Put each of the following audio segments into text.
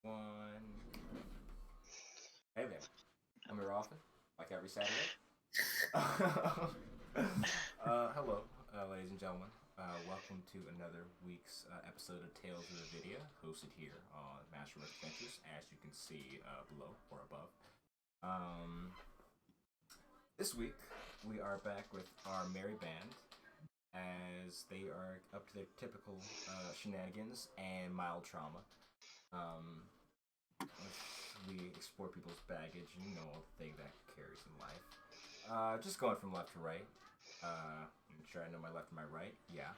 One. Hey there. I'm here often, like every Saturday. Hello, ladies and gentlemen. Welcome to another week's episode of Tales of Revedia, hosted here on Master of Adventures, as you can see below or above. This week, we are back with our merry band, as they are up to their typical shenanigans and mild trauma. We explore people's baggage and all the thing that carries in life. Just going from left to right. I'm sure I know my left and my right. Yeah.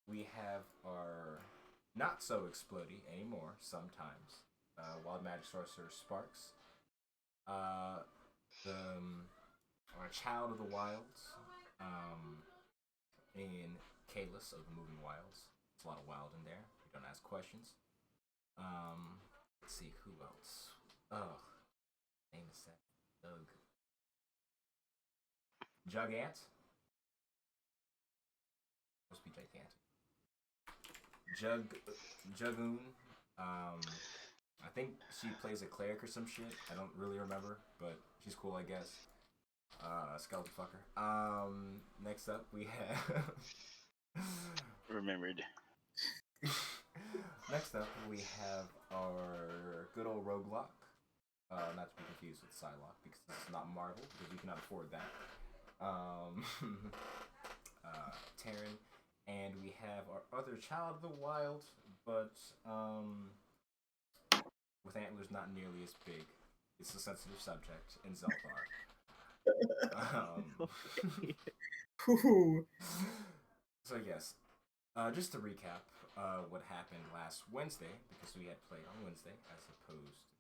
We have our not so explodey anymore sometimes. Wild Magic Sorcerer Sparks. Our Child of the Wilds. And Kalis of the Moving Wilds. There's a lot of wild in there. We don't ask questions. Let's see, who else? Oh, name is that. Jugant. Supposed to be gigantic. Jugoon. I think she plays a cleric or some shit. I don't really remember, but she's cool, I guess. Skeleton fucker. Next up we have Remembered. Next up, we have our good old Roguelock. Not to be confused with Psylocke, because it's not Marvel, because we cannot afford that. Terran. And we have our other Child of the Wild, but with antlers not nearly as big. It's a sensitive subject in Zelthar. So yes, just to recap what happened last Wednesday, because we had played on Wednesday as opposed to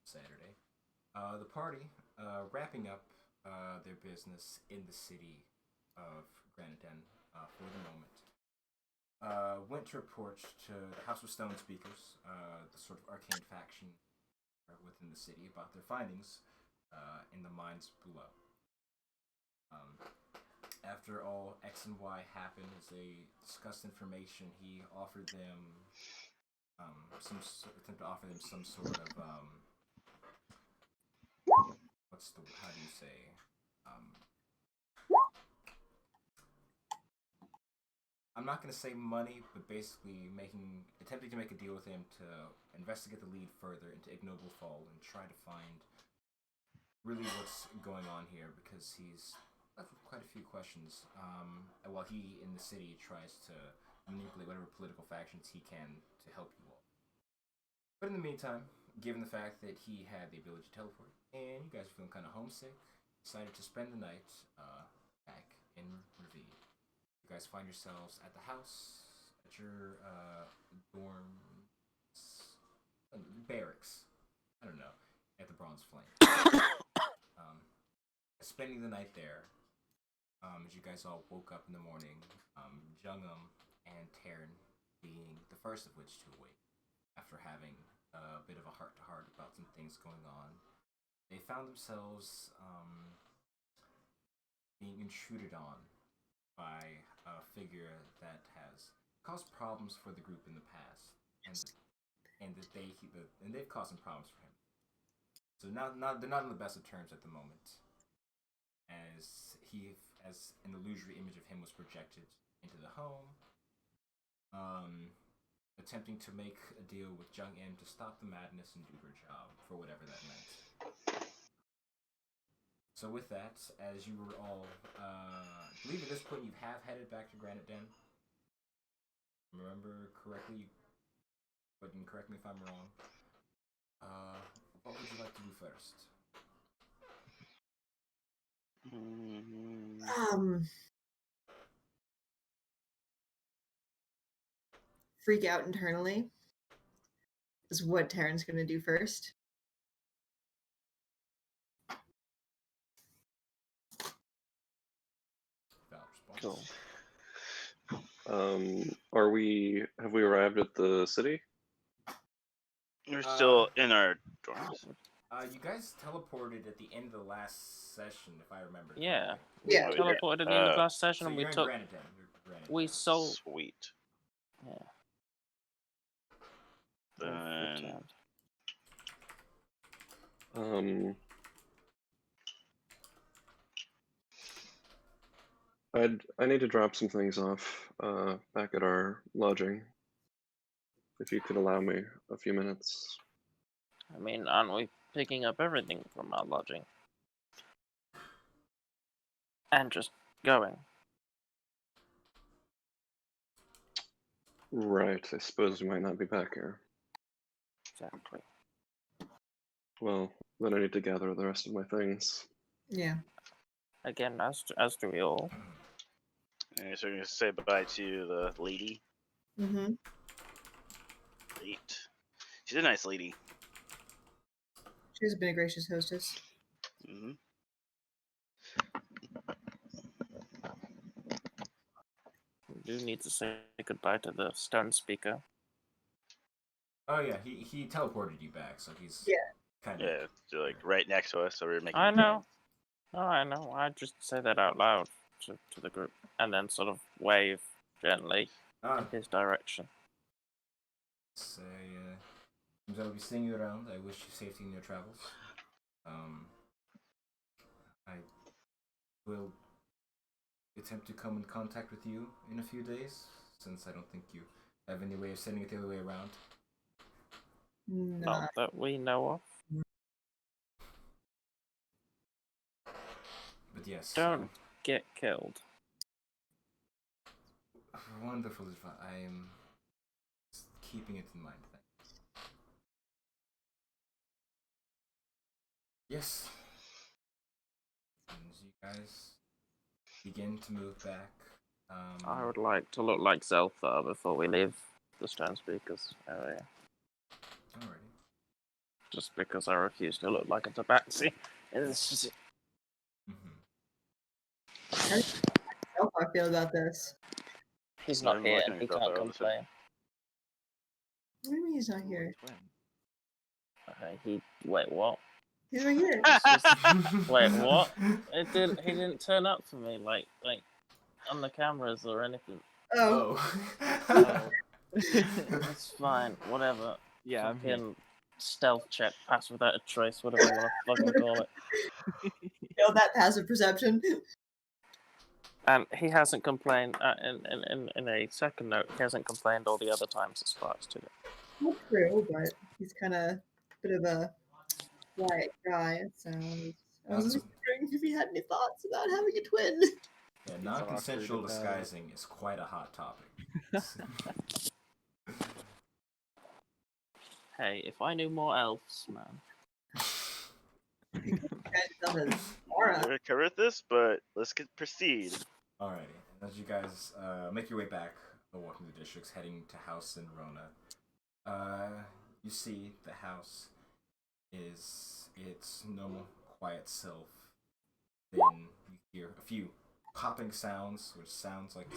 Saturday. The party, wrapping up their business in the city of Graniten for the moment, went to report to the House of Stone Speakers, the sort of arcane faction within the city, about their findings in the mines below. After all X and Y happened, as they discussed information, he offered them attempt to offer them some sort of how do you say I'm not gonna say money, but basically attempting to make a deal with him to investigate the lead further into Ignoblefall and try to find really what's going on here, because he's left with quite a few questions, while he in the city tries to manipulate whatever political factions he can to help you all. But in the meantime, given the fact that he had the ability to teleport, and you guys are feeling kind of homesick, decided to spend the night back in Revedia. You guys find yourselves at the house, at your barracks, I don't know, at the Bronze Flame. Spending the night there. As you guys all woke up in the morning, Jungum and Terran being the first of which to awake, after having a bit of a heart-to-heart about some things going on. They found themselves being intruded on by a figure that has caused problems for the group in the past, and they've caused some problems for him. So they're not on the best of terms at the moment, as an illusory image of him was projected into the home, attempting to make a deal with Jung In to stop the madness and do her job, for whatever that meant. So with that, as you were all, I believe at this point you have headed back to Granite Den. Remember correctly, but you can correct me if I'm wrong. What would you like to do first? Freak out internally is what Terran's going to do first. Cool. Have we arrived at the city? We're still in our dorms. You guys teleported at the end of the last session, if I remember. Yeah. Yeah. We teleported at the end of the last session, So and you're we in took. Granite Den. We sold. Sweet. Yeah. Then I need to drop some things off back at our lodging. If you could allow me a few minutes. I mean, aren't we picking up everything from our lodging? And just going. Right, I suppose we might not be back here. Exactly. Well, then I need to gather the rest of my things. Yeah. Again, as do we all. so we're gonna say bye to the lady. Mm-hmm. Great. She's a nice lady. She's been a gracious hostess. Mm-hmm. We do need to say goodbye to the stone speaker. Oh yeah, he teleported you back, so he's kind of Yeah, so like right next to us, so we're making. I know. Oh, I know. I just say that out loud to the group, and then sort of wave gently in his direction. say seems I'll be seeing you around. I wish you safety in your travels. I will attempt to come in contact with you in a few days, since I don't think you have any way of sending it the other way around. Not that we know of. But yes. Don't get killed. Wonderful advice. I am keeping it in mind. Thanks. Yes. As you guys begin to move back. I would like to look like Zeltha before we leave the stone speakers area. Alrighty. Just because I refuse to look like a tabaxi. It's just... How do I feel about this? He's not here and he can't complain. What do you mean he's not here? Wait, what? He's not here. Wait, what? He didn't turn up for me, like on the cameras or anything. Oh. It's fine, whatever. Yeah, I'm here. Stealth check, pass without a trace, whatever you want to fucking call it. Failed that passive perception. And he hasn't complained, in a second note, he hasn't complained all the other times the sparks took it. Not true, but he's kind of a bit of a quiet guy, so I was just wondering if he had any thoughts about having a twin. Yeah, non-consensual disguising is quite a hot topic. Hey, if I knew more elves, man. We're covered this, but let's proceed. Alrighty, and as you guys make your way back, walking the districts, heading to house in Rona, you see the house is its normal, quiet self. Then you hear a few popping sounds, which sounds like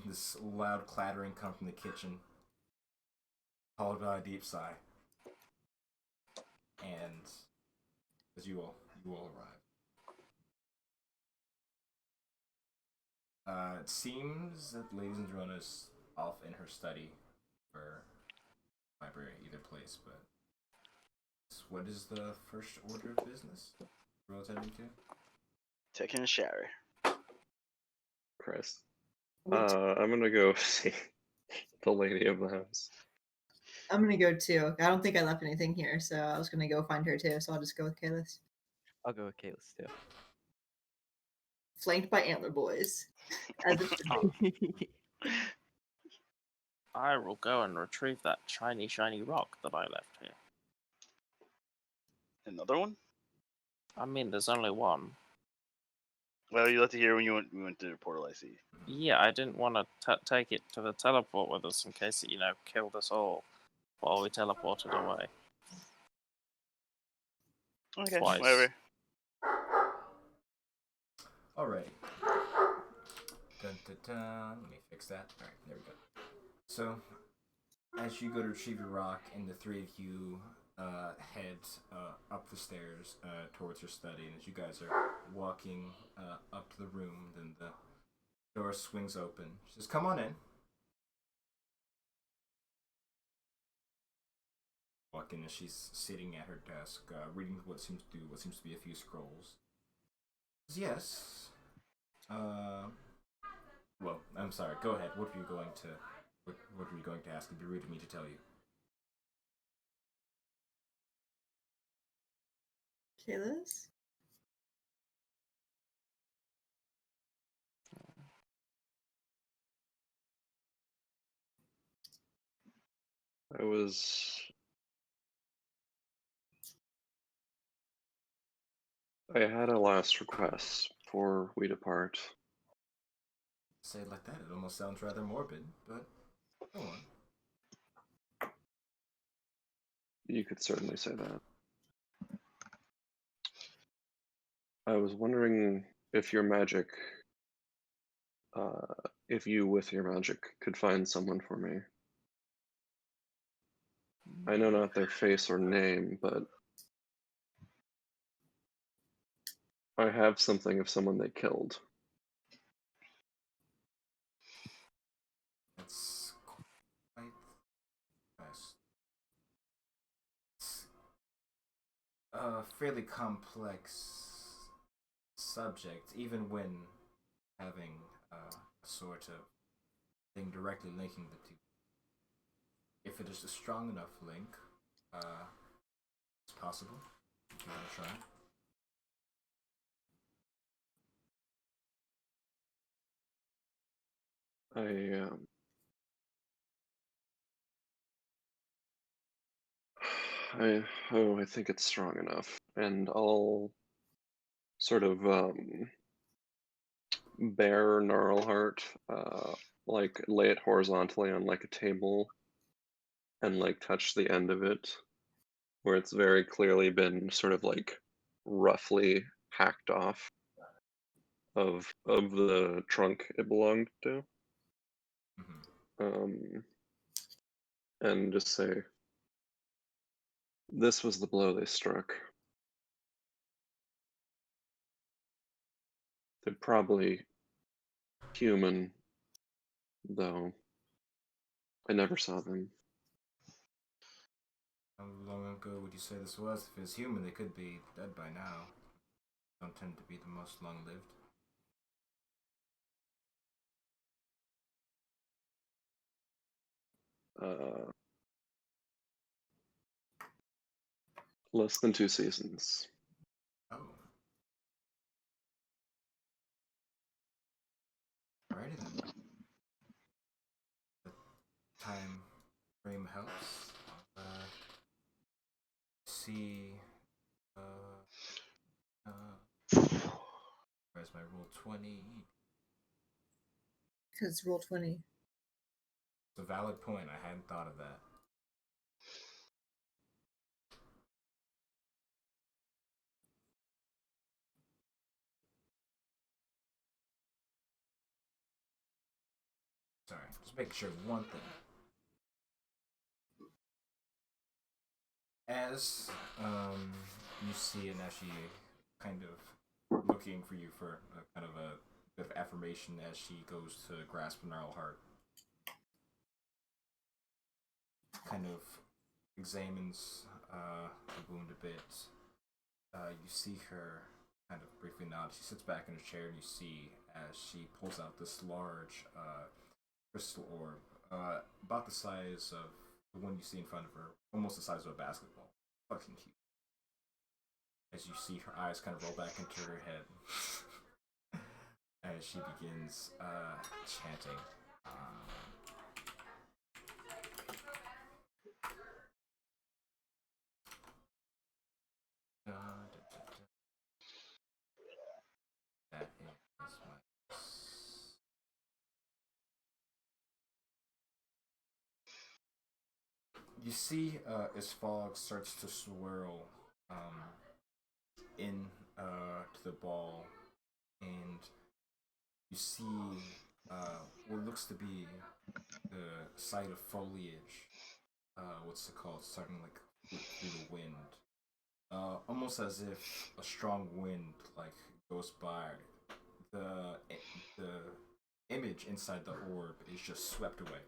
this loud clattering come from the kitchen, followed by a deep sigh. And as you all arrive, it seems that Lady Zandrona's off in her study or library, either place. But what is the first order of business we're attending to? Taking a shower. Christ. I'm gonna go see the lady of the house. I'm gonna go too. I don't think I left anything here, so I was gonna go find her too. So I'll just go with Kalis. I'll go with Kalis too. Flanked by antler boys. As it should be. I will go and retrieve that shiny rock that I left here. Another one? I mean, there's only one. Well, you left it here when we went to the portal, I see. Yeah, I didn't want to take it to the teleport with us in case it, killed us all while we teleported away. Okay, Twice. whatever. Alrighty. Dun, dun, dun. Let me fix that. Alright, there we go. So, as you go to retrieve your rock, and the three of you head up the stairs towards your study, and as you guys are walking up to the room, then the door swings open. She says, "Come on in." walk in and she's sitting at her desk, reading what seems to be a few scrolls. Yes. Well, I'm sorry. Go ahead. What were you going to ask? It'd be rude of me to tell you. Kayla's? I had a last request before we depart. Say it like that, it almost sounds rather morbid, but go on. You could certainly say that. I was wondering if your magic, if you with your magic could find someone for me. I know not their face or name, but I have something of someone they killed. That's quite nice. It's a fairly complex subject, even when having a sort of thing directly linking the two. If it is a strong enough link, it's possible. If you want to try. I think it's strong enough, and I'll sort of bare Gnarlheart, like lay it horizontally on like a table, and like touch the end of it, where it's very clearly been sort of like roughly hacked off of the trunk it belonged to. And just say, this was the blow they struck. They're probably human, though I never saw them. How long ago would you say this was? If it's human, they could be dead by now. Don't tend to be the most long-lived. Less than 2 seasons. Oh. Alrighty then. The time frame helps. See. Where's my roll 20? Because roll 20. It's a valid point. I hadn't thought of that. Sorry, just making sure of one thing. As you see it, as she kind of looking for you for a kind of a bit of affirmation as she goes to grasp Gnarlheart, kind of examines the wound a bit. You see her kind of briefly nod. She sits back in her chair, and you see as she pulls out this large crystal orb, about the size of the one you see in front of her, almost the size of a basketball. Fucking cute. As you see her eyes kind of roll back into her head as she begins chanting. That is my. You see, as fog starts to swirl in to the ball, and you see what looks to be the sight of foliage. What's it called? Starting like through the wind, almost as if a strong wind like goes by. The image inside the orb is just swept away.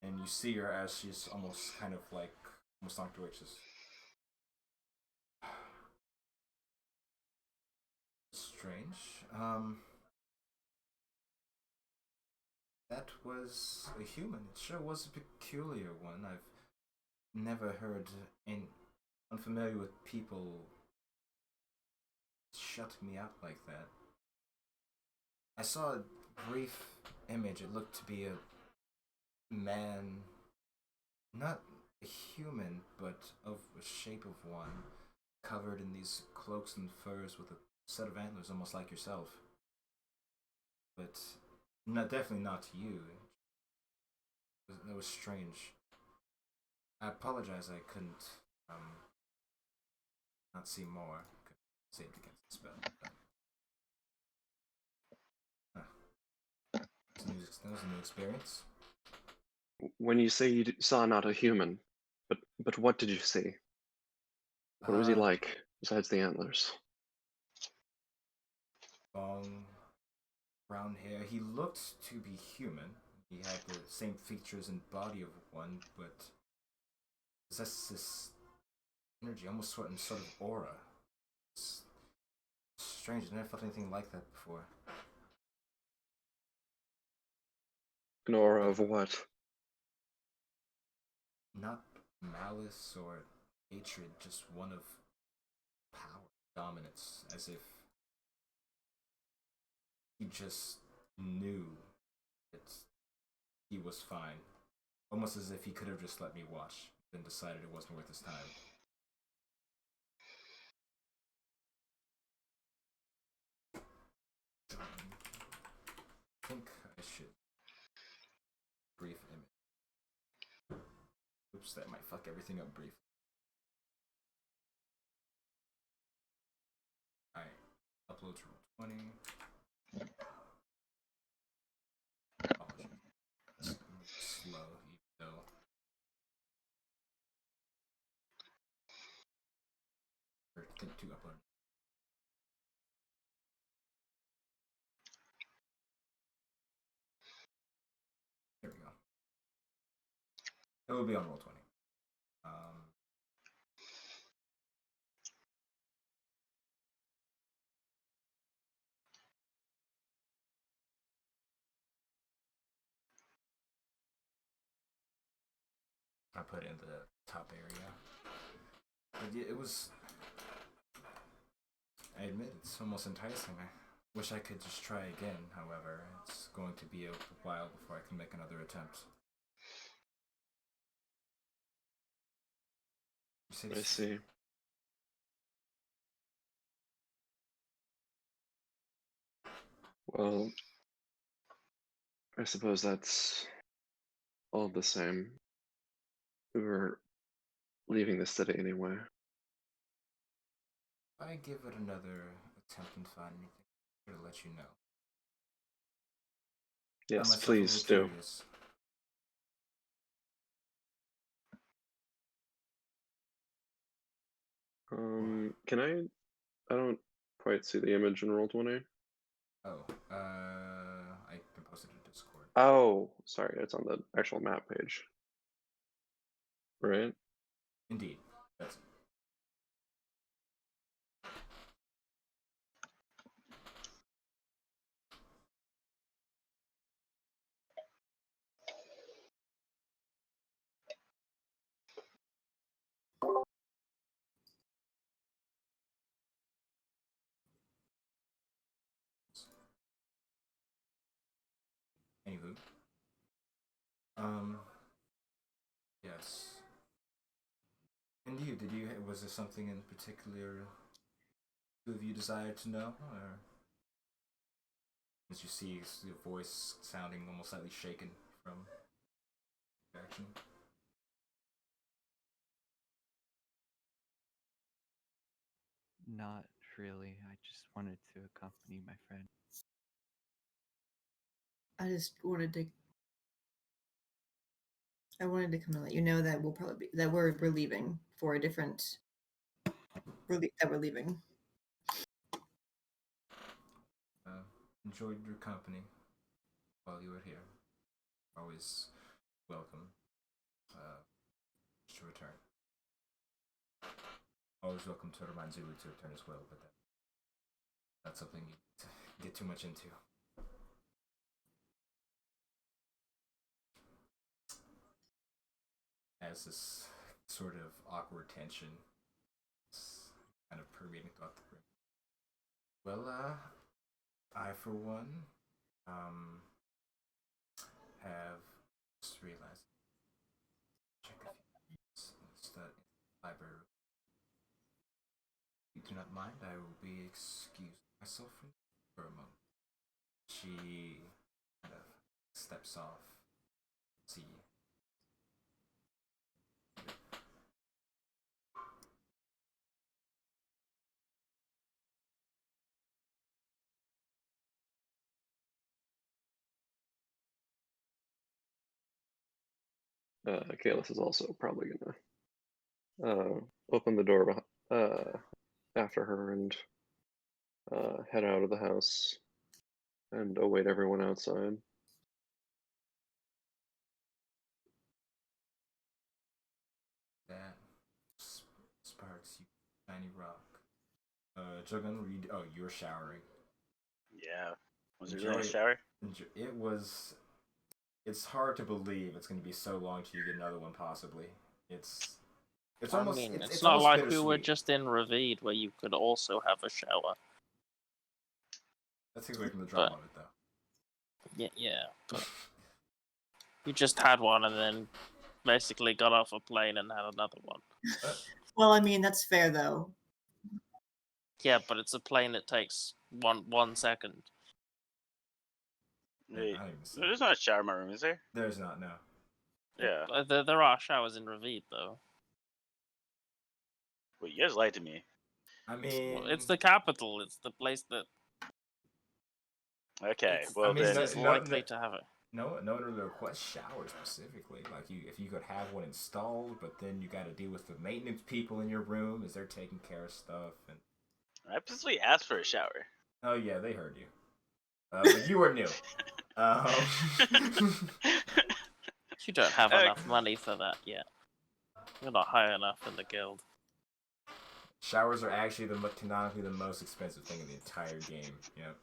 And you see her as she's almost kind of like almost knocked away. Just strange. That was a human. It sure was a peculiar one. I've never heard in unfamiliar with people shut me up like that. I saw a brief image. It looked to be a man, not a human, but of the shape of one, covered in these cloaks and furs with a set of antlers, almost like yourself. But definitely not to you. That was strange. I apologize. I couldn't not see more. Saved against the spell. But, that was a new experience. When you say you saw not a human, but what did you see? What was he like besides the antlers? Long brown hair. He looked to be human. He had the same features and body of one, but possessed this energy, almost sort of aura. It's strange. I never felt anything like that before. An aura of what? Not malice or hatred, just one of power, dominance, as if he just knew that he was fine. Almost as if he could have just let me watch, then decided it wasn't worth his time. I think I should brief image. Oops, that might fuck everything up briefly. Alright, upload to roll 20. Apologies. It's slow, even though. Or think to upload. There we go. It will be on roll 20. I put it in the top area. But yeah, it was. I admit it's almost enticing. I wish I could just try again, however. It's going to be a while before I can make another attempt. I see. Well, I suppose that's all the same. We were leaving the city anyway. If I give it another attempt and find anything, I'm gonna let you know. Yes, please do. Curious. Can I don't quite see the image in Roll20. Oh, I can post it in Discord. Oh, sorry, it's on the actual map page. Right? Indeed, that's it. Anywho, yes. And you, was there something in particular two of you desired to know, or as you see your voice sounding almost slightly shaken from action? Not really. I just wanted to accompany my friend. I just wanted to. I wanted to come and let you know that we're leaving for a different. That we're leaving. Enjoyed your company while you were here. Always welcome to return. Always welcome to remind Zulu to return as well, but that's something you to get too much into. As this sort of awkward tension is kind of permeating throughout the room. Well, I for one have just realized check a few things in the library. If you do not mind, I will be excused myself from for a moment. She kind of steps off. See. Kalis is also probably gonna open the door after her and head out of the house and await everyone outside. That sparks you, tiny rock. Jogun, you were showering. Yeah. Was it really a shower? It was. It's hard to believe it's going to be so long till you get another one, possibly. It's almost. I mean, it's almost not like we were bittersweet. just in Revedia where you could also have a shower. That takes away from the drama of it, though. Yeah. But you just had one and then basically got off a plane and had another one. Well, I mean, that's fair, though. Yeah, but it's a plane that takes 1 second. Wait, there's not a shower in my room, is there? There's not, no. Yeah. There are showers in Revedia, though. Wait, you guys lied to me. I mean... Well, it's the capital. It's the place that... Okay, well then... It's likely to have it. No one really requests showers specifically. Like, if you could have one installed, but then you got to deal with the maintenance people in your room as they're taking care of stuff. And I specifically asked for a shower. oh yeah, they heard you. But you were new. You don't have enough money for that yet. You're not high enough in the guild. Showers are actually canonically the most expensive thing in the entire game. Yep.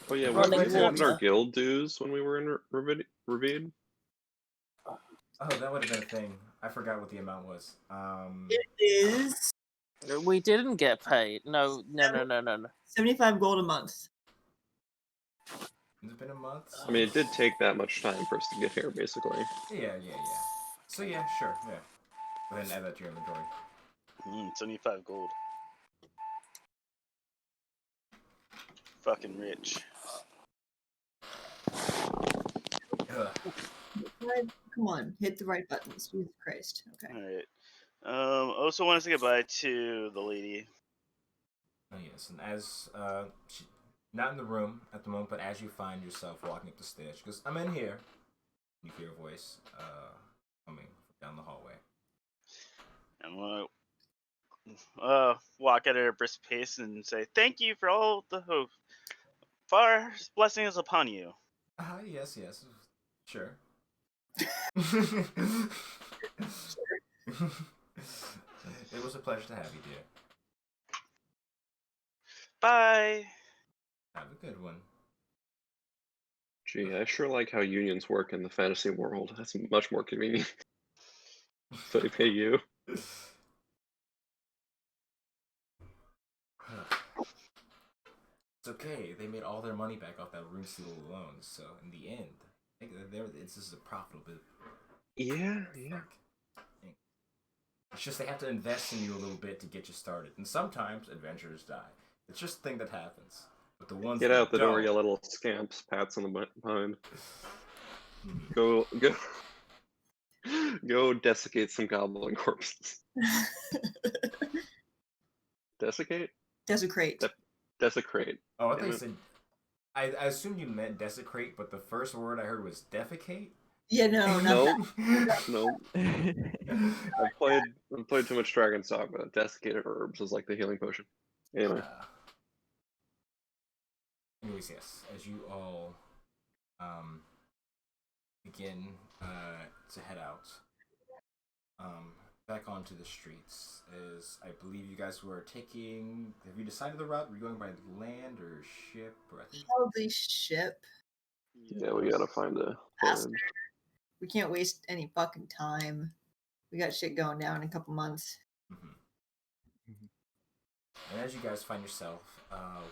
Oh yeah, what were our guild dues when we were in Revedia? Oh, that would have been a thing. I forgot what the amount was. It is We didn't get paid. No. 75 gold a month. Has it been a month? I mean, it did take that much time for us to get here, basically. Yeah. So yeah, sure, yeah. Go ahead and add that to your inventory. 75 gold. Fucking rich. Come on, hit the right buttons. Jesus Christ. Okay. Alright. Also want to say goodbye to the lady. Oh yes, and as she, not in the room at the moment, but as you find yourself walking up the stairs, because I'm in here, you hear a voice coming down the hallway. I'm gonna walk at a brisk pace and say, "Thank you for all the hope. Far blessings upon you." Yes, sure. It was a pleasure to have you, dear. Bye. Have a good one. Gee, I sure like how unions work in the fantasy world. That's much more convenient. So they pay you. It's okay. They made all their money back off that rune seal alone. So in the end, I think this is a profitable bit. Yeah. It's just they have to invest in you a little bit to get you started, and sometimes adventurers die. It's just a thing that happens. But the ones Get out the door, don't, you little scamps! Pats on the behind. Go desiccate some goblin corpses. Desiccate? Desecrate. Desecrate. Oh, I thought you said. I assumed you meant desecrate, but the first word I heard was defecate. Yeah, no. No. I've played too much Dragon's Dogma. Desiccated herbs is like the healing potion. Anyway. Anyways, yes, as you all begin to head out back onto the streets. As I believe you guys were taking. Have you decided the route? Were you going by land or ship? Or I think Probably ship. Yeah, we gotta find a Faster. voyage. We can't waste any fucking time. We got shit going down in a couple months. And as you guys find yourself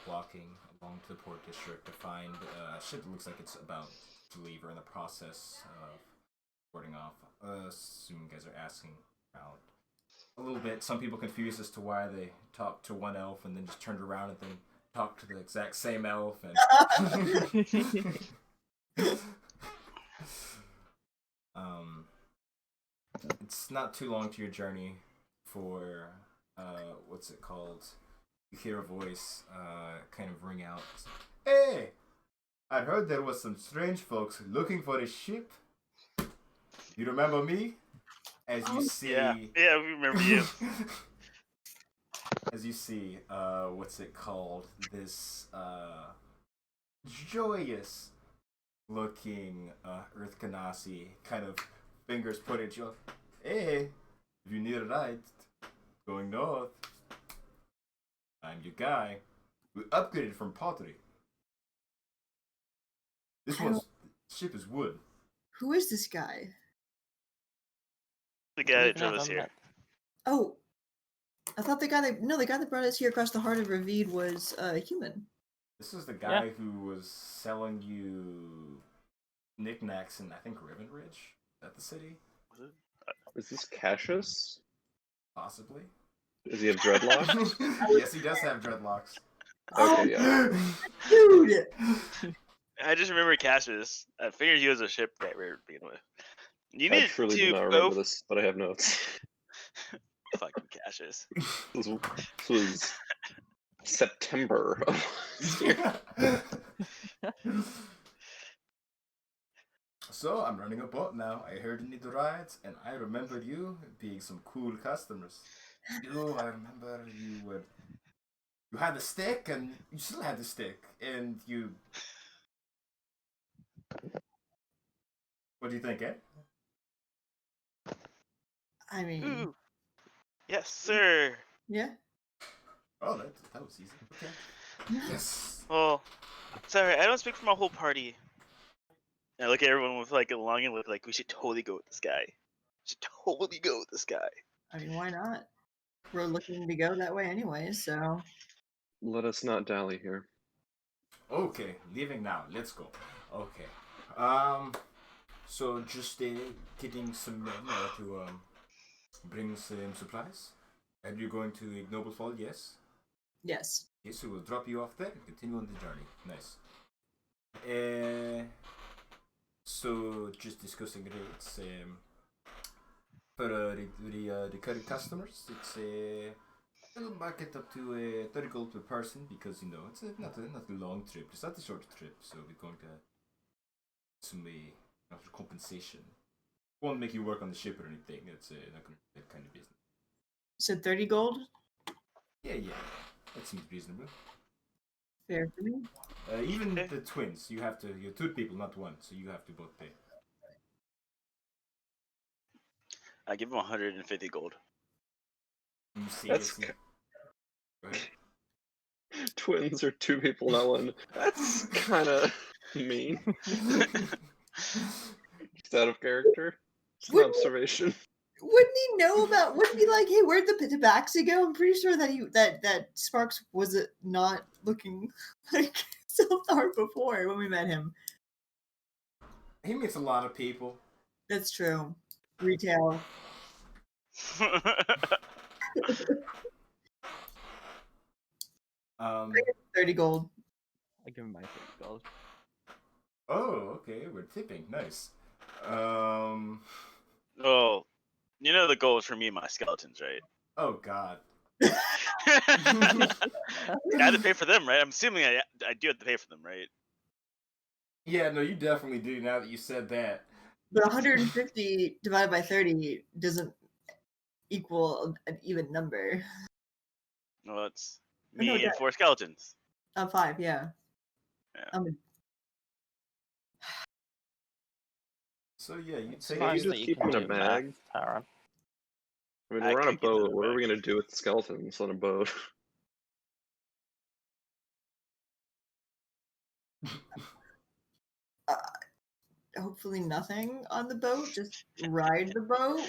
walking along to the port district to find a ship that looks like it's about to leave or in the process of boarding off, assume you guys are asking around a little bit. Some people confused as to why they talked to one elf and then just turned around and then talked to the exact same elf. And it's not too long to your journey for what's it called? You hear a voice kind of ring out. Hey! I heard there was some strange folks looking for a ship. You remember me? As you see... Yeah, we remember you. As you see, what's it called? This joyous looking Earth Ganassi kind of fingers pointed at you. Hey, if you need a ride, going north. I'm your guy. We upgraded from pottery. This ship is wood. Who is this guy? The guy that We've drove never us here. met. Oh, I thought the guy that brought us here across the heart of Revedia was human. This is the guy who was selling you knickknacks in, I think, Riven Ridge at the city. Is this Cassius? Possibly. Does he have dreadlocks? Yes, he does have dreadlocks. Okay, yeah. Dude! I just remember Cassius. I figured he was a ship that we were to begin with. You I need truly do to not go. remember this, but I have notes. Fucking Cassius. This was September of last year. So, I'm running a boat now. I heard you need rides, and I remembered you being some cool customers. I remember you had the stick, and you still had the stick, and you... What do you think, eh? I mean, Ooh. Yes, sir. yeah. Oh, that was easy. Okay. Yes. Well, sorry, I don't speak for my whole party. And I look at everyone with like a longing look, like we should totally go with this guy. I mean, why not? We're looking to go that way anyway, so. Let us not dally here. Okay, leaving now. Let's go. Okay. So just getting some men to bring some supplies. And you're going to Ignoblefall, yes? Yes. Okay, so we'll drop you off there and continue on the journey. Nice. So just discussing rates. For the current customers, it's we'll mark it up to 30 gold per person because it's not a long trip. It's not a short trip, so we're going to some compensation. Won't make you work on the ship or anything. It's not going to be that kind of business. So 30 gold? Yeah, that seems reasonable. Fair for me. Even the twins, you're two people, not one, so you have to both pay. I give him 150 gold. You see, That's Go ahead. Twins are two people, not one. That's kind of mean. Just out of character. Just an observation. Wouldn't he be like, hey, where'd the tabaxi go? I'm pretty sure that Sparks was not looking like Silthar before when we met him. He meets a lot of people. That's true. Retail. 30 gold. I give him my 30 gold. Oh, okay, we're tipping. Nice. Oh, you know the goal is for me and my skeletons, right? Oh God. I had to pay for them, right? I'm assuming I do have to pay for them, right? Yeah, no, you definitely do. Now that you said that. But 150 divided by 30 doesn't equal an even number. Well, it's Oh, no, me and 4 skeletons. 5, yeah. Yeah. So yeah, you It's take nice you that just you keep can them in do a math, bag? Taran. I mean, I we're on a could get them in boat. a What are bag. we gonna do with skeletons on a boat? Uh, hopefully nothing on the boat. Just ride the boat.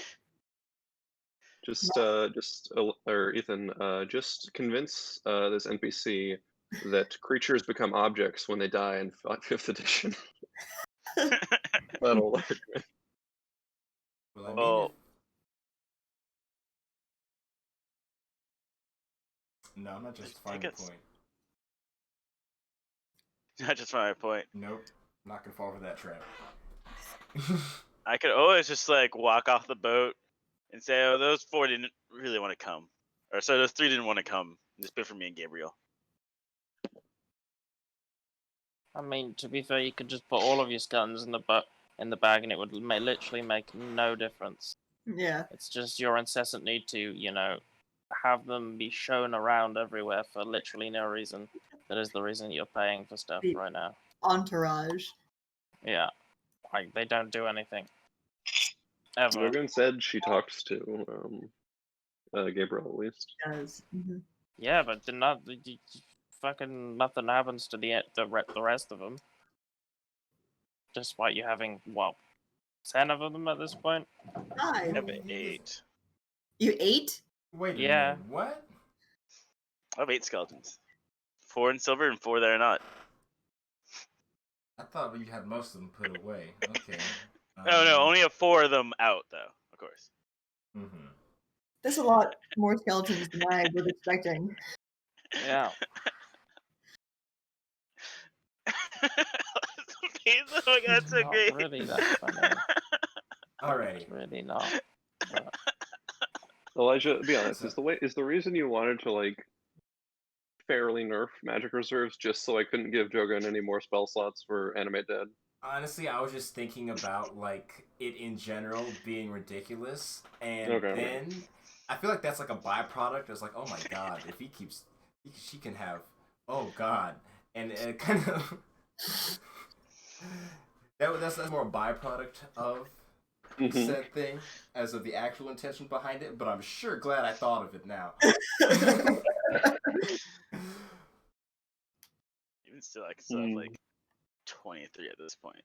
Or Ethan, just convince this NPC that creatures become objects when they die in 5th edition. That'll work. Well, I mean, Well, no, I'm not justifying think the it's- point. I just found my point. Nope, I'm not gonna fall for that trap. I could always just like walk off the boat and say, "Oh, those 4 didn't really want to come," or so those 3 didn't want to come. Just bit for me and Gabriel. I mean, to be fair, you could just put all of your skeletons in the bag, and it would literally make no difference. Yeah. It's just your incessant need to, have them be shown around everywhere for literally no reason. That is the reason you're paying for stuff The- right now. Entourage. Yeah, like they don't do anything ever. Logan said she talks to Gabriel at least. Does. Yeah, but fucking nothing happens to the rest of them. Despite you having 10 of them at this point. Hi. I have 8. You ate? Wait a Yeah. minute, what? I have 8 skeletons. 4 in silver and 4 that are not. I thought you had most of them put away. Okay. No, only have 4 of them out though. Of course. Mm-hmm. That's a lot more skeletons than I was expecting. Yeah. Oh my god, so Not great. really that funny. Alrighty. It's really not. But Elijah, be honest, is the reason you wanted to like fairly nerf magic reserves just so I couldn't give Jogan any more spell slots for Animate Dead? Honestly, I was just thinking about like it in general being ridiculous, and Okay. then I feel like that's like a byproduct. It's like, oh my god, if she can have, oh god, and it kind of that's more a byproduct of Mhm. said thing as of the actual intention behind it. But I'm sure glad I thought of it now. Even still, I can still have like 23 at this point.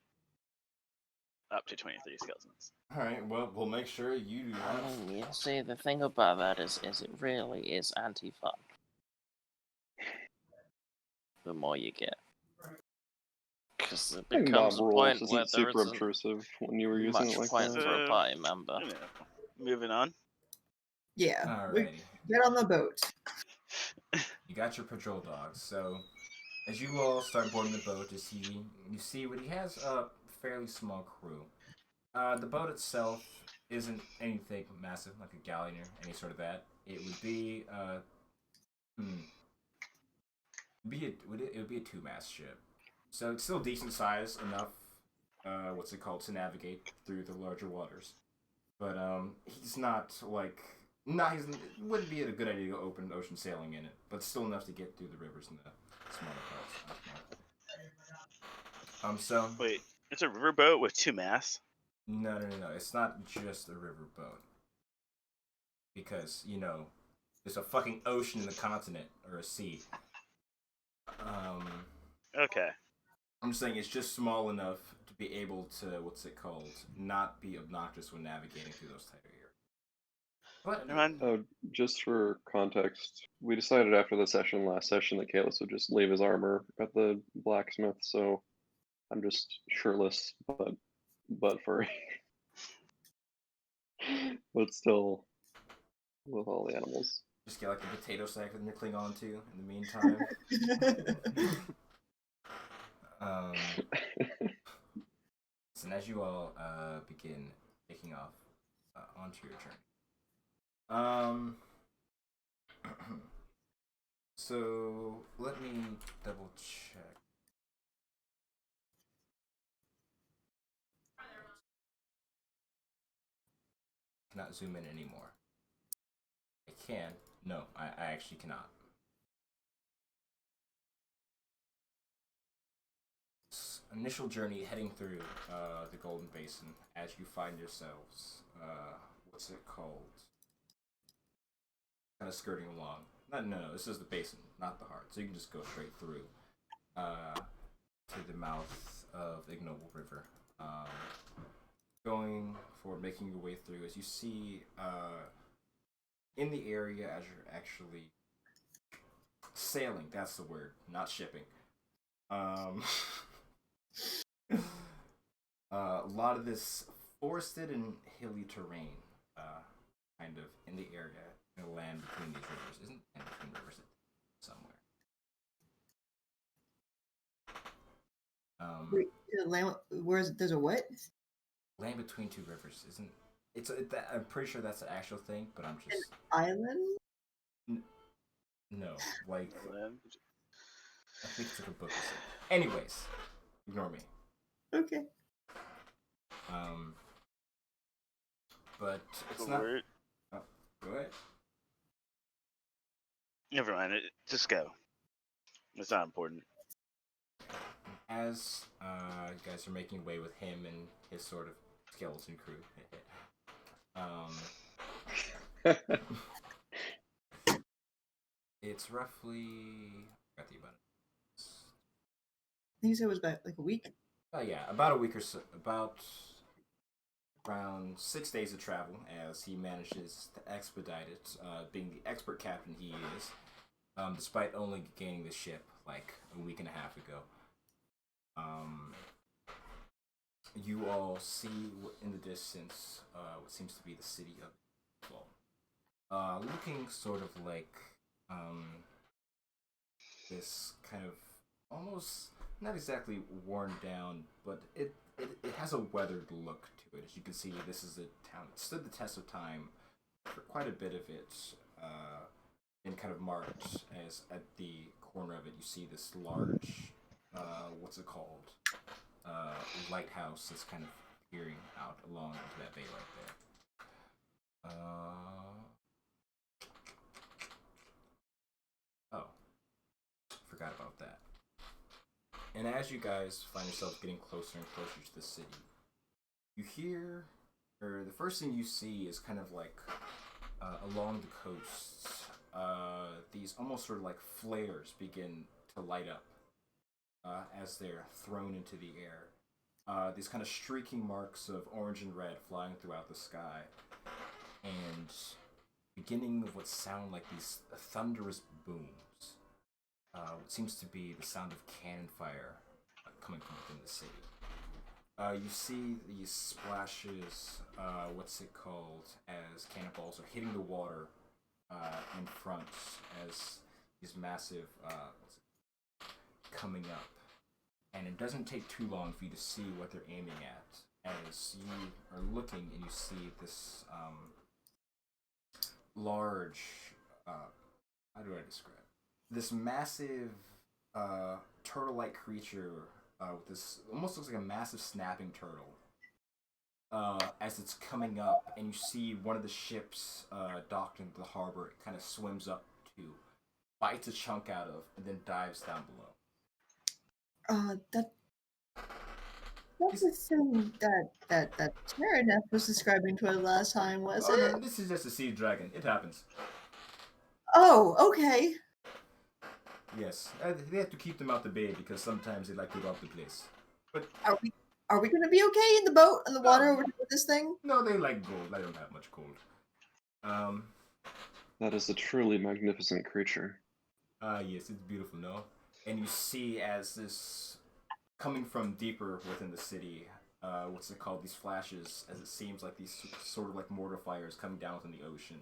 Up to 23 skeletons. All right, well, we'll make sure you do I that. mean, you see, the thing about that is it really is anti-fun. The more you get. Because it I think becomes Bob a rules point where isn't there super isn't obtrusive when you were using much it like point that. for a party member. You know, moving on. Yeah. We Alrighty. get on the boat. You got your patrol dogs, so as you all start boarding the boat, you see what he has a fairly small crew. The boat itself isn't anything massive, like a galleon or any sort of that. It would be it would be a 2-mast ship, so it's still decent size enough. To navigate through the larger waters, but he's not like. It wouldn't be a good idea to go open ocean sailing in it, but still enough to get through the rivers and the smaller parts. So Wait, it's a riverboat with 2 masts? no, it's not just a river boat. Because, there's a fucking ocean in the continent, or a sea. Okay. I'm just saying it's just small enough to be able to, not be obnoxious when navigating through those type of areas. But Never mind. Oh, just for context, we decided after the last session, that Kalis would just leave his armor at the blacksmith, so I'm just shirtless, but furry. But still, with all the animals. just get like the potato sack that you cling on to in the meantime. And as you all begin taking off onto your journey. So let me double check. Cannot zoom in anymore. I can. No, I actually cannot. initial journey heading through the Golden Basin as you find yourselves, what's it called? Kind of skirting along. No, this is the basin, not the heart. So you can just go straight through to the mouth of the Ignoble River. Going forward, making your way through, as you see in the area as you're actually sailing, that's the word, not shipping. A lot of this forested and hilly terrain, kind of in the area, in the land between these rivers. Isn't the land between rivers somewhere? Wait, the land, where's there's a what? Land between two rivers isn't. I'm pretty sure that's an actual thing, but I'm just. Island? No, like. I think it's like a book or something. Anyways, ignore me. Okay. But it's The not. word- Oh, go ahead. Never mind. Just go. It's not important. As you guys are making way with him and his sort of skeleton crew, it's roughly. I forgot the amount. I think you said it was about like a week. Oh yeah, about a week or so. About around 6 days of travel, as he manages to expedite it, being the expert captain he is, despite only gaining the ship like a week and a half ago. You all see in the distance what seems to be the city of Fall. Looking sort of like this kind of almost not exactly worn down, but it has a weathered look to it. As you can see, this is a town that stood the test of time for quite a bit of it, and kind of marked as at the corner of it you see this large, what's it called? Lighthouse that's kind of peering out along into that bay right there. Oh, forgot about that. And as you guys find yourselves getting closer and closer to the city, you hear, or the first thing you see is kind of like along the coast, these almost sort of like flares begin to light up as they're thrown into the air. These kind of streaking marks of orange and red flying throughout the sky, and beginning of what sound like these thunderous booms. What seems to be the sound of cannon fire coming from within the city. You see these splashes, what's it called, as cannonballs are hitting the water in front as these massive coming up. And it doesn't take too long for you to see what they're aiming at, as you are looking and you see this large, how do I describe it? This massive turtle-like creature with this, almost looks like a massive snapping turtle. As it's coming up, and you see one of the ships docked into the harbor, it kind of swims up to, bites a chunk out of, and then dives down below. That's the thing that Terraneth was describing to us last time, was it? No, this is just a sea dragon. It happens. Oh, okay. Yes, they have to keep them out the bay because sometimes they like to rob the place. But Are we gonna be okay in the boat in the water over here with this thing? no, they like gold. I don't have much gold. That is a truly magnificent creature. Yes, it's beautiful, no? And you see as this, coming from deeper within the city, what's it called, these flashes, as it seems like these sort of like mortar fires coming down within the ocean.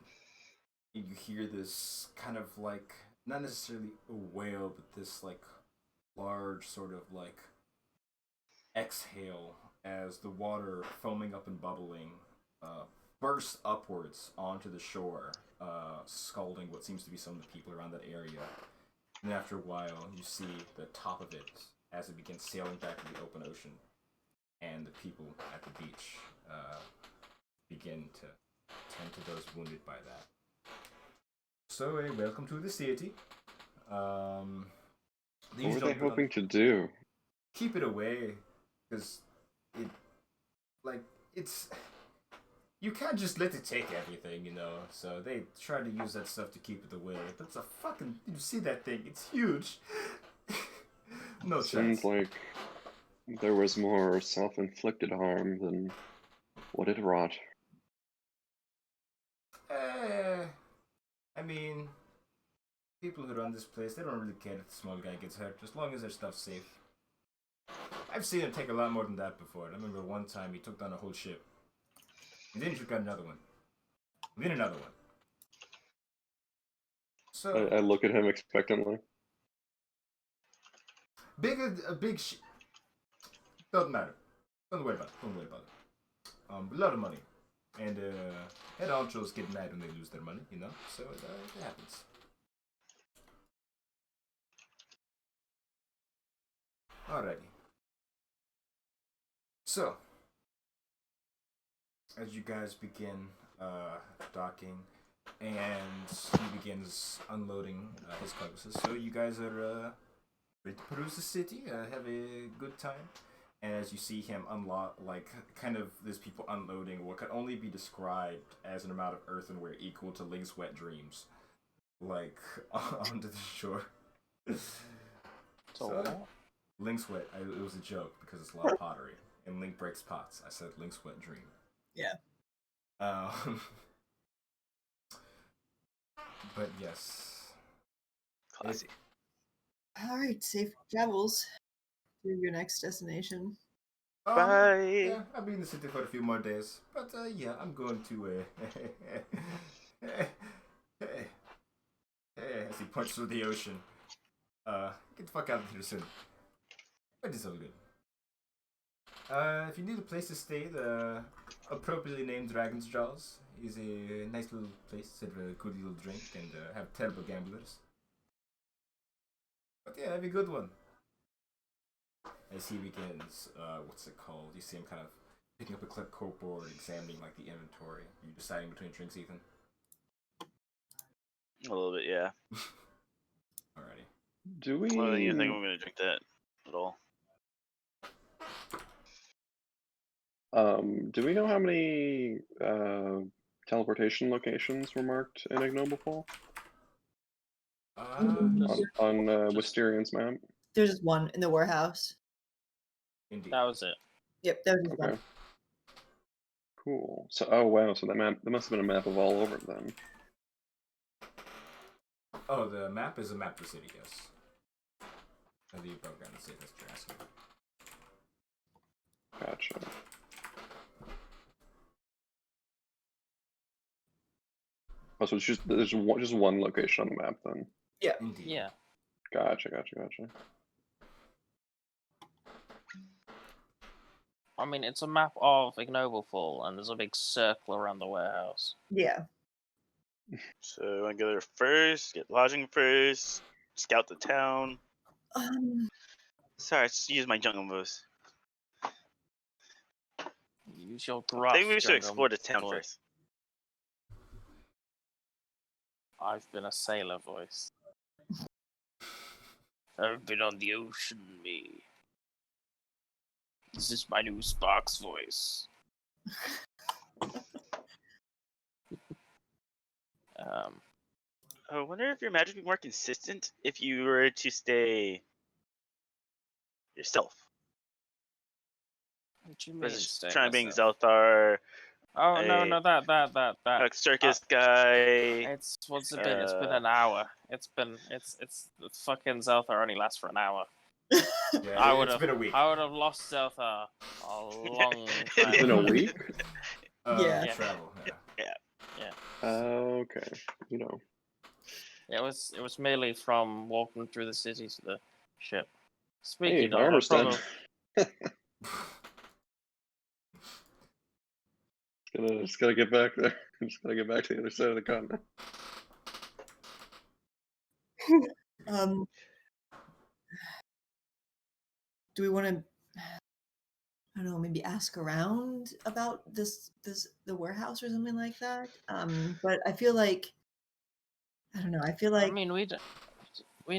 And you hear this kind of like, not necessarily a wail, but this like large sort of like exhale as the water foaming up and bubbling bursts upwards onto the shore, scalding what seems to be some of the people around that area. And after a while, you see the top of it as it begins sailing back to the open ocean, and the people at the beach begin to tend to those wounded by that. So, welcome to the city. What were they hoping to do? keep it away, because it's you can't just let it take everything, you know. So they try to use that stuff to keep it away. But it's a fucking, you see that thing? It's huge. No Seems chance. like there was more self-inflicted harm than what it wrought. I mean, people who run this place, they don't really care if the small guy gets hurt, as long as their stuff's safe. I've seen him take a lot more than that before. I remember one time he took down a whole ship. And then he took out another one. And then another one. So, I look at him expectantly. a big ship. Doesn't matter. Don't worry about it. A lot of money. And, head honchos get mad when they lose their money, you know? So, it happens. Alrighty. So, as you guys begin docking, and he begins unloading his carcasses, so you guys are ready to peruse the city, have a good time. And as you see him unlock, there's people unloading what can only be described as an amount of earthenware equal to Link's wet dreams, onto the shore. So, Link's wet. It was a joke because it's a lot of pottery, and Link breaks pots. I said Link's wet dream. Yeah. But yes. Classy. All right, safe travels to your next destination. Bye. Yeah, I'll be in the city for a few more days. But yeah, I'm going to as he points through the ocean. Get the fuck out of here soon. But it's all good. If you need a place to stay, the appropriately named Dragon's Jaws is a nice little place, serve a good little drink, and have terrible gamblers. But yeah, have a good one. As he begins, what's it called? You see him kind of picking up a clipboard, examining the inventory. Are you deciding between drinks, Ethan? A little bit, yeah. Alrighty. Do we? I don't even think I'm gonna drink that at all. Do we know how many teleportation locations were marked in Ignoblefall on Wisterian's map? There's just one in the warehouse. Indeed. That was it. Yep, there was just Okay. one. Cool. So, oh wow, so that must have been a map of all over it then. Oh, the map is a map of the city, yes. Of the program, the city, that's what you're asking. Gotcha. Oh, so it's there's just one location on the map then. Indeed. Yeah. Gotcha. I mean, it's a map of Ignoblefall, and there's a big circle around the warehouse. Yeah. So I go there first, get lodging first, scout the town. Sorry, I just use my jungle voice. Use your I gruff think we should jungle explore the town voice. first. I've been a sailor voice. I've been on the ocean, me. This is my new Sparks voice. I wonder if your magic would be more consistent if you were to stay yourself. What do you mean? Versus stay trying being myself? Zelthar, Oh no, a- that. a circus guy. It's what's it been? It's been an hour. It's fucking Zelthar only lasts for an hour. Yeah, it's been a week. I would have lost Zelthar a long It's time. been a week? Yeah. Travel, yeah. Okay. You know. It was merely from walking through the city to the ship. Hey, Speaking I of, understand. Just gotta get back there. Just gotta get back to the other side of the continent. Do we want to, I don't know, maybe ask around about the warehouse or something like that? But I feel like, I don't know. I feel like I mean, we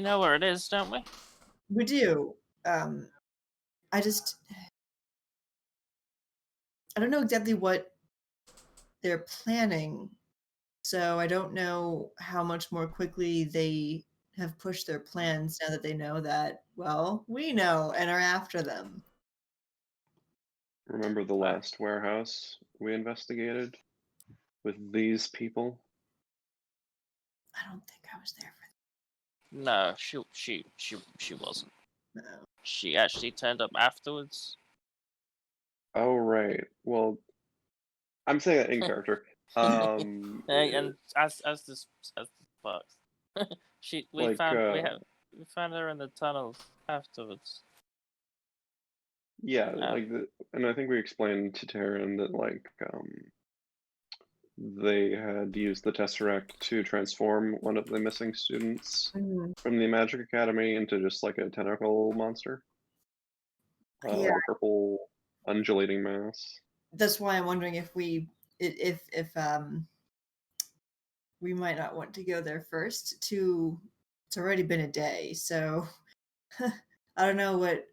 know where it is, don't we? we do. I don't know exactly what they're planning, so I don't know how much more quickly they have pushed their plans now that they know that, well, we know and are after them. Remember the Wow. last warehouse we investigated with these people? I don't think I was there for No, she wasn't. that. No. She actually turned up afterwards. Oh, right. Well, I'm saying that in character. And as this fucks. We like, found we found her in the tunnels afterwards. yeah, Um, like, and I think we explained to Taryn that, like, they had used the Tesseract to transform one of the missing students Mhm. from the Magic Academy into just like a tentacle monster. Yeah. A purple undulating mass. That's why I'm wondering if we might not want to go there first. It's already been a day, so I don't know what.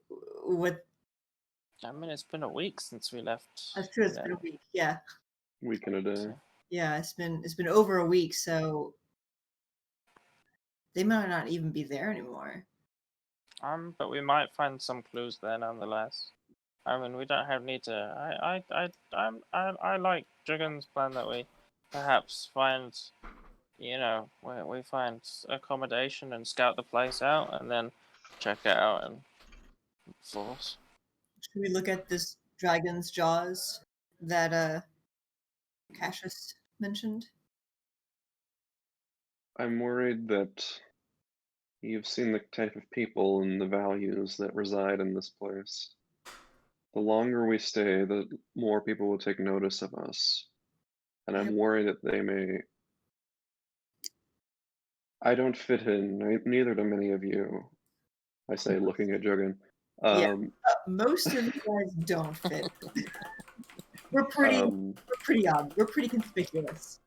I mean, it's been a week since we left. That's true. It's been a week. Yeah, Week and a day. yeah. It's been over a week, so they might not even be there anymore. But we might find some clues there nonetheless. I mean, we don't need to. I like Dragon's plan that we perhaps find, we find accommodation and scout the place out, and then check it out and force. Should we look at this dragon's jaws that Cassius mentioned? I'm worried that you've seen the type of people and the values that reside in this place. The longer we stay, the more people will take notice of us. And I'm worried that they may. I don't fit in, neither do many of you. I say, looking at Jogan. Most of you guys don't fit. We're pretty odd. We're pretty conspicuous.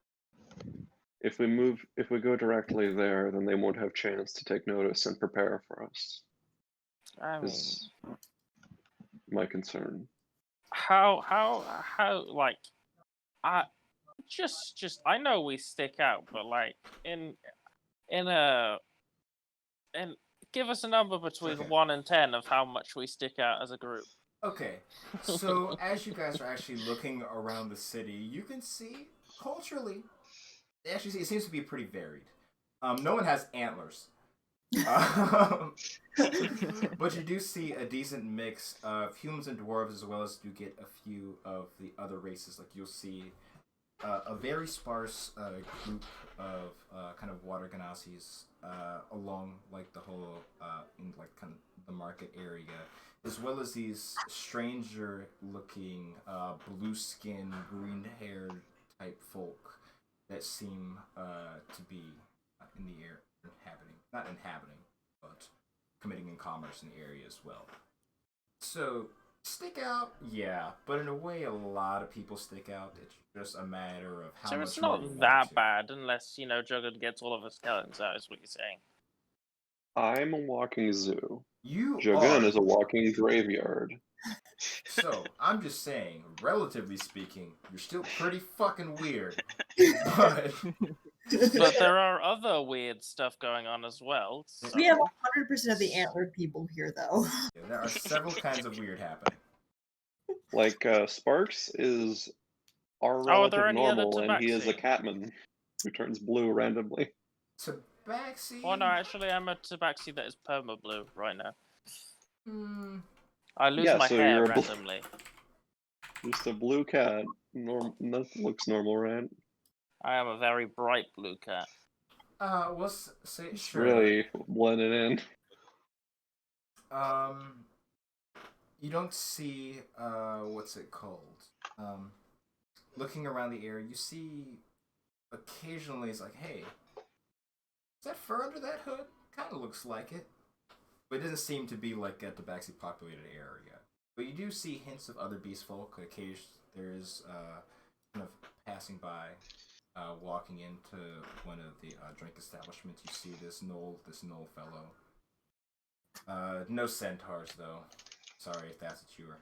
If we go directly there, then they won't have chance to take notice and prepare for us. I mean, Is my concern. how like, I I know we stick out, but like and give us a number between Okay. 1 and 10 of how much we stick out as a group. Okay, so as you guys are actually looking around the city, you can see culturally, actually, it seems to be pretty varied. No one has antlers, but you do see a decent mix of humans and dwarves, as well as you get a few of the other races. Like you'll see a very sparse group of kind of water ganasis along like the whole in like kind of the market area, as well as these stranger looking blue skinned, green haired type folk that seem to be in the air not inhabiting, but committing in commerce in the area as well. So stick out, yeah, but in a way, a lot of people stick out. It's just a matter of how So much it's more not you want that to. bad unless, Juggernaut gets all of the skeletons out, is what you're saying. I'm a walking zoo. You Jogun are. is a walking graveyard. So I'm just saying, relatively speaking, you're still pretty fucking weird. But But there are other weird stuff going on as well. So. We have 100% of the antlered people here, though. yeah, there are several kinds of weird happening. Like Sparks is our Are relative there any other normal, and he is a tabaxi? catman who turns blue randomly. Tabaxi. Oh no, actually, I'm a tabaxi that is perma blue right now. Hmm. I lose Yeah, my so hair you're randomly. Just a blue cat. That looks normal, right? I am a very bright blue cat. We'll say It's sure. really blending in. You don't see what's it called? Looking around the area, you see occasionally it's like, hey, is that fur under that hood? Kind of looks like it, but it doesn't seem to be like a tabaxi populated area. But you do see hints of other beast folk. Occasionally, there's kind of passing by, walking into one of the drink establishments. You see this Knoll fellow. No centaurs though. Sorry if that's what you were.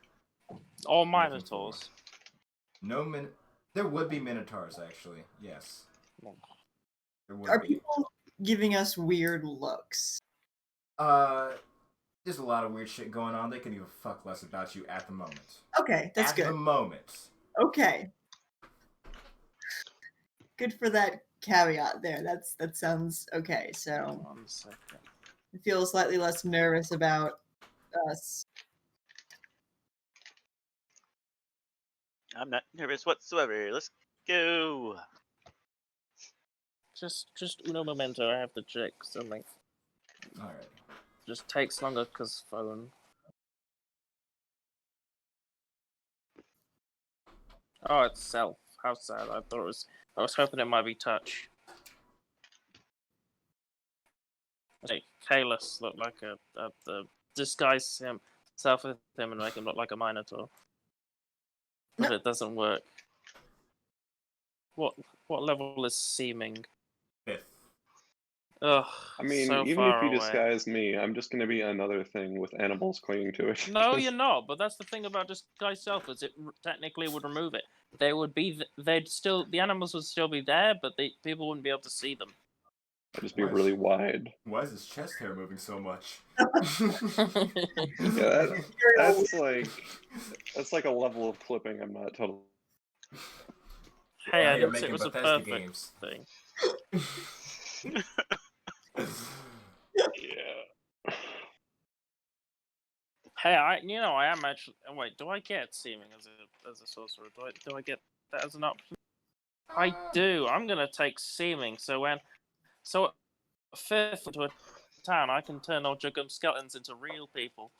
Or looking minotaurs. No There would be minotaurs, actually. Yes. There would Are be. people giving us weird looks? There's a lot of weird shit going on. They can give a fuck less about you at the moment. Okay, that's at good. the moment. Okay. Good for that caveat there. That sounds okay. So 1 second. I feel slightly less nervous about us. I'm not nervous whatsoever. Let's go. Just uno momento. I have to check something. Alright. Just takes longer because phone. Oh, it's self. How sad. I thought it was. I was hoping it might be touch. Hey, Kalis looked like the disguise himself with him and make him look like a minotaur. But it doesn't work. What level is seeming? 5th. Ugh. I mean, so even far if you away. disguise me, I'm just gonna be another thing with animals clinging to it. No, you're not. But that's the thing about disguise self is it technically would remove it. They would be. They'd still. The animals would still be there, but people wouldn't be able to see them. I'll just be really wide. Why is his chest hair moving so much? Yeah, that's like a level of clipping I'm not totally. Hey, I You're didn't say it making was a Bethesda perfect games. thing. Yeah. Hey, I am actually. Oh, wait, do I get seeming as a sorcerer? Do I get that as an option? I do. I'm gonna take seeming. So at 5th into a town, I can turn all Juggum skeletons into real people.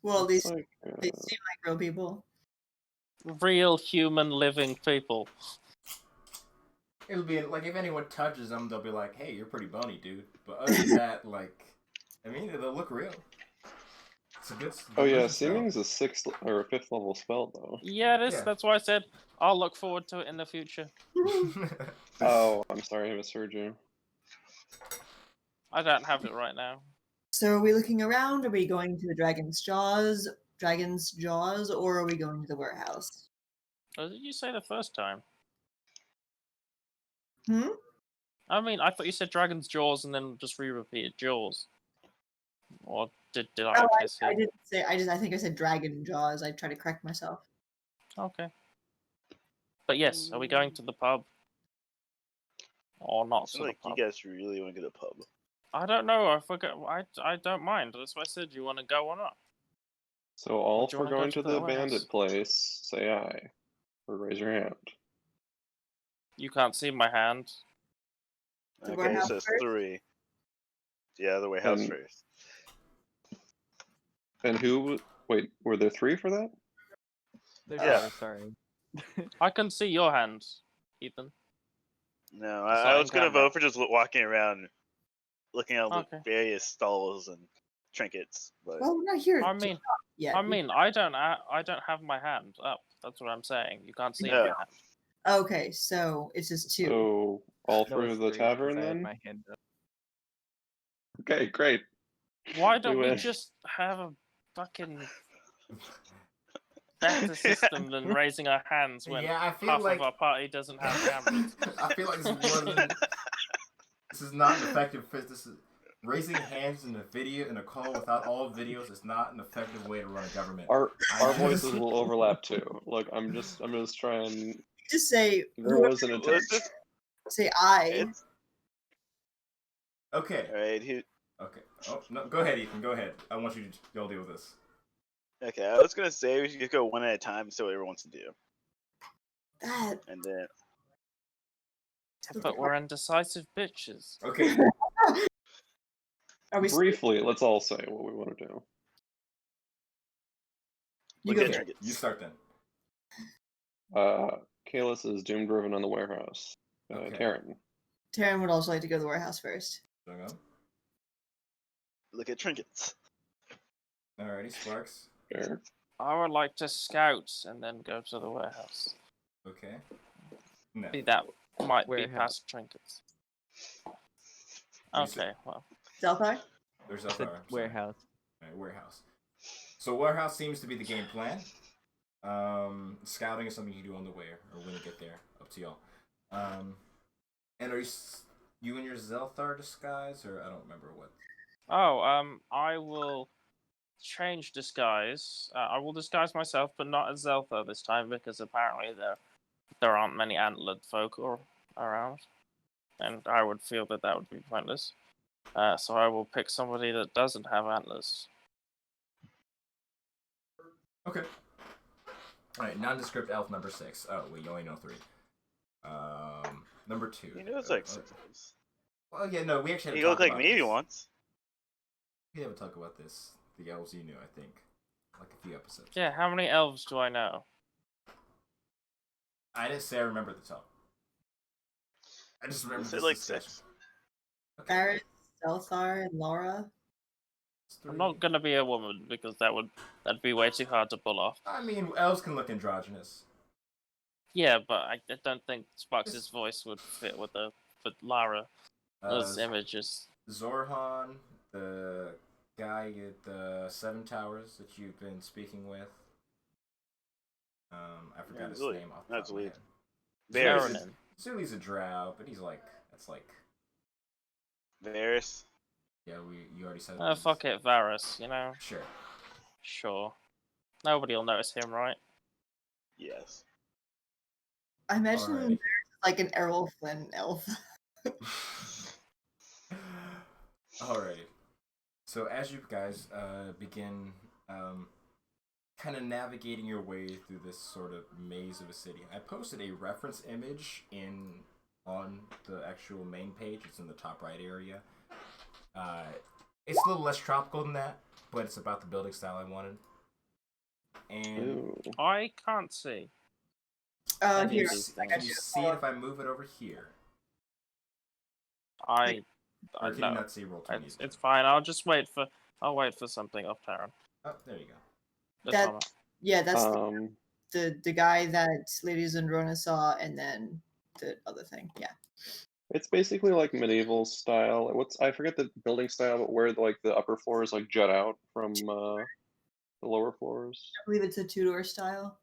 Well, at least Like, they seem like real people. Real human living people. It'll be like if anyone touches them, they'll be like, "Hey, you're pretty bony, dude." But other than that, like, I mean, they'll look real. It's a good. oh yeah, wizard spell. seeming's a 6th or a 5th level spell though. Yeah, it is. Yeah. That's why I said I'll look forward to it in the future. Oh, I'm sorry, I misheard you. I don't have it right now. So are we looking around? Are we going to the Dragon's Jaws, or are we going to the warehouse? What did you say the first time? Hmm? I mean, I thought you said Dragon's Jaws and then just re-repeated Jaws. Or did I Oh, miss I it? didn't say. I think I said Dragon Jaws. I tried to correct myself. Okay. But yes, are we going to the pub? Or not to Sounds like the you pub? guys really want to go to the pub. I don't know. I forgot. I don't mind. That's why I said. You want to go or not? So all do you for wanna go going to to the the warehouse? bandit place, say aye. Or raise your hand. You can't see my hand. The Okay, warehouse so it's first? 3. Yeah, the warehouse And- first. And who wait, were there 3 for that? There's Yeah. four, sorry. I can see your hand, Ethan. No, It's I not was in gonna camera. vote for just walking around, looking at Okay. the various stalls and trinkets. But Well, we're not here I mean, yet. I don't have my hand up. That's what I'm saying. You can't see Yeah. my hand. Okay, so it's just 2. So all No, for it's the 3, 'cause tavern I had then? my hand up. Okay, great. Why don't we win. just have a fucking better system than raising our hands when Yeah, I feel half like of our party doesn't have cameras? I feel like this is not an effective fit. This is raising hands in a video in a call without all videos is not an effective way to run a government. Our I voices just- will overlap too. Look, I'm just trying. Just say There was an let's attempt. just. say I. It's, Okay. all right. Who? Okay. Oh no, go ahead, Ethan. Go ahead. I want you to y'all deal with this. Okay, I was gonna say we should just go one at a time, so everyone wants to do, That. and then. But we're indecisive bitches. Okay. Are we? Briefly, let's all say what we want to do. You Look go at first. trinkets. You start then. Kalis is doom driven on the warehouse. Okay. Taryn. Taryn would also like to go to the warehouse first. Going on. Look at trinkets. Alrighty, Sparks. Fair. I would like to scout and then go to the warehouse. Okay. No. That might be Warehouse. past trinkets. Okay, well. Zelthar? Or It's a Zelthar, sorry. warehouse. Right, warehouse. So warehouse seems to be the game plan. Scouting is something you do on the way or when you get there. Up to y'all. And are you in your Zelthar disguise, or I don't remember what? Oh, I will change disguise. I will disguise myself, but not as Zeltha this time because apparently there aren't many antlered folk around, and I would feel that would be pointless. So I will pick somebody that doesn't have antlers. Okay. All right, nondescript elf number 6. Oh wait, you only know 3. Number 2. He knows like 6 elves. Well, yeah, no, we actually had He a talk looked like about me this. once. We have a talk about this. The elves you knew, I think, like a few episodes. Yeah, how many elves do I know? I didn't say I remember the top. I just remember You said this like discussion. 6. Okay. Barrett, Zelthar, and Laura. It's I'm 3. not gonna be a woman because that'd be way too hard to pull off. I mean, elves can look androgynous. Yeah, but I don't think Sparks' voice would fit with Lara's images. Zorhan, the guy at the 7 Towers that you've been speaking with. I forgot his Zuli. name off the Not top of my Zuli. head. Varys. Saranin. Zuli's a drow, but he's like, that's like, Varys. yeah, you already said. Fuck it, Varys, you know? Sure. Sure. Nobody will notice him, right? Yes. I imagine Alrighty. Barrett is like an Errol Flynn elf. Alrighty. So as you guys begin kind of navigating your way through this sort of maze of a city, I posted a reference image on the actual main page. It's in the top right area. It's a little less tropical than that, but it's about the building style I wanted. And Ooh. I can't see. can Here, you, These I got can you you. see it if I move it over here? I Or can you know. not see roll 20? It's fine. I'll wait for something off Terran. Oh, there you go. That- Yeah, that's Um, the guy that Lady Zandrona saw, and then the other thing. Yeah. it's basically like medieval style. I forget the building style, but where the upper floors like jut out from the lower floors. I believe it's a Tudor style.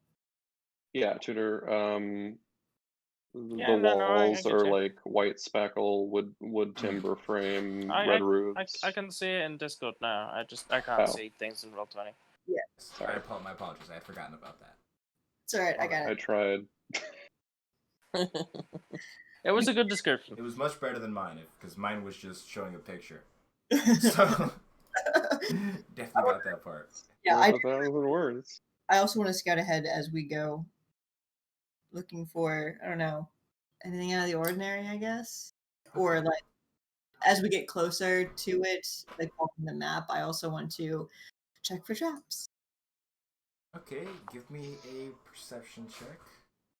Yeah, Tudor. Yeah, The no, I walls get are you. like white spackle, wood timber frame, red roofs. I can see it in Discord now. I can't Oh. see things in Roll20. Sorry. My apologies. I had forgotten about that. It's alright, I got I it. tried. It was a good description. It was much better than mine, because mine was just showing a picture. So definitely got that part. Yeah, Words with 1,000 words. I also want to scout ahead as we go, looking for, I don't know, anything out of the ordinary, I guess, or like as we get closer to it, like on the map. I also want to check for traps. Okay, give me a perception check.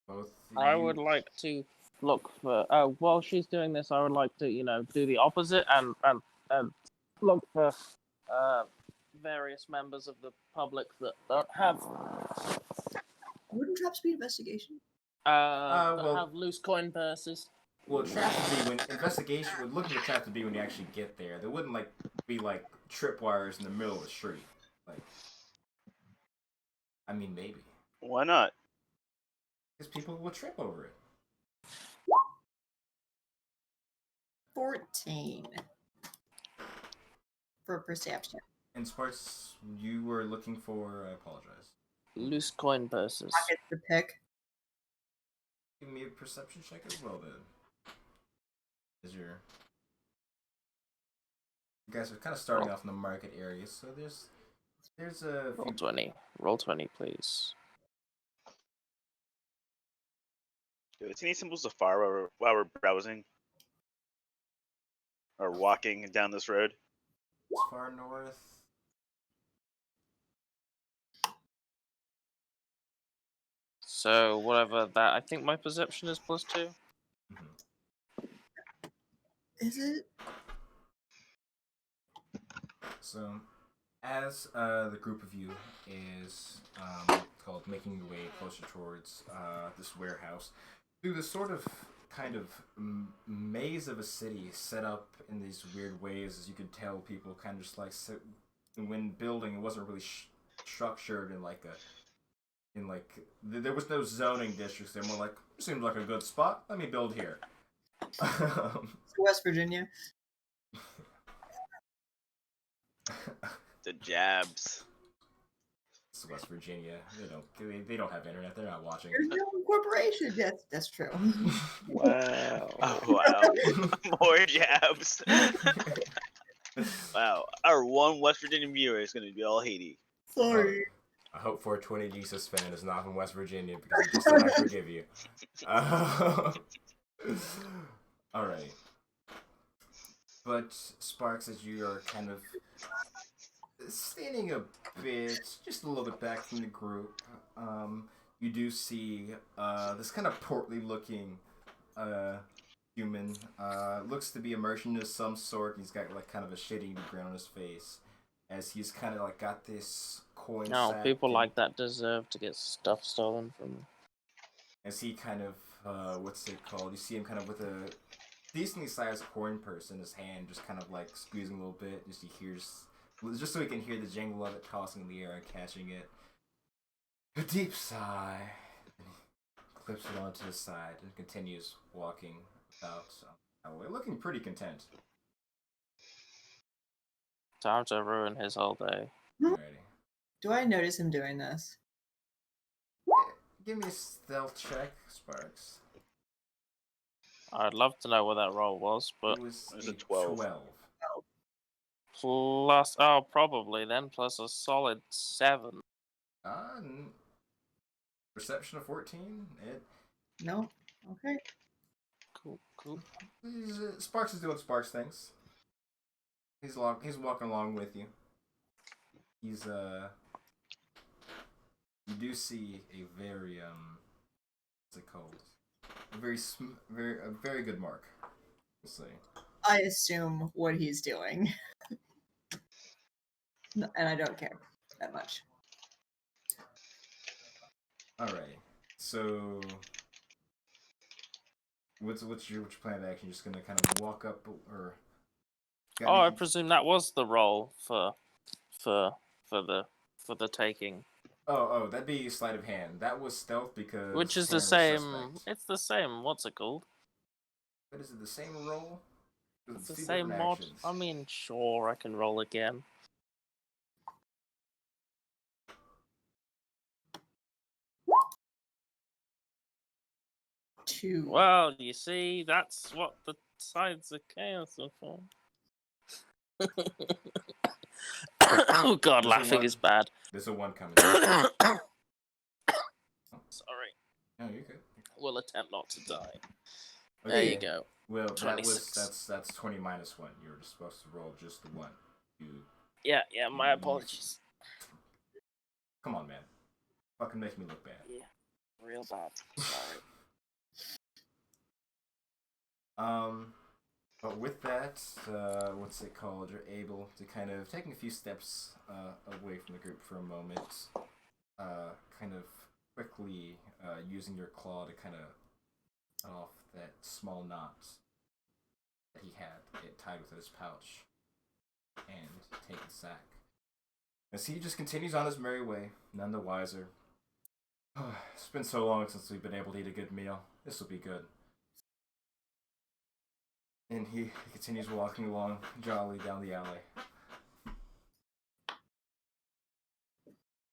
Both. I you- would like to look for. While she's doing this, I would like to, do the opposite and look for various members of the public that don't have Wouldn't traps be investigation? that well- have loose coin purses. Well, traps would be when investigation would look at the traps would be when you actually get there. There wouldn't be tripwires in the middle of the street. I mean, maybe Why not? because people will trip over it. 14 for perception. And Sparks, you were looking for. I apologize. Loose coin purses. I get the pick. Give me a perception check as well, then. As you guys are kind of starting off in the market area, so there's a Roll few 20. Roll 20, please. Do we see any symbols of fire while we're browsing? Or walking down this road? far north. So whatever that, I think my perception is +2. Mhm. Is it? So, as the group of you is called making your way closer towards this warehouse, through this sort of kind of maze of a city set up in these weird ways, as you could tell people kind of just like when building, it wasn't really structured in like there was no zoning districts. They're more like, seems like a good spot, let me build here. West Virginia. The jabs. It's West Virginia. They don't have internet. They're not watching. There's no corporation. That's true. Wow. Oh wow. More jabs. Wow. Our one West Virginia viewer is gonna be all Haiti. Sorry. I hope 420 Jesus fan is not from West Virginia, because he just said I forgive you. Alright. But Sparks, as you are kind of standing a bit, just a little bit back from the group, you do see this kind of portly looking human. Looks to be a merchant of some sort. He's got like kind of a shitty grin on his face, as he's kind of like got this coin sack. People like that deserve to get stuff stolen from them. As he kind of, what's it called? You see him kind of with a decently sized coin purse in his hand, just kind of like squeezing a little bit. Just so he can hear the jingle of it tossing in the air and catching it. A deep sigh. And he clips it onto the side and continues walking about, looking pretty content. Time to ruin his whole day. Alrighty. Do I notice him doing this? Give me a stealth check, Sparks. I'd love to know what that roll was, but It was a 12. plus probably then plus a solid 7. Perception of 14? No. Okay. Cool. Sparks is doing Sparks things. He's walking along with you. You do see a very what's it called? A very good mark. We'll see. I assume what he's doing. And I don't care that much. Alright. So what's your plan of action? Just gonna kind of walk up, or I presume that was the roll for the taking. Oh, that'd be sleight of hand. That was stealth because Which is Tanner the was same. suspect. It's the same. What's it called? But is it the same roll? It's the two same different mod. actions. I mean, sure, I can roll again. Two. Well, you see, that's what the sides of chaos are for. Oh God, There's a laughing one. is bad. There's a 1 coming. Sorry. No, you're good. We'll attempt not to die. Okay. There you go. Well, 26. that's 20 minus 1. You were supposed to roll just the 1. Yeah, my apologies. Come on, man. Fucking make me look bad. Yeah, real bad. Sorry. But with that, what's it called? You're able to kind of taking a few steps away from the group for a moment, kind of quickly using your claw to kind of cut off that small knot that he had tied within his pouch, and take the sack. As he just continues on his merry way, none the wiser. It's been so long since we've been able to eat a good meal. This will be good. And he continues walking along jolly down the alley.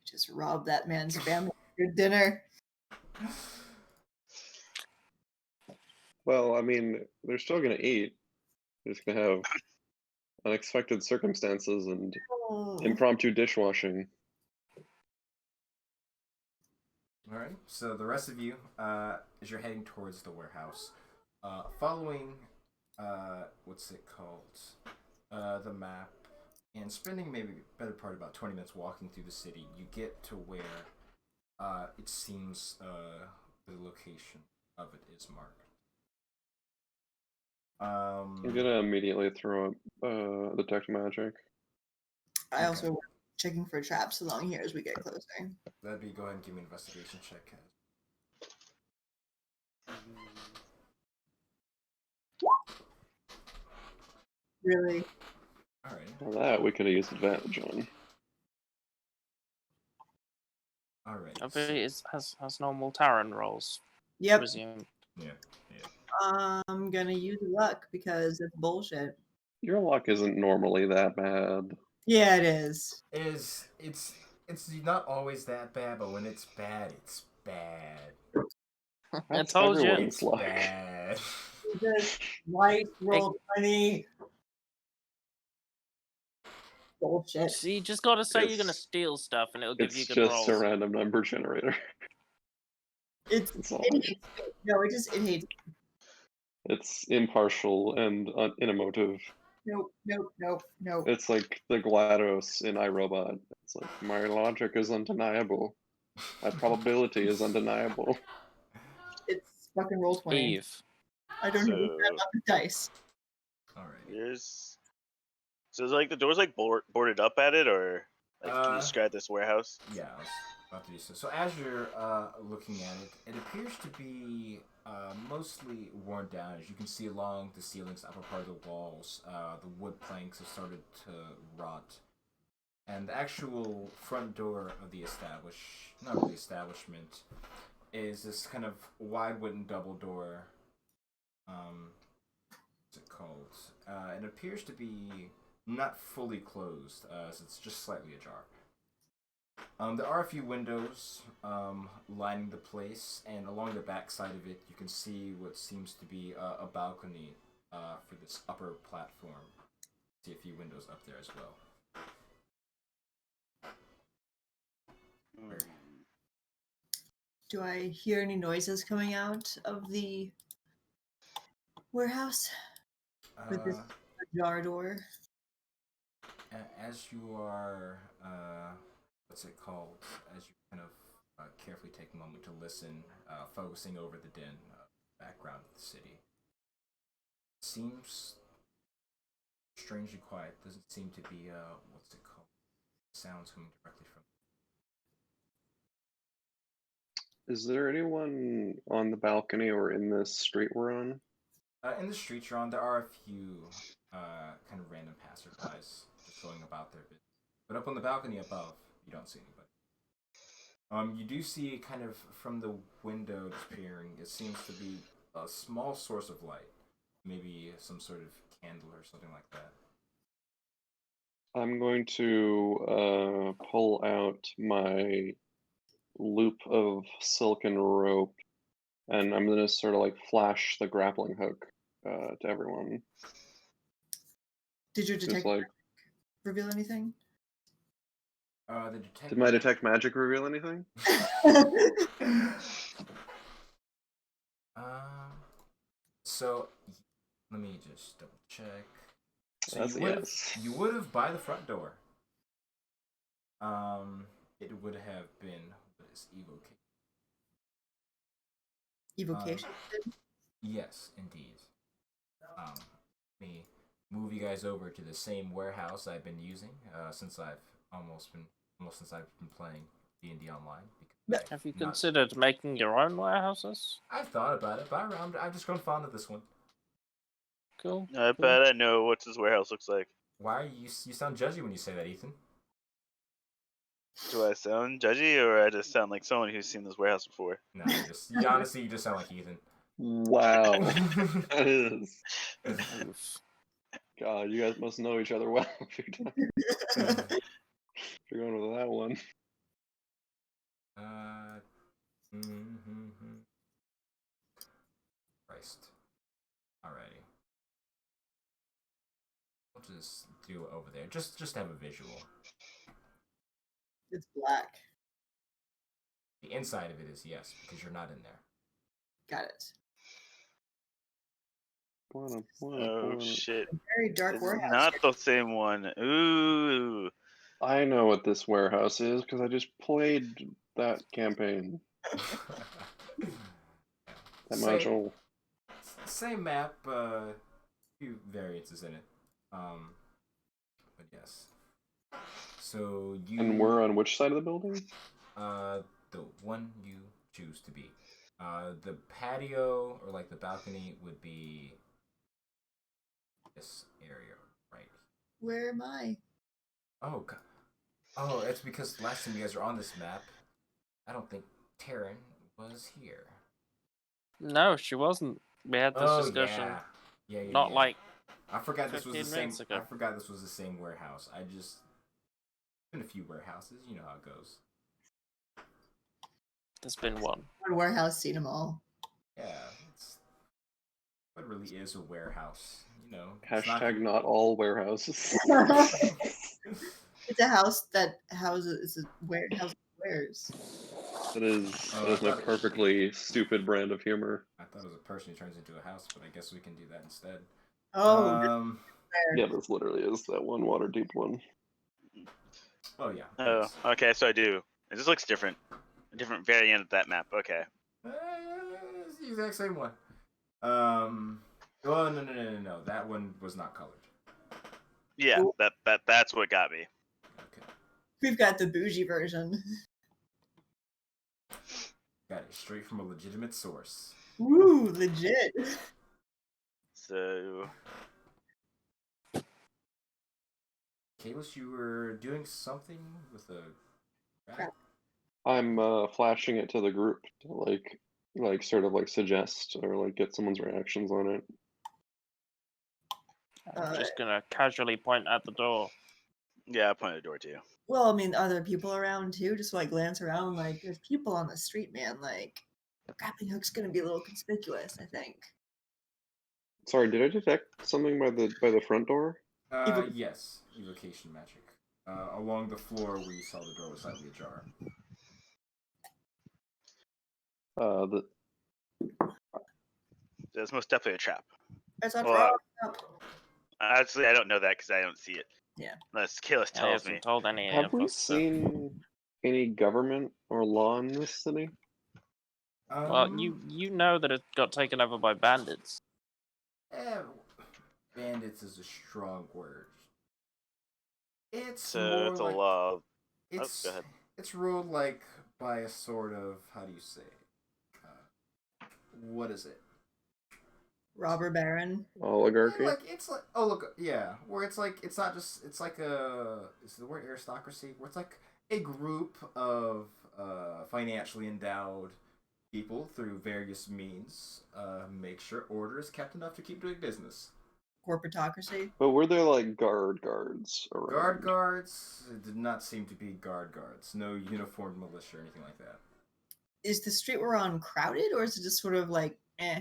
Just rob that man's family for dinner. Well, I mean, they're still gonna eat. They're just gonna have unexpected circumstances and impromptu dishwashing. Alright, so the rest of you, as you're heading towards the warehouse, following, what's it called, the map, and spending maybe a better part about 20 minutes walking through the city, you get to where, it seems, the location of it is marked. I'm gonna immediately throw up detect magic. I also checking for traps along here as we get closer. That'd be, go ahead and give me an investigation check. Really? All right. Well, that we could have used advantage on. All right. Hopefully it has normal Taran rolls. Yep. Resumed. Yeah. I'm gonna use luck because it's bullshit. Your luck isn't normally that bad. Yeah, it is. It's not always that bad, but when it's bad, it's bad. I That's told you. everyone's It's luck. bad. Just white roll 20. Bullshit. See, you just gotta say you're gonna It's- steal stuff and it'll give you It's good just rolls. a random number generator. It's That's all it it hates is. me. No, it hates. It's impartial and unemotive. Nope. It's like the GLaDOS in iRobot. It's like, my logic is undeniable. My probability is undeniable. It's fucking roll 20. Eve. I don't know So- that about the dice. All right. So is like the doors like boarded up at it, or like can you describe this warehouse? Yeah, I was about to do so. So as you're looking at it, it appears to be mostly worn down. As you can see along the ceilings, the upper part of the walls, the wood planks have started to rot. And the actual front door of the establishment, is this kind of wide wooden double door. What's it called? It appears to be not fully closed, so it's just slightly ajar. There are a few windows lining the place, and along the back side of it, you can see what seems to be a balcony for this upper platform. See a few windows up there as well. Do I hear any noises coming out of the warehouse with this ajar door? As you are, what's it called? As you kind of carefully take a moment to listen, focusing over the din, background of the city. Seems strangely quiet. Doesn't seem to be, what's it called? Sounds coming directly from. Is there anyone on the balcony or in this street we're on? In the street you're on, there are a few kind of random passerbys just going about their business. But up on the balcony above, you don't see anybody. You do see kind of from the window just peering, it seems to be a small source of light. Maybe some sort of candle or something like that. I'm going to pull out my loop of silken rope, and I'm going to sort of like flash the grappling hook to everyone. Did your Just detective like, reveal anything? The detective. did my detect magic reveal anything? So let me just double check. So That's a yes. you would have by the front door. It would have been what is evocation? Evocation? Yes, indeed. Let me move you guys over to the same warehouse I've been using since I've been playing D&D online. Have you considered making your own warehouses? I've thought about it, but I've just grown fond of this one. Cool. I bet I know what this warehouse looks like. Why are you sound judgy when you say that, Ethan? Do I sound judgy, or I just sound like someone who's seen this warehouse before? No, honestly, you just sound like Ethan. Wow. That is. Oof. God, you guys must know each other well if you're going with that one. Christ. Alrighty. We'll just do it over there. Just have a visual. It's black. The inside of it is yes, because you're not in there. Got it. Oh shit! Very dark It's warehouse. not the same one. Ooh. I know what this warehouse is because I just played that campaign. That module. Same map, few variances in it. But yes. So you. And we're on which side of the building? The one you choose to be. The patio or like the balcony would be this area, right? Where am I? Oh, oh, it's because last time you guys were on this map, I don't think Taryn was here. No, she wasn't. We had this Oh discussion. Yeah. Not like I forgot this was the 15 same. minutes ago. I forgot this was the same warehouse. I just been a few warehouses. You know how it goes. there's been one. One warehouse, seen them all. Yeah, it's what really is a warehouse. You know, Hashtag not all warehouses. It's a house that houses. It's a warehouse wares. That is Oh, my perfectly stupid brand of humor. I thought it was a person who turns into a house, but I guess we can do that instead. Oh, Yeah, this literally is that one Waterdeep one. Oh yeah. Oh, yes. okay, so I do. It just looks different. A different variant of that map. Okay. It's the exact same one. Well, no. That one was not colored. Yeah, Cool. that's what got me. Okay. we've got the bougie version. Got it straight from a legitimate source. Woo, legit. So Kalis, you were doing something with a Crap. I'm flashing it to the group to like sort of like suggest or like get someone's reactions on it. I'm just gonna casually point at the door. yeah, I pointed the door too. Well, I mean, are there people around too? Just like glance around, like there's people on the street, man. Like the grappling hook's gonna be a little conspicuous, I think. Sorry, did I detect something by the front door? Yes, evocation magic. Along the floor where you saw the door was slightly ajar. That's most definitely a trap. It's a Well, trap. Actually, I don't know that because I don't see it. Yeah. Unless Kalis I tells haven't me. told any Have of we us. seen any government or law in this city? Well, you know that it got taken over by bandits. Bandits is a strong word. It's So more it's a like law. it's go ahead. it's ruled like by a sort of how do you say? What is it? Robber baron. Oligarchy? Like it's like oh look yeah, where it's like it's not just it's like a is the word aristocracy where it's like a group of financially endowed people through various means make sure order is kept enough to keep doing business. Corporatocracy. But were there like guards around? Guards it did not seem to be guards. No uniformed militia or anything like that. Is the street we're on crowded, or is it just sort of like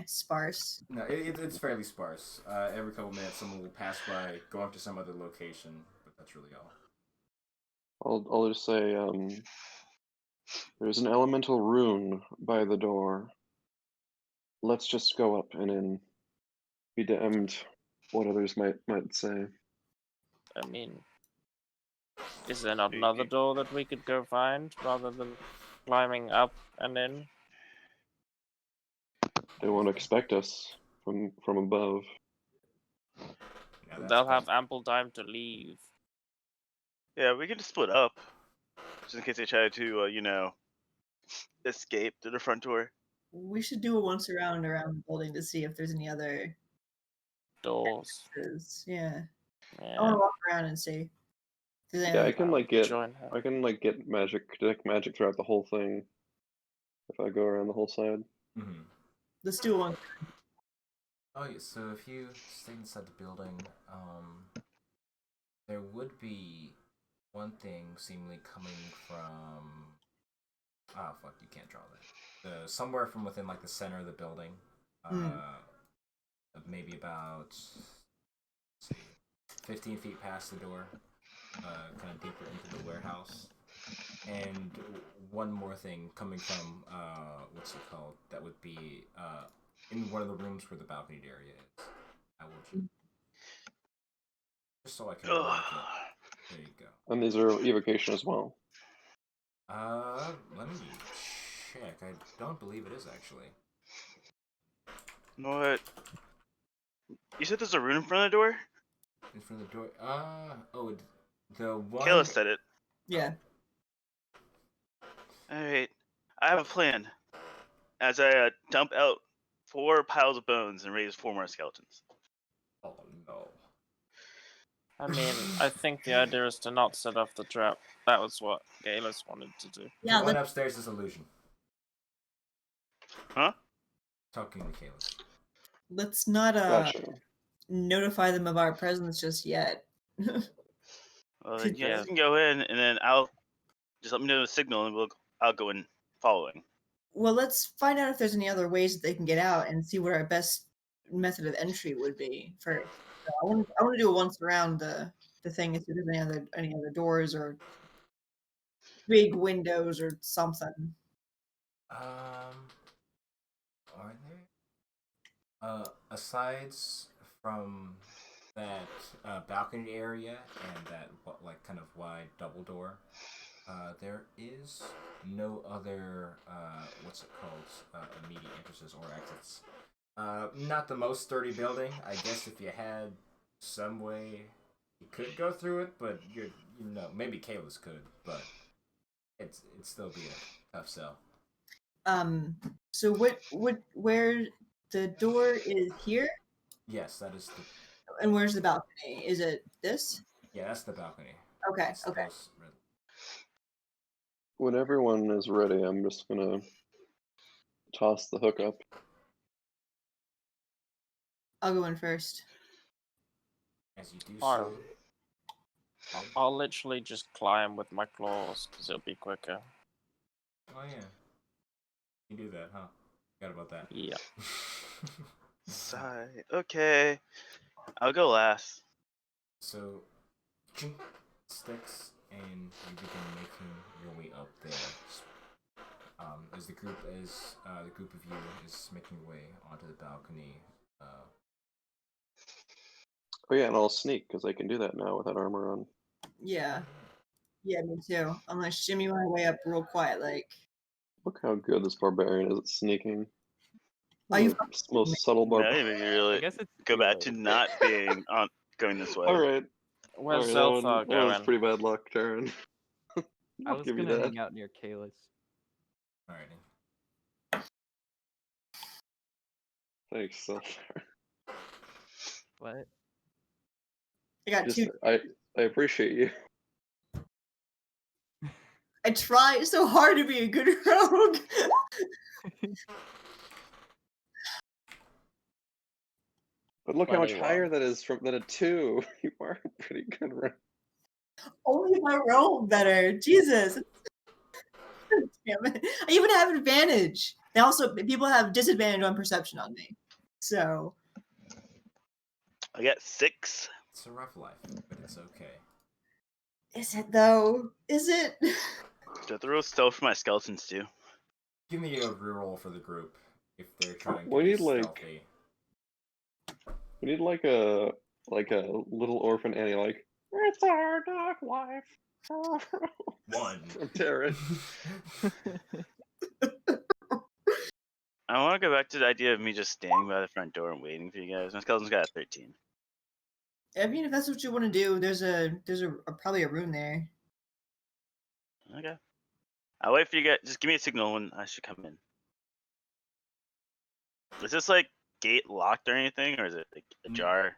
sparse? No, it's fairly sparse. Every couple minutes, someone will pass by, going to some other location, but that's really all. I'll just say there's an elemental rune by the door. Let's just go up and in. Be damned what others might say. I mean, is there not another door that we could go find rather than climbing up and in? They won't expect us from above. Yeah, They'll have ample time to leave. Yeah, we can just split up. Just in case they try to, escape to the front door. We should do a once around the building to see if there's any other Doors. entrances. Yeah. I want Yeah. to walk around and see. Yeah, I can like get Join her. I can like get detect magic throughout the whole thing if I go around the whole side. Mm-hmm. Let's do one. Oh yeah, so if you stay inside the building, there would be one thing seemingly coming from. Oh fuck! You can't draw that. Somewhere from within like the center of the building, maybe about let's see, 15 feet past the door, kind of deeper into the warehouse. And one more thing coming from what's it called? That would be in one of the rooms where the balconied area is. I will just so I can mark it. There you go. And these are evocation as well. Let me check. I don't believe it is actually. You know what? You said there's a rune in front of the door? In front of the door. The one. Kalis said it. Yeah. Alright. I have a plan. As I dump out 4 piles of bones and raise 4 more skeletons. Oh no. I mean, I think the idea is to not set off the trap. That was what Galus wanted to do. Yeah, The one let's, upstairs is illusion. Huh? Talking to Kalis. let's not Gotcha. notify them of our presence just yet. Well, then you Yeah. guys can go in, and then I'll just let me know the signal, and I'll go in following. Well, let's find out if there's any other ways that they can get out and see what our best method of entry would be first. So I want to do a once around the thing if there's any other doors or big windows or something. Are there? Aside from that balcony area and that kind of wide double door, there is no other what's it called immediate entrances or exits. Not the most sturdy building. I guess if you had some way you could go through it, but maybe Kalis could, but it'd still be a tough sell. So where the door is here, Yes, that is the. and where's the balcony? Is it this? Yeah, that's the balcony. Okay, It's okay. close, really. When everyone is ready, I'm just gonna toss the hook up. I'll go in first. As you do Alright. so. I'll literally just climb with my claws, because it'll be quicker. Oh yeah. You do that, huh? Forgot about that. Yeah. Sigh. Okay. I'll go last. So, sticks, and you begin making your way up there. As the group of you is making your way onto the balcony. Oh yeah, and I'll sneak because I can do that now without armor on. Yeah. Yeah, me too. I'm gonna shimmy my way up real quiet, like. Look how good this barbarian is at sneaking. Are you The most subtle Yeah, barbarian. maybe I really guess it's go too back to late. not being on going this way. All right. Where's All right, Zelthar that was going? pretty bad luck, Taryn. I I'll was give you gonna that. hang out near Kalis. Alrighty. Thanks, so What? I got two. I appreciate you. I try so hard to be a good rogue. But look how much 21. higher that is than a 2. You are a pretty good round. Only if I roll better. Jesus. Damn it. I even have advantage. And also, people have disadvantage on perception on me. So. I got 6. It's a rough life, but it's okay. Is it though? Is it? Do I have to roll stealth for my skeletons too? Give me a reroll for the group if they're trying to We be need, like- stealthy. We need like a little orphan Annie, like, it's our dark life. 1. From Taryn. I want to go back to the idea of me just standing by the front door and waiting for you guys. My skeleton's got a 13. I mean, if that's what you want to do, there's probably a room there. Okay. I'll wait for you guys. Just give me a signal when I should come in. Is this like gate locked or anything, or is it like ajar?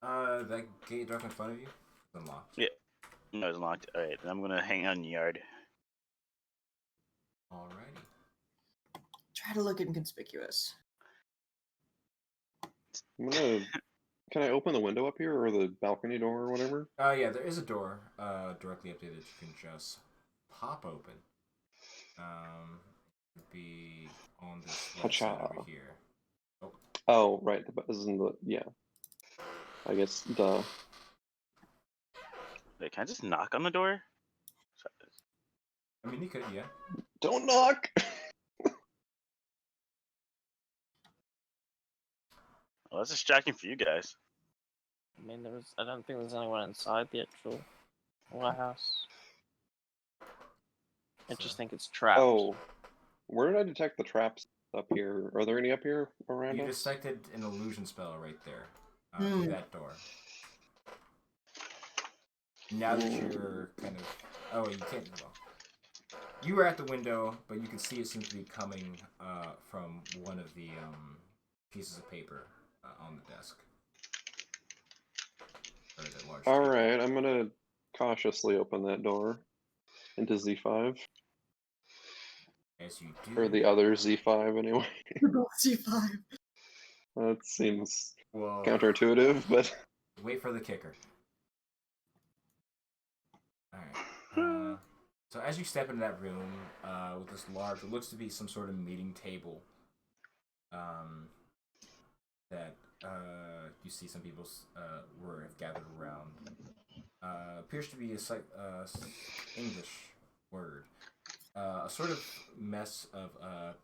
That gate dark in front of you is unlocked. Yeah. No, it's locked. Alright, then I'm gonna hang out in the yard. Alrighty. Try to look inconspicuous. Can I open the window up here or the balcony door or whatever? Yeah, there is a door directly up there that you can just pop open. It'd be on this left side Hacha. over here. Oh, right. This is in the I guess duh. Wait, can I just knock on the door? I mean, you could, yeah. Don't knock. Well, that's distracting for you guys. I mean, I don't think there's anyone inside the actual warehouse. I just So- think it's trapped. Oh, where did I detect the traps up here? Are there any up here around You us? detected an illusion spell right there. Hmm. Through that door. Now that you're kind of... Oh, you can't... Well, you were at the window, but you can see it seems to be coming from one of the pieces of paper on the desk. Or is it large All table. right, I'm gonna cautiously open that door into Z5, As you do, or the other Z5 anyway. C5. That seems well, counterintuitive, but wait for the kicker. All right. So as you step into that room with this large, it looks to be some sort of meeting table. That you see some people have gathered around. Appears to be a English word. A sort of mess of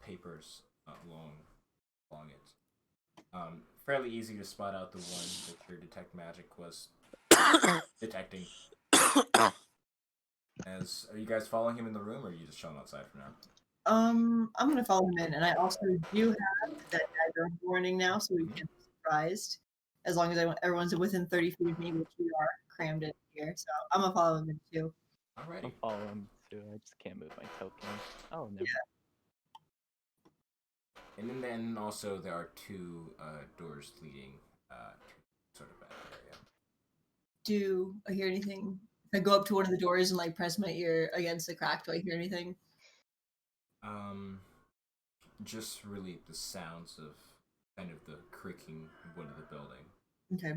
papers along it. Fairly easy to spot out the one that your detect magic was detecting. Are you guys following him in the room, or are you just chilling outside for now? I'm gonna follow him in, and I also do have that dagger warning now, so we can't be surprised. As long as everyone's within 30 feet of me, which we are crammed in here, so I'm gonna follow him in too. Alrighty. I'll follow him too. I just can't move my token. Oh no. Yeah. And then also there are two doors leading to sort of that area. Do I hear anything? If I go up to one of the doors and like press my ear against the crack, do I hear anything? Just really the sounds of kind of the creaking wood of the building. Okay.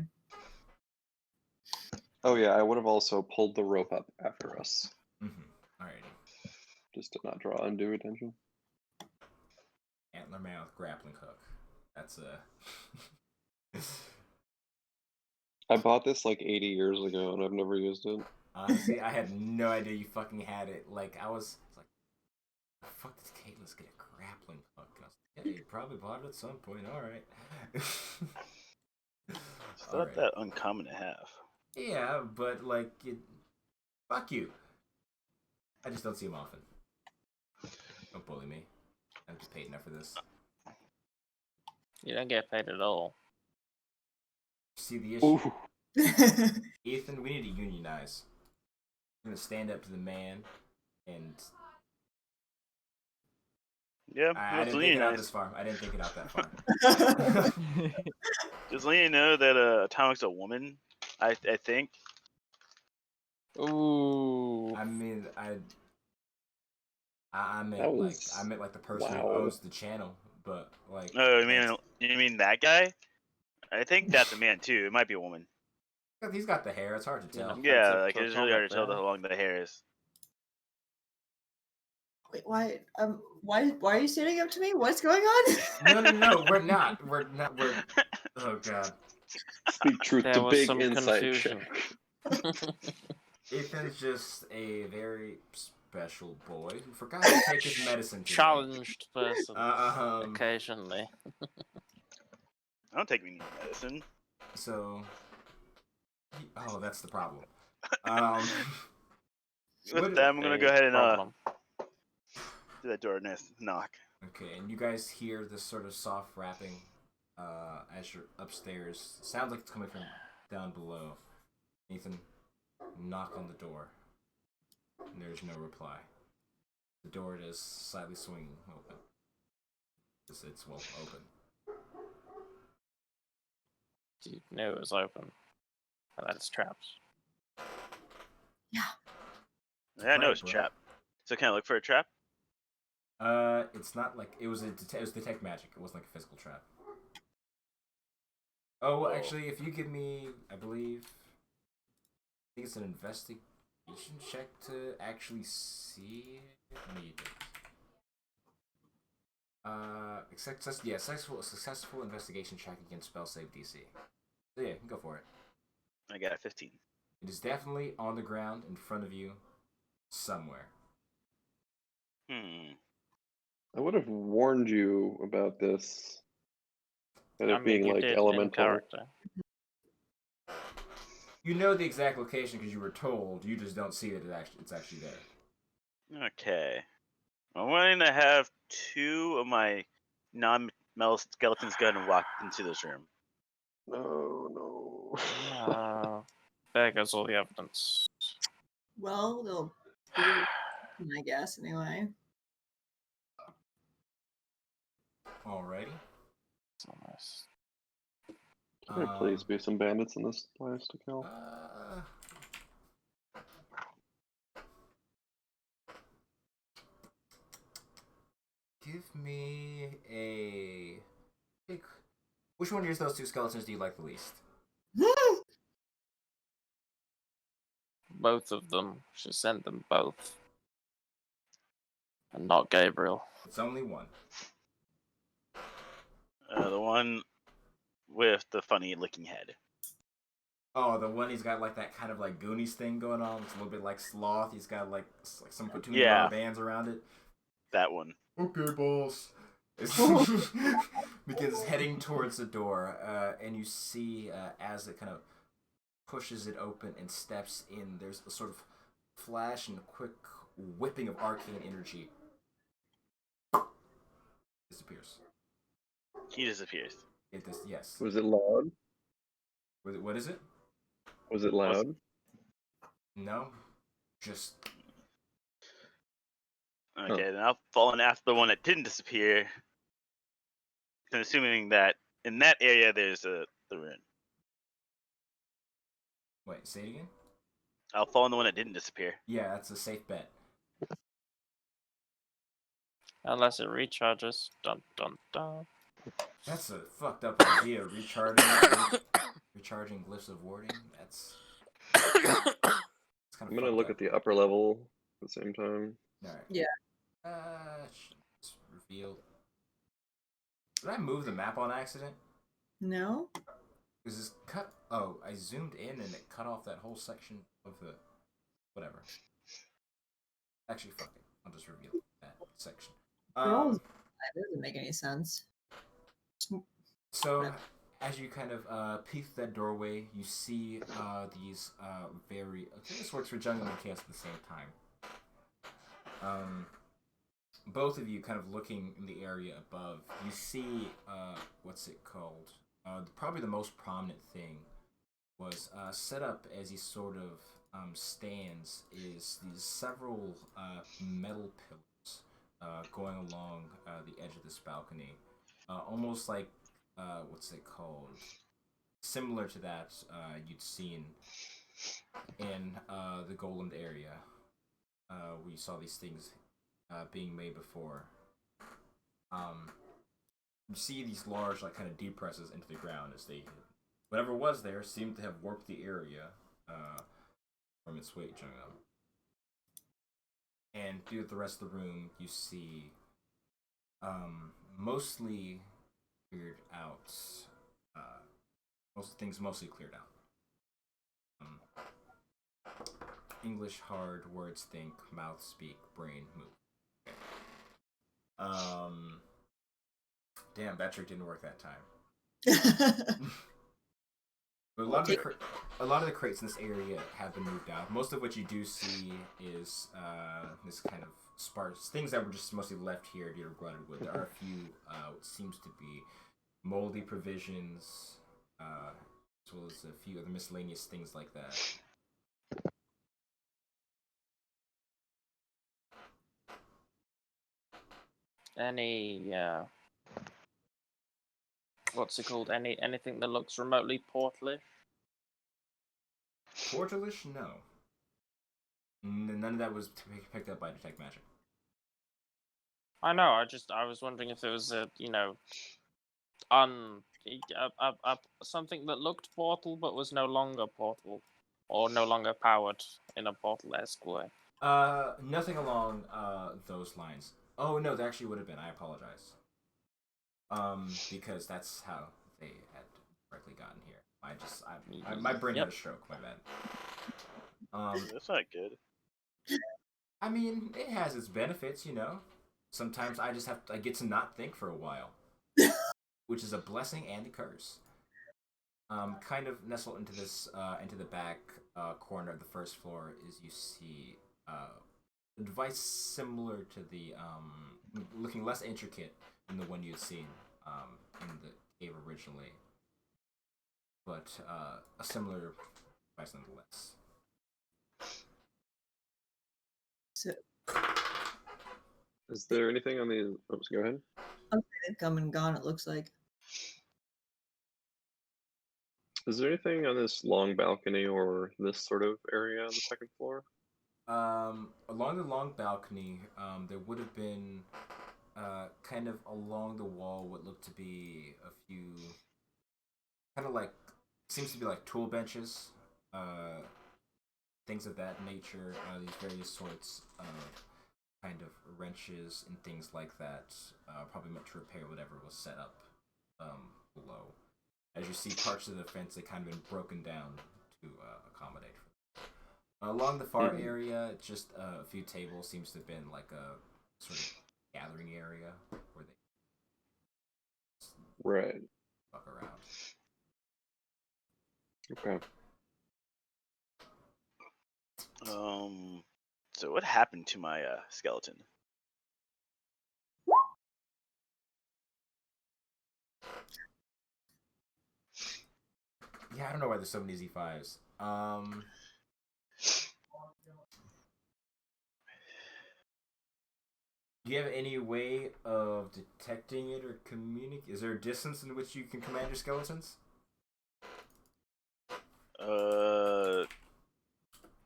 oh yeah, I would have also pulled the rope up after us, Alrighty. just to not draw undue attention. Antler man with grappling hook. That's I bought this like 80 years ago, and I've never used it. Honestly, I had no idea you fucking had it. Like, I was like, the fuck does Caitlin get a grappling hook? I was like, yeah, you probably bought it at some point. Alright. It's not that uncommon to have. Yeah, but like, fuck you. I just don't see him often. Don't bully me. I'm just paid enough for this. You don't get paid at all. See the issue? Ooh. Ethan, we need to unionize. I'm gonna stand up to the man, and Yeah, I let's didn't think it out unionize. this far. I didn't think it out that far. Does Lena know that Atomic's a woman? I think. Ooh. I mean, I That meant was- like the person who wow. owns the channel, but like. Oh, that's- you mean that guy? I think that's a man too. It might be a woman. He's got the hair. It's hard to tell. Yeah. Yeah, Offensive like to it's really hard to tell Atomic how long the hair is. Wait, why are you standing up to me? What's going on? No, we're not. We're. Oh god. Speak truth There to was big some insight confusion. check. Ethan's just a very special boy who forgot to take his medicine today. Challenged person. Um, Occasionally. I don't take any medicine. So. Oh, that's the problem. With that, I'm gonna go ahead and Problem. do that door knock. Okay, and you guys hear this sort of soft rapping as you're upstairs. Sounds like it's coming from down below. Ethan, knock on the door. And there's no reply. The door is slightly swinging open. It's open. You knew it was open. And that's traps. Yeah, I know it's a bro. trap. So can I look for a trap? It's not like it was detect magic. It wasn't like a physical trap. Oh, well, actually, if you give me, I think it's an investigation check to actually see it. Successful investigation check against spell save DC. So yeah, you can go for it. I got a 15. It is definitely on the ground in front of you, somewhere. I would have warned you about this. And I it mean, being you like did in elemental. character. You know the exact location because you were told. You just don't see that it's actually there. Okay. I'm willing to have 2 of my non-metal skeletons go ahead and walk into this room. No. There goes all the evidence. Well, they'll be, I guess, anyway. Alrighty. So nice. Can there please be some bandits in this place to kill? Give me a. Which one of those two skeletons do you like the least? Both of them. She sent them both. And not Gabriel. It's only one. The one with the funny looking head. Oh, the one he's got like that kind of like Goonies thing going on. It's a little bit like Sloth. He's got like some cartoon rubber bands around it. That one. Okay, boss. Begins heading towards the door, and you see as it kind of pushes it open and steps in, there's a sort of flash and a quick whipping of arcane energy. Disappears. He disappears. Yes. Was it loud? What is it? Was it loud? No. Just. Okay, then I'll fall in after the one that didn't disappear. And assuming that in that area there's the rune. Wait, say it again? I'll fall in the one that didn't disappear. Yeah, that's a safe bet. Unless it recharges. Dun dun dun. That's a fucked up idea. Recharging glyphs of warding. That's kind of. I'm gonna look at the upper level at the same time. Alright. Yeah. It's revealed. Did I move the map on accident? No? Is this cut? Oh, I zoomed in and it cut off that whole section of the. Whatever. Actually, fuck it. I'll just reveal that section. That doesn't make any sense. So, as you kind of peek through that doorway, you see these very. I think this works for jungle and chaos at the same time. Both of you kind of looking in the area above, you see what's it called? Probably the most prominent thing was set up as he sort of stands is these several metal pillars going along the edge of this balcony, almost like what's it called? Similar to that you'd seen in the Golem area, where you saw these things being made before. You see these large, like, kind of depresses into the ground as they, whatever was there seemed to have warped the area from its weight, Jungo. And through the rest of the room, you see mostly cleared out. Most things mostly cleared out. English hard, words think, mouth speak, brain move. Damn, that trick didn't work that time. But a lot of the crates in this area have been moved out. Most of what you do see is this kind of sparse things that were just mostly left here due to rotted wood. There are a few what seems to be moldy provisions, as well as a few other miscellaneous things like that. Any what's it called? Anything that looks remotely portalish? Portalish? No. None of that was picked up by Detect Magic. I know. I was wondering if there was a something that looked portal but was no longer portal, or no longer powered in a portal-esque way. Nothing along those lines. Oh no, there actually would have been. I apologize. Because that's how they had correctly gotten here. My brain had a stroke. My bad. That's not good. I mean, it has its benefits, you know. Sometimes I get to not think for a while, which is a blessing and a curse. Kind of nestled into this, into the back corner of the first floor is you see a device similar to the looking less intricate than the one you had seen in the cave originally, but a similar device nonetheless. So, Is there anything on the? Oops, go ahead. okay, they've come and gone. It looks like. Is there anything on this long balcony or this sort of area on the second floor? Along the long balcony, there would have been kind of along the wall, what looked to be a few, kind of like, seems to be like tool benches, things of that nature. These various sorts of kind of wrenches and things like that, probably meant to repair whatever was set up below. As you see, parts of the fence that kind of been broken down to accommodate. Along the far area, just a few tables seems to have been like a sort of gathering area where they Right. fuck around. Okay. So what happened to my skeleton? Yeah, I don't know why there's so many Z5s. Do you have any way of detecting it or communicate? Is there a distance in which you can command your skeletons?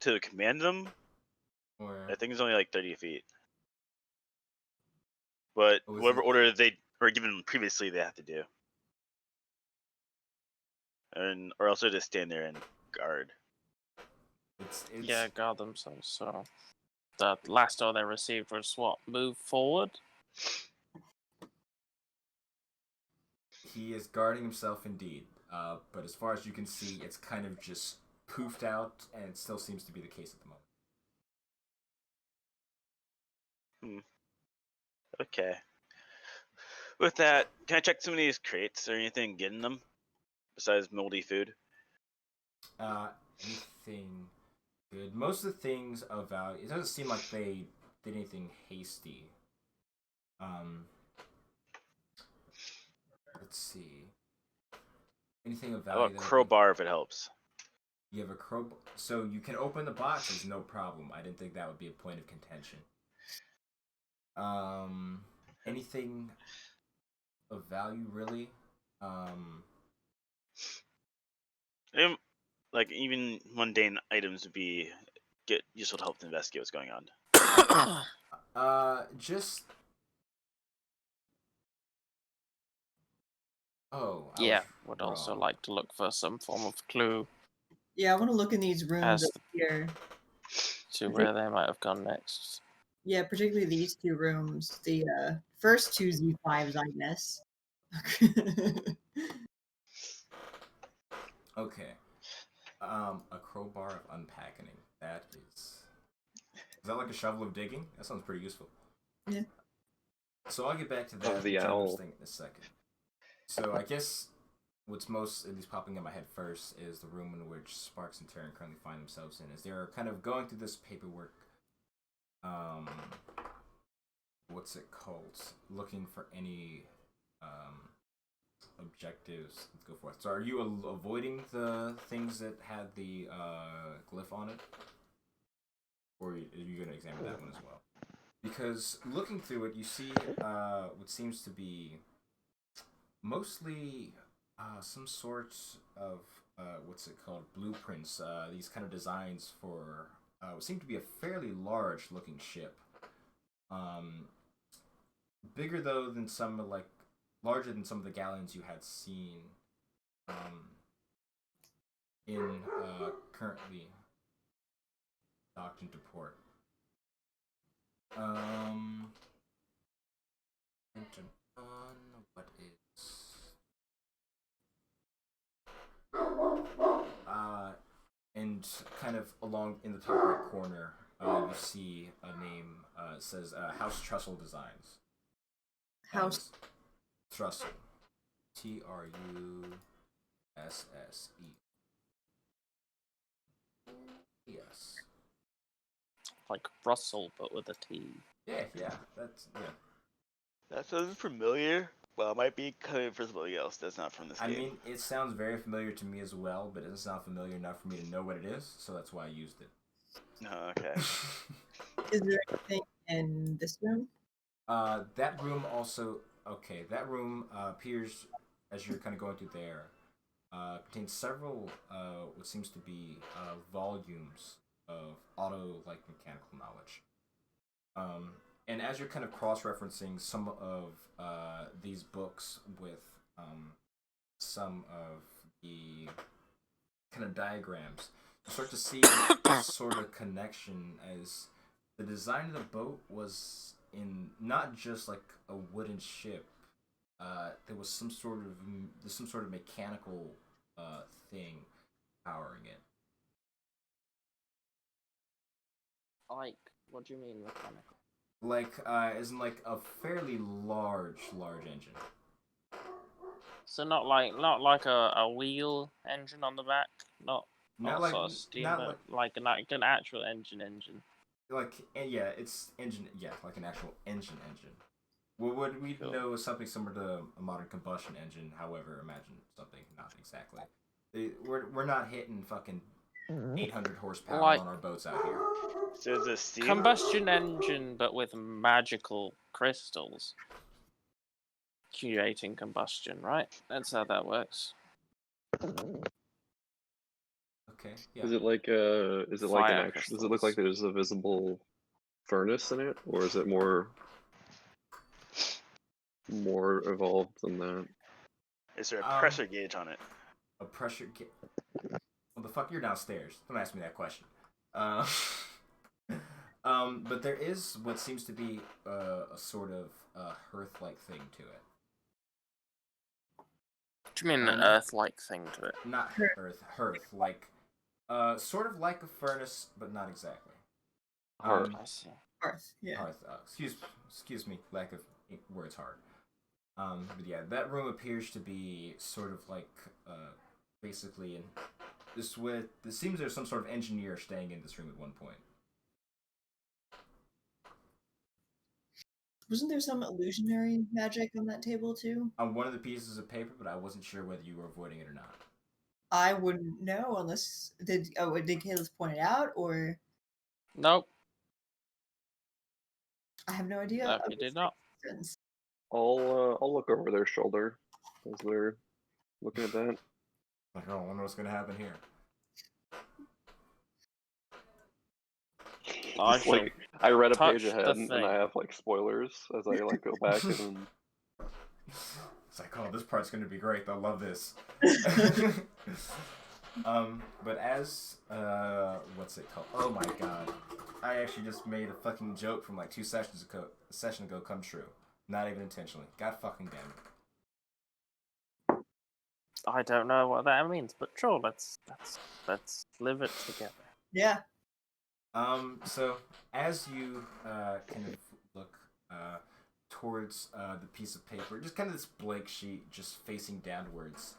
To command them, Or I think it's only like 30 feet. But Oh, is whatever it- order they were given previously, they have to do, and or else they just stand there and guard. it's Yeah, guard themselves. So the last order they received was what? Move forward. he is guarding himself indeed. But as far as you can see, it's kind of just poofed out, and it still seems to be the case at the moment. Okay. With that, can I check some of these crates or anything getting them besides moldy food? Anything good? Most of the things of value. It doesn't seem like they did anything hasty. Let's see. Anything of How value? about crowbar if it helps? You have a crowbar, so you can open the boxes, no problem. I didn't think that would be a point of contention. Anything of value, really? Like even mundane items would be useful to help to investigate what's going on. Just. Oh, I Yeah, was would also wrong. like to look for some form of clue Yeah, I want to look in these rooms As up here. to where they might have gone next. Yeah, particularly these two rooms. The first two Z5s, I guess. Okay. A crowbar of unpacking. That is. Is that like a shovel of digging? That sounds pretty useful. Yeah. So I'll get back to that the general owl. thing in a second. So I guess what's most at least popping in my head first is the room in which Sparks and Terran currently find themselves in. As they're kind of going through this paperwork. What's it called? Looking for any objectives. Let's go for it. So are you avoiding the things that had the glyph on it? Or are you going to examine that one as well? Because looking through it, you see what seems to be mostly some sort of, what's it called, blueprints. These kind of designs for what seem to be a fairly large looking ship. Bigger though than some larger than some of the galleons you had seen in currently docked into port. What is and kind of along in the top right corner, you see a name. It says House Trussell Designs. House Trussell. Trusse. Yes. Like Russell, but with a T. Yeah. That sounds familiar. Well, it might be coming from something else that's not from this I game. mean, it sounds very familiar to me as well, but it's not familiar enough for me to know what it is, so that's why I used it. Oh, okay. Is there anything in this room? That room also. Okay, that room appears as you're kind of going through there. Contains several what seems to be volumes of auto mechanical knowledge. And as you're kind of cross-referencing some of these books with some of the kind of diagrams, you start to see a sort of connection as the design of the boat was in not just like a wooden ship. There was some sort of mechanical thing powering it. Like, what do you mean mechanical? Like, as in like a fairly large engine. So not like a wheel engine on the back, not Not sort of steam, but like an actual engine. Like, yeah, it's engine. Yeah, like an actual engine. Well, would we Cool. know something similar to a modern combustion engine? However, imagine something not exactly. We're not hitting fucking 800 horsepower Like- on our boats out here. So is it steam? Combustion engine, but with magical crystals creating combustion, right? That's how that works. Okay, yeah. Is it like is it like Fire an actual? Does it look like there's a visible furnace in it, or is it more evolved than that? Is there a pressure gauge on it? A pressure gauge? Well, the fuck, you're downstairs. Don't ask me that question. But there is what seems to be a sort of hearth-like thing to it. What do you mean an Earth-like thing to it? Not hearth, like sort of like a furnace, but not exactly. Hearth. I see. Hearth, yeah. Hearth. Excuse me, lack of words hard. But yeah, that room appears to be sort of like basically in this with. It seems there's some sort of engineer staying in this room at one point. Wasn't there some illusionary magic on that table too? On one of the pieces of paper, but I wasn't sure whether you were avoiding it or not. I wouldn't know unless did Caleb point it out, or Nope. I have no idea. No, of he did its not. existence. I'll look over their shoulder as they're looking at that. Like, oh, I wonder what's gonna happen here. I Just, like, I read a page touch the ahead and thing. I have like spoilers as I like go back and It's like, oh, this part's gonna be great. They'll love this. But as what's it called? Oh my god, I actually just made a fucking joke from like 2 sessions ago come true. Not even intentionally. God fucking damn it. I don't know what that means, but sure, let's live it together. Yeah. So as you kind of look towards the piece of paper, just kind of this blank sheet, just facing downwards,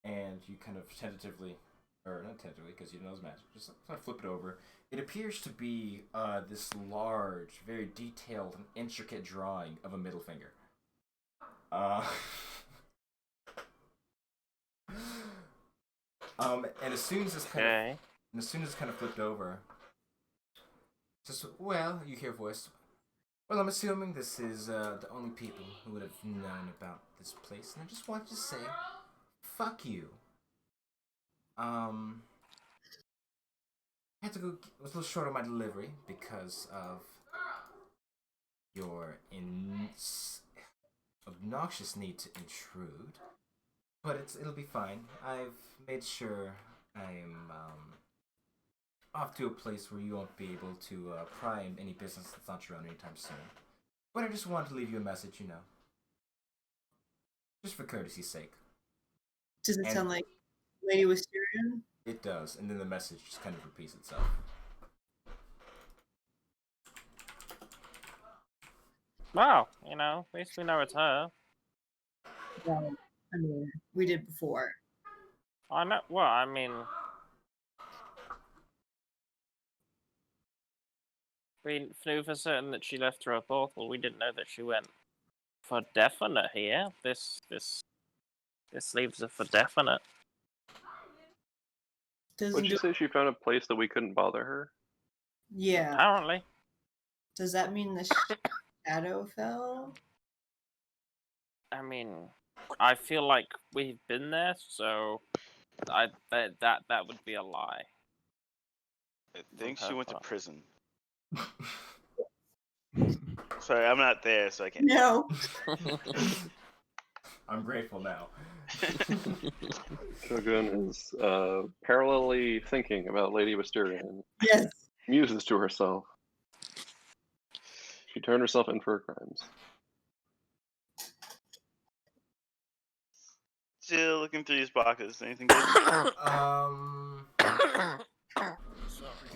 and you kind of tentatively, or not tentatively, because you know it's magic, just kind of flip it over. It appears to be this large, very detailed and intricate drawing of a middle finger. And as soon as it's kind of flipped over, just, well, you hear a voice. Well, I'm assuming this is the only people who would have known about this place, and I just wanted to say, fuck you. I had to go. Was a little short on my delivery because of your obnoxious need to intrude, but it'll be fine. I've made sure I'm off to a place where you won't be able to pry any business that's not your own anytime soon. But I just wanted to leave you a message, you know, just for courtesy's sake. Does it sound like Lady Wisteria? It does, and then the message just kind of repeats itself. Wow, you know, at least we know it's her. Well, I mean, we did before. I know. Well, I mean, we knew for certain that she left through a portal. We didn't know that she went for definite here. This leaves her for definite. Doesn't would you say she found a place that we couldn't bother her? Yeah. Apparently. Does that mean the shadow fell? I mean, I feel like we've been there, so that would be a lie. I think she went to prison. Sorry, I'm not there, so I can't. No. I'm grateful now. Shogun is parallelly thinking about Lady Wisteria and Yes. muses to herself. She turned herself in for her crimes. Still looking through these boxes. Anything good? Give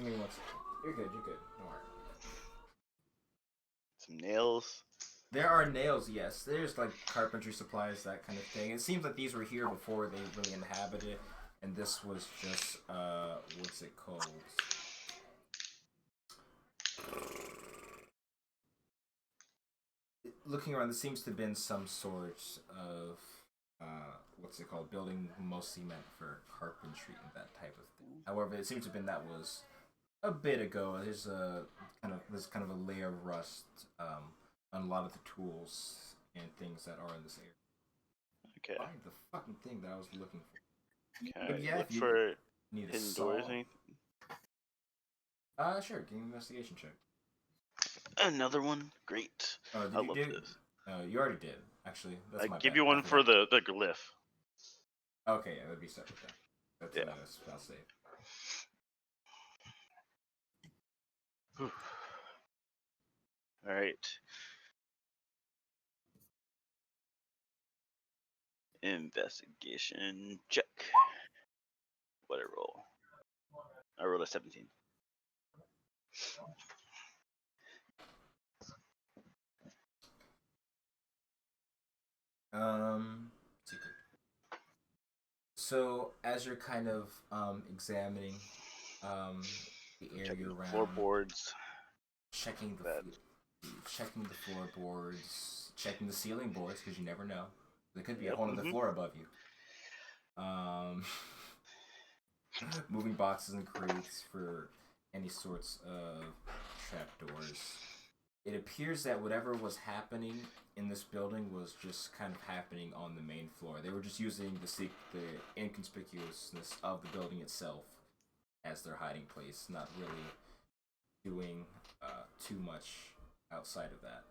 me 1 second. You're good. Don't worry. Some nails. There are nails, yes. There's like carpentry supplies, that kind of thing. It seems like these were here before they really inhabited, and this was just what's it called? Looking around, there seems to have been some sort of what's it called? Building mostly meant for carpentry and that type of thing. However, it seems to have been that was a bit ago. There's kind of a layer of rust on a lot of the tools and things that are in this area. Okay. Find the fucking thing that I was looking for. Can But I yeah, look if you for need a hidden saw. doors or anything? Sure. Give me an investigation check. Another one? Great. Did I you love do? this. You already did. Actually, that's I my give bad. you I one for forgot. the glyph. Okay, yeah, that'd be separate then. That's Yeah. a spell save. All right. Investigation check. What I roll? I rolled a 17. Secret. So as you're kind of examining the area Checking the around, floorboards. checking the floorboards, checking the ceiling boards because you never know. There could be a hole in the floor above you. Moving boxes and crates for any sorts of trapdoors. It appears that whatever was happening in this building was just kind of happening on the main floor. They were just using the inconspicuousness of the building itself as their hiding place, not really doing too much outside of that.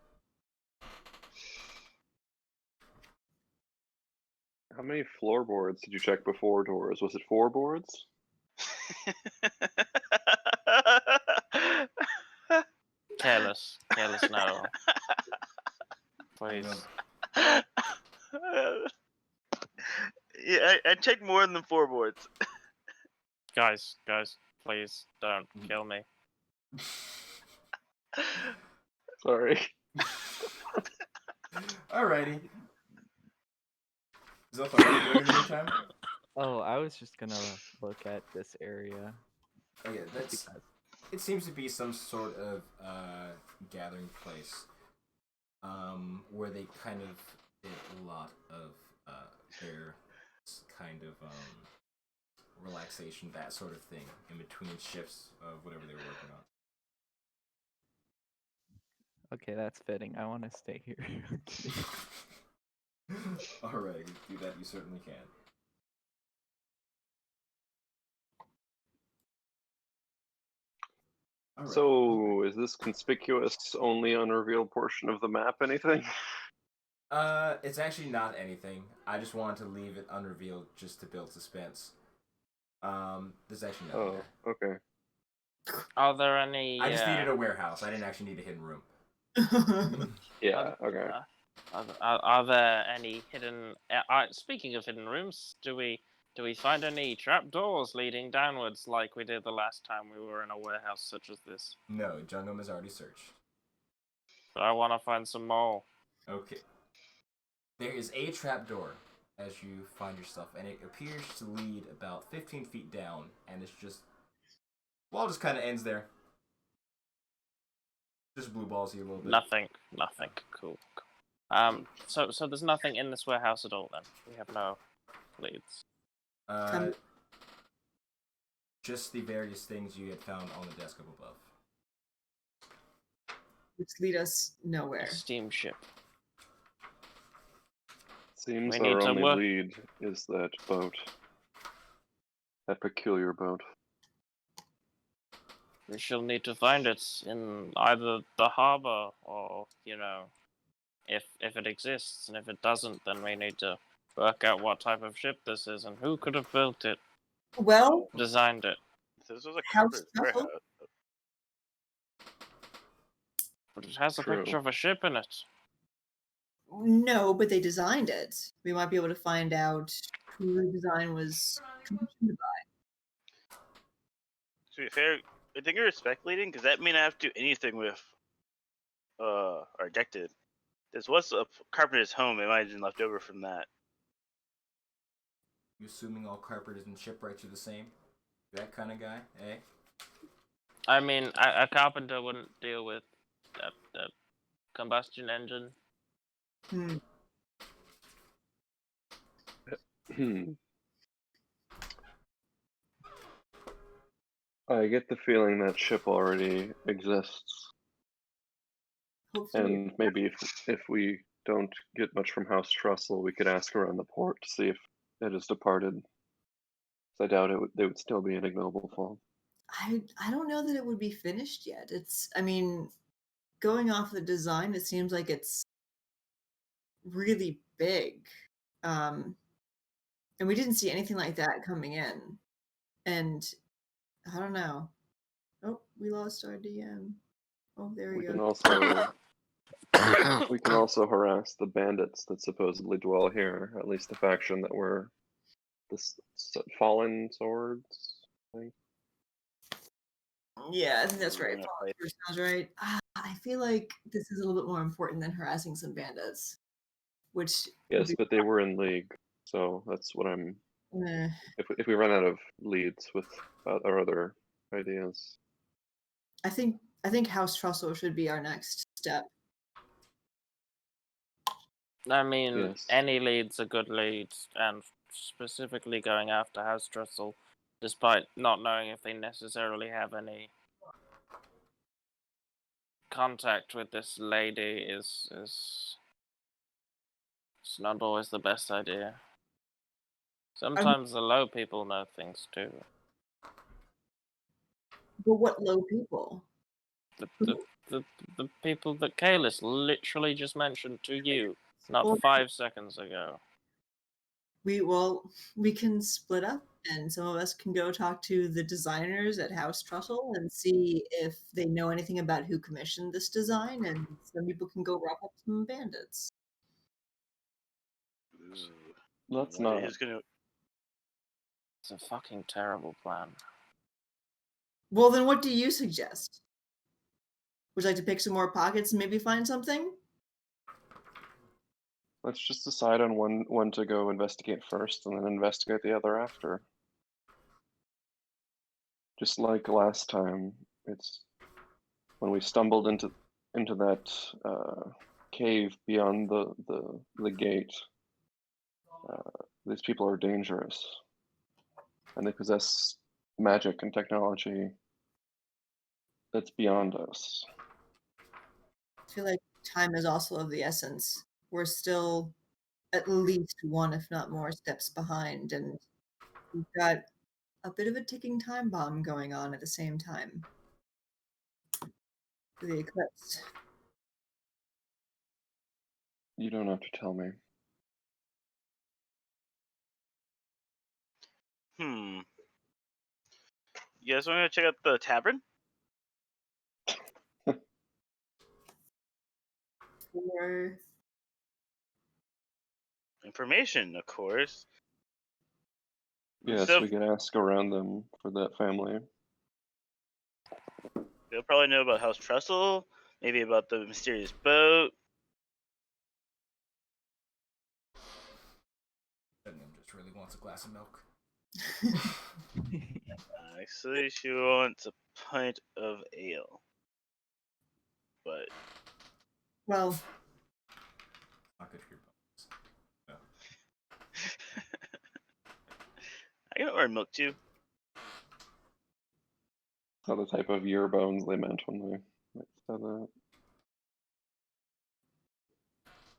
How many floorboards did you check before doors? Was it 4 boards? Careless now. Please. Yeah, I checked more than the floorboards. Guys, please don't kill me. Sorry. Alrighty. Zilpha, what are you doing in the meantime? Oh, I was just gonna look at this area. Okay, it seems to be some sort of gathering place where they kind of did a lot of their kind of relaxation, that sort of thing, in between shifts of whatever they were working on. Okay, that's fitting. I want to stay here. Alright, do that, you certainly can. Alright. So, is this conspicuous only unrevealed portion of the map anything? It's actually not anything. I just wanted to leave it unrevealed just to build suspense. There's actually nothing there. Oh, okay. Are there any? I just needed a warehouse. I didn't actually need a hidden room. Yeah, okay. Are there any hidden? Speaking of hidden rooms, do we find any trapdoors leading downwards like we did the last time we were in a warehouse such as this? No, Jungum has already searched. But I want to find some more. Okay. There is a trapdoor as you find your stuff, and it appears to lead about 15 feet down, and it's just... Well, it just kind of ends there. Just blue balls you a little bit. Nothing. Cool. So there's nothing in this warehouse at all then? We have no leads. Just the various things you had found on the desk up above. Which lead us nowhere. A steamship. Seems We need our to only work- lead is that boat. That peculiar boat. We shall need to find it in either the harbor or, if it exists, and if it doesn't, then we need to work out what type of ship this is and who could have built it, Well, designed it. This was a House carpenter's Truffle? warehouse. But it has a True. picture of a ship in it. no, but they designed it. We might be able to find out who the design was commissioned by. To be fair, I think you're speculating because that may not have to do anything with our objective. This was a carpenter's home. It might have been left over from that. You assuming all carpenters and shipwrights are the same? That kind of guy, eh? I mean, a carpenter wouldn't deal with the combustion engine. I get the feeling that ship already exists, Hopefully. and maybe if we don't get much from House Trussell, we could ask around the port to see if it has departed. I doubt they would still be in Ignoblefall. I don't know that it would be finished yet. I mean, going off the design, it seems like it's really big. And we didn't see anything like that coming in. And I don't know. Oh, we lost our DM. Oh, there we go. We can also harass the bandits that supposedly dwell here, at least the faction that were the Fallen Swords, I think. Yeah, I think that's right. Yeah, Fallen Sword sounds right. I feel like this is a little bit more important than harassing some bandits. Which Yes, but they were in league, so that's what I'm. If we run out of leads with our other ideas, I think House Trussell should be our next step. I mean, yes. any lead's a good lead, and specifically going after House Trussell, despite not knowing if they necessarily have any contact with this lady is it's not always the best idea. Sometimes the low people know things too. But what low people? The people that Kalis literally just mentioned to you, not Well, 5 seconds ago. We can split up, and some of us can go talk to the designers at House Trussell and see if they know anything about who commissioned this design, and some people can go rough up some bandits. Let's not. It's a fucking terrible plan. Well, then what do you suggest? Would you like to pick some more pockets and maybe find something? Let's just decide on one to go investigate first, and then investigate the other after. Just like last time, it's when we stumbled into that cave beyond the gate. These people are dangerous, and they possess magic and technology that's beyond us. I feel like time is also of the essence. We're still at least one, if not more, steps behind, and we've got a bit of a ticking time bomb going on at the same time. The eclipse. You don't have to tell me. You guys want to check out the tavern? For Information, of course. Yes, So- we can ask around them for that family. They'll probably know about House Trussell, maybe about the mysterious boat. Edmund just really wants a glass of milk. Actually, she wants a pint of ale. But well, Not good for your bones. I can order milk too. Not the type of year bones they meant when they said that.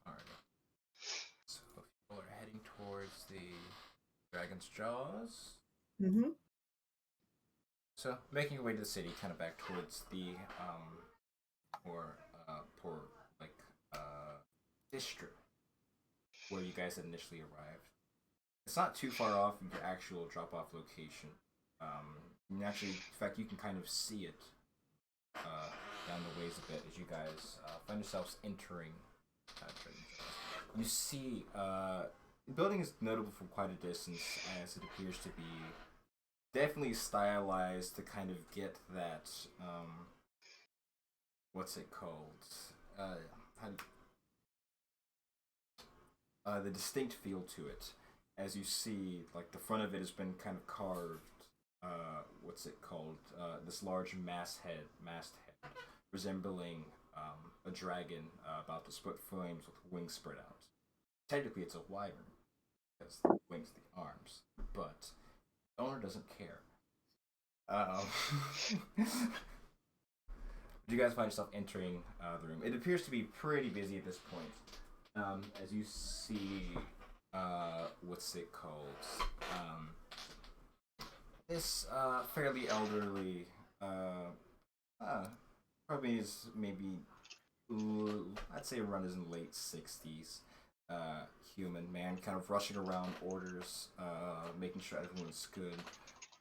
Alright. So people are heading towards the Dragon's Jaws. mm-hmm. So, making your way to the city, kind of back towards the poor district where you guys had initially arrived. It's not too far off your actual drop-off location. And actually, in fact, you can kind of see it down the ways a bit as you guys find yourselves entering. You see, the building is notable from quite a distance, as it appears to be definitely stylized to kind of get that, what's it called? The distinct feel to it. As you see, like, the front of it has been kind of carved, what's it called? This large masthead, resembling a dragon about to split flames with wings spread out. Technically, it's a wyvern, because the wings are the arms, but the owner doesn't care. You guys find yourself entering the room. It appears to be pretty busy at this point. As you see, what's it called? This fairly elderly, probably is maybe, I'd say around his late 60s, human man, kind of rushing around orders, making sure everyone's good,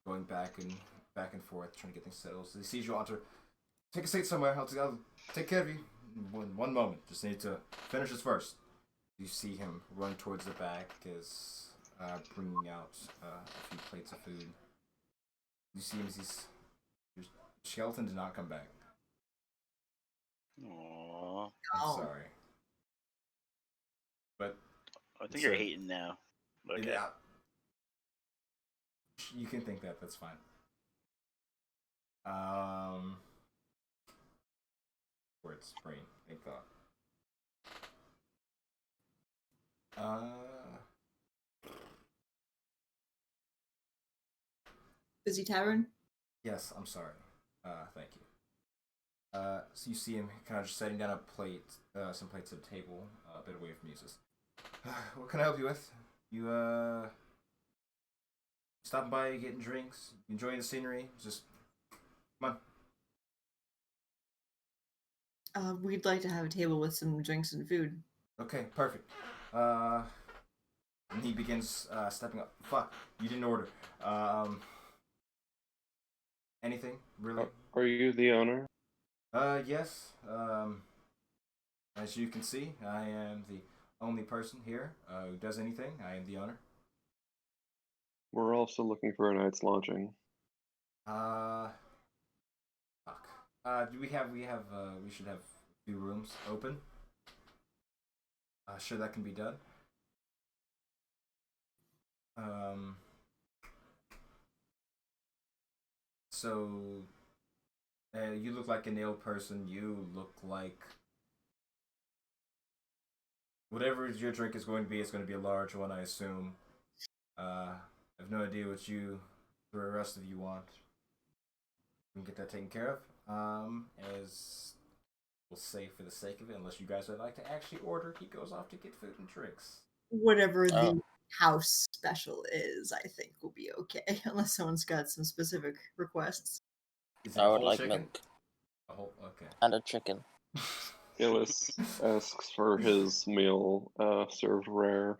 going back and forth, trying to get things settled. So he sees you enter. Take a seat somewhere. I'll take care of you. One moment. Just need to finish this first. You see him run towards the back as bringing out a few plates of food. You see him as your skeleton did not come back. Aww. I'm sorry. But I think you're hating now. Okay. Yeah. You can think that. That's fine. Words, brain, think thought. Busy tavern? Yes, I'm sorry. Thank you. So you see him kind of just setting down a plate, some plates at a table, a bit away from you. Says, "What can I help you with? You stopping by, getting drinks, enjoying the scenery? Just come on." We'd like to have a table with some drinks and food. Okay, perfect. And he begins stepping up. Fuck, you didn't order. Anything really? Are you the owner? Yes. As you can see, I am the only person here who does anything. I am the owner. We're also looking for a night's lodging. Fuck. Do we should have a few rooms open. Sure, that can be done. So, you look like a nail person. You look like whatever your drink is going to be. It's going to be a large one, I assume. I have no idea what the rest of you want. We can get that taken care of. As we'll say for the sake of it, unless you guys would like to actually order, he goes off to get food and drinks. Whatever the house special is, I think will be okay, unless someone's got some specific requests. Is it I a would whole like chicken? milk A whole, okay. and a chicken. Gillis asks for his meal served rare.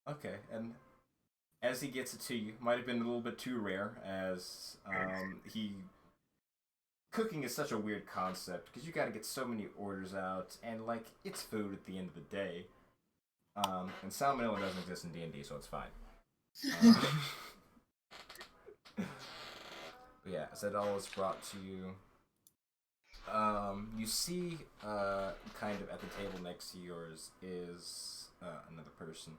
Okay, and as he gets it to you, might have been a little bit too rare, as cooking is such a weird concept, because you gotta get so many orders out, and, like, it's food at the end of the day. And salmonella doesn't exist in D&D, so it's fine. But yeah, as that all is brought to you, you see, kind of at the table next to yours is another person.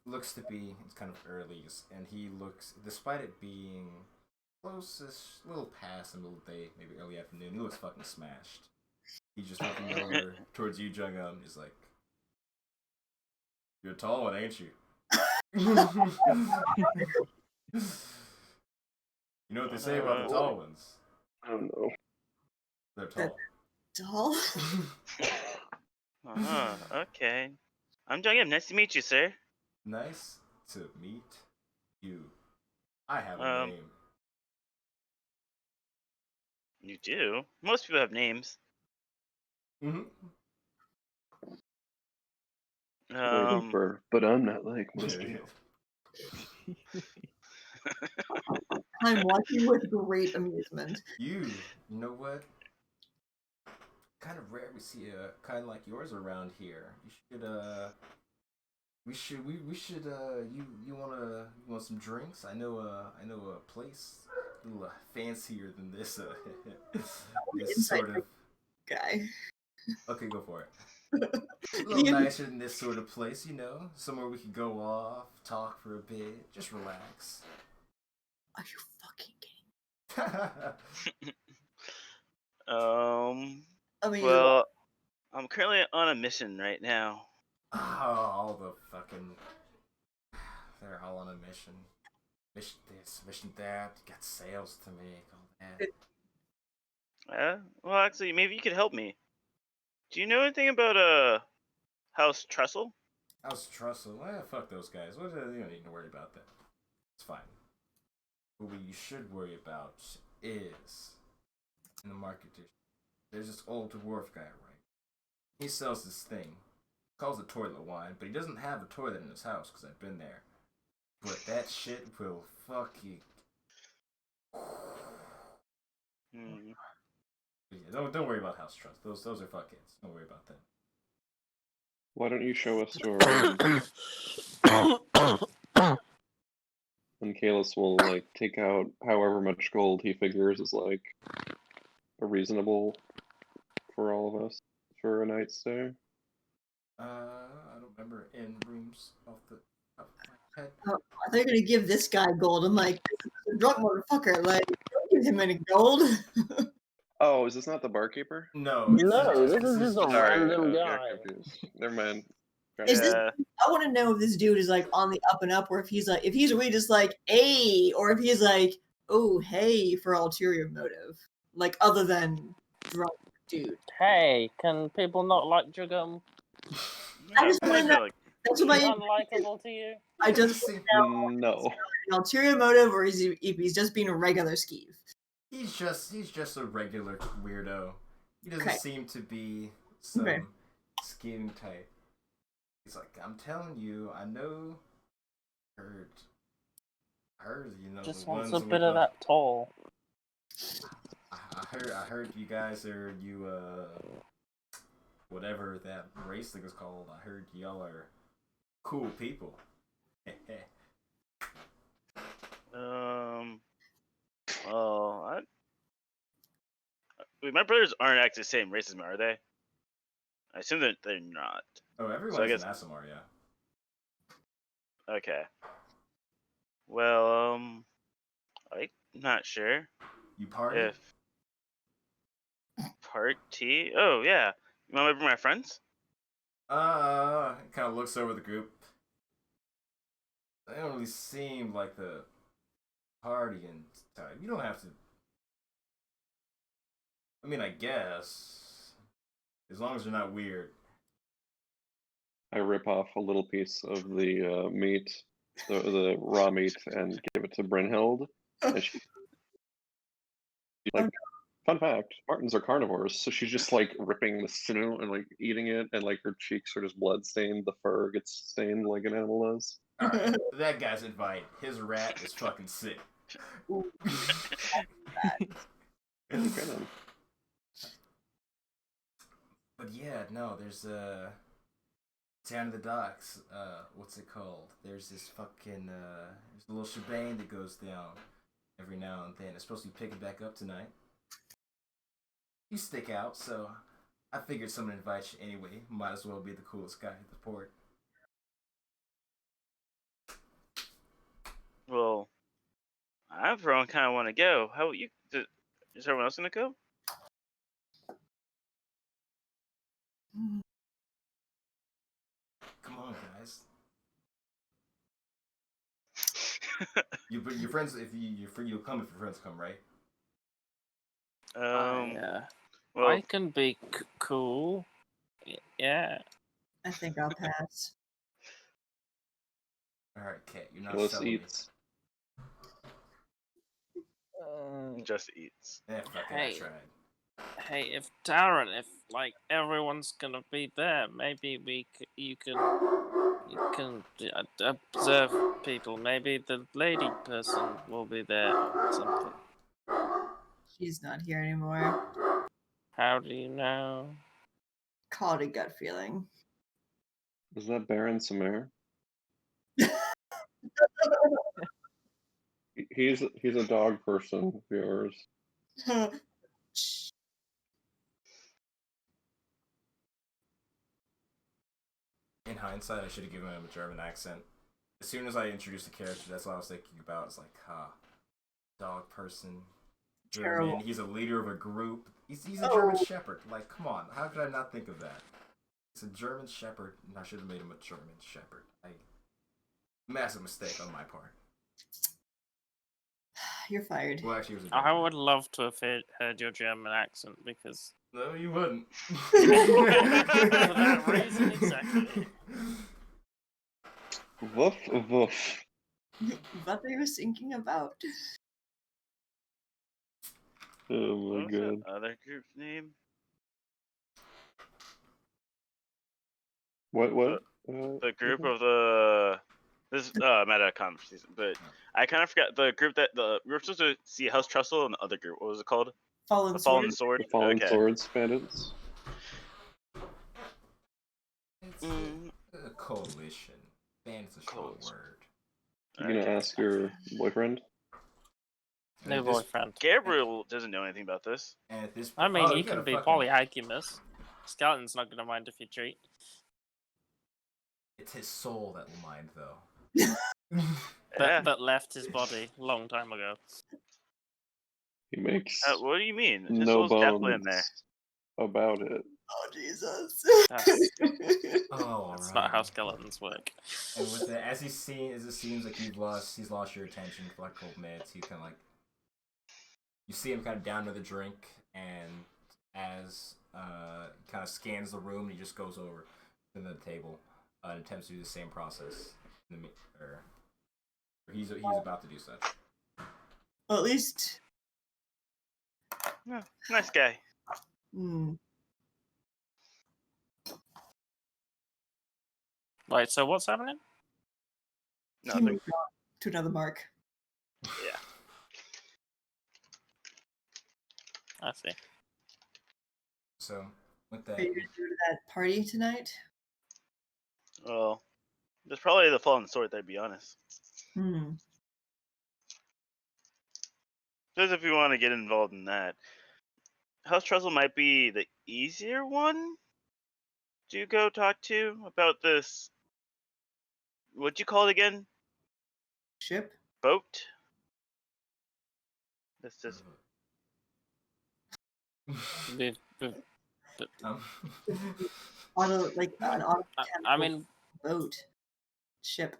Looks to be, it's kind of early, and he looks, despite it being close-ish, a little past the middle of the day, maybe early afternoon, he looks fucking smashed. He's just looking over towards you, Jung-un. He's like, "You're a tall one, ain't you?" You know what they say about the tall ones? I don't know. They're tall. Doll? Okay. I'm Jung-un. Nice to meet you, sir. Nice to meet you. I have a name. You do? Most people have names. Mm-hmm. But I'm not like most people. I'm watching with great amusement. You know what? Kind of rare we see a kind like yours around here. You should you want some drinks? I know a place a little fancier than this this Inside sort of guy. okay, go for it. A little nicer than this sort of place, you know, somewhere we could go off, talk for a bit, just relax. Are you fucking kidding? I mean, Well, I'm currently on a mission right now. Oh, all the fucking they're all on a mission. Mission this, mission that, got sales to make, all that. Well, actually, maybe you could help me. Do you know anything about House Trestle? House Trussell, fuck those guys. You don't need to worry about that. It's fine. What we should worry about is in the market. There's this old dwarf guy, right? He sells this thing. Calls it toilet wine, but he doesn't have a toilet in his house because I've been there. But that shit will fuck you. Yeah, don't worry about House Trust. Those are fuckheads. Don't worry about that. Why don't you show us your? And Kalis will like take out however much gold he figures is like a reasonable for all of us for a night stay. Oh, I don't remember in rooms off the top of my head. I thought you were gonna give this guy gold. I'm like, this is a drunk motherfucker. Like, don't give him any gold. Oh, is this not the barkeeper? No, this is just a Sorry, random yeah, guy. confused. Never mind. Is this? Yeah. I want to know if this dude is like on the up and up, or if he's really just like, hey, or if he's like, oh, hey, for ulterior motive, like other than drunk dude. Hey, can people not like Jugum? I just want to know. That's what Is he my. unlikable to you? I just know No. an ulterior motive, or is he? If he's just being a regular skeeve. He's just a regular weirdo. He doesn't Okay. seem to be some Okay. scheming type. He's like, I'm telling you, I know. Heard, you know. Just the wants ones a with bit of the- that toll. I heard you guys are whatever that race thing is called. I heard y'all are cool people. Well, my brothers aren't actually the same race as me, are they? I assume that they're not. Oh, everyone's So I guess- an Asimar, yeah. Okay. Well, I'm not sure You party? if party. Oh yeah, you want to bring my friends? Kind of looks over the group. They don't really seem like the partying type. You don't have to. I mean, I guess as long as you're not weird. I rip off a little piece of the meat, the raw meat, and give it to Brynhild. And she, like, fun fact: Martins are carnivores, so she's just like ripping the sinew and like eating it, and like her cheeks are just blood stained. The fur gets stained like an animal does. All right, that guy's invited. His rat is fucking sick. Okay, then. But yeah, no, there's down in the docks. What's it called? There's this fucking there's a little shebang that goes down every now and then. It's supposed to be picking back up tonight. You stick out, so I figured someone invite you anyway. Might as well be the coolest guy at the port. Well, I for one kind of want to go. How about you? Is everyone else gonna go? Come on, guys. Your friends, if you're free, you'll come if your friends come, right? Yeah. Well, I can be cool. Yeah. I think I'll pass. All right, Kat, you're not Kalis selling me. eats. just eats. Yeah, fuck it, I Hey. tried. Hey, if Darren, if like everyone's gonna be there, maybe you can observe people. Maybe the lady person will be there or something. She's not here anymore. How do you know? Call it a gut feeling. Is that Baron Samare? He's a dog person of yours. In hindsight, I should have given him a German accent. As soon as I introduced the character, that's what I was thinking about. It's like, dog person, German. Terrible. He's a leader of a group. He's a Oh. German Shepherd. Like, come on, how could I not think of that? It's a German Shepherd, and I should have made him a German Shepherd. Massive mistake on my part. You're fired. Well, actually, it was a I good would love to have heard your German accent because No, you wouldn't. for that reason exactly. Woof woof. What are you thinking about? Oh What my was god. that other group's name? What? The group of the this meta conversation, but I kind of forgot the group that we were supposed to see House Trestle and the other group. What was it called? Fallen The Fallen Sword? Sword. The Fallen Okay. Swords bandits? It's Mm. a coalition. Band's a strong Coalition. word. You gonna Okay. ask your boyfriend? No At this- boyfriend. Gabriel doesn't know anything about this. And at this I mean, oh, he you can gotta be fucking- polyamorous. Skeleton's not gonna mind if you cheat. It's his soul that will mind, though. Yeah. That left his body a long time ago. He makes What do you mean? His no soul's definitely in there. bones about it. Oh, Jesus. That's, Oh, that's right. not how skeletons work. And with it, as it seems like he's lost your attention for like a couple minutes. He kind of like, you see him kind of down to the drink, and as kind of scans the room, he just goes over to the table and attempts to do the same process. Or he's about to do such. Well, at least. Yeah, nice guy. Right, so what's happening? He Nothing. moved on to another mark. Yeah. I see. So with that, Are you going to go to that party tonight? Well, there's probably the Fallen Sword there, to be honest. Just if you want to get involved in that. House Trestle might be the easier one to go talk to about this. What'd you call it again? Ship? Boat? This is We've- um, Auto, like an auto I mean, boat. Ship.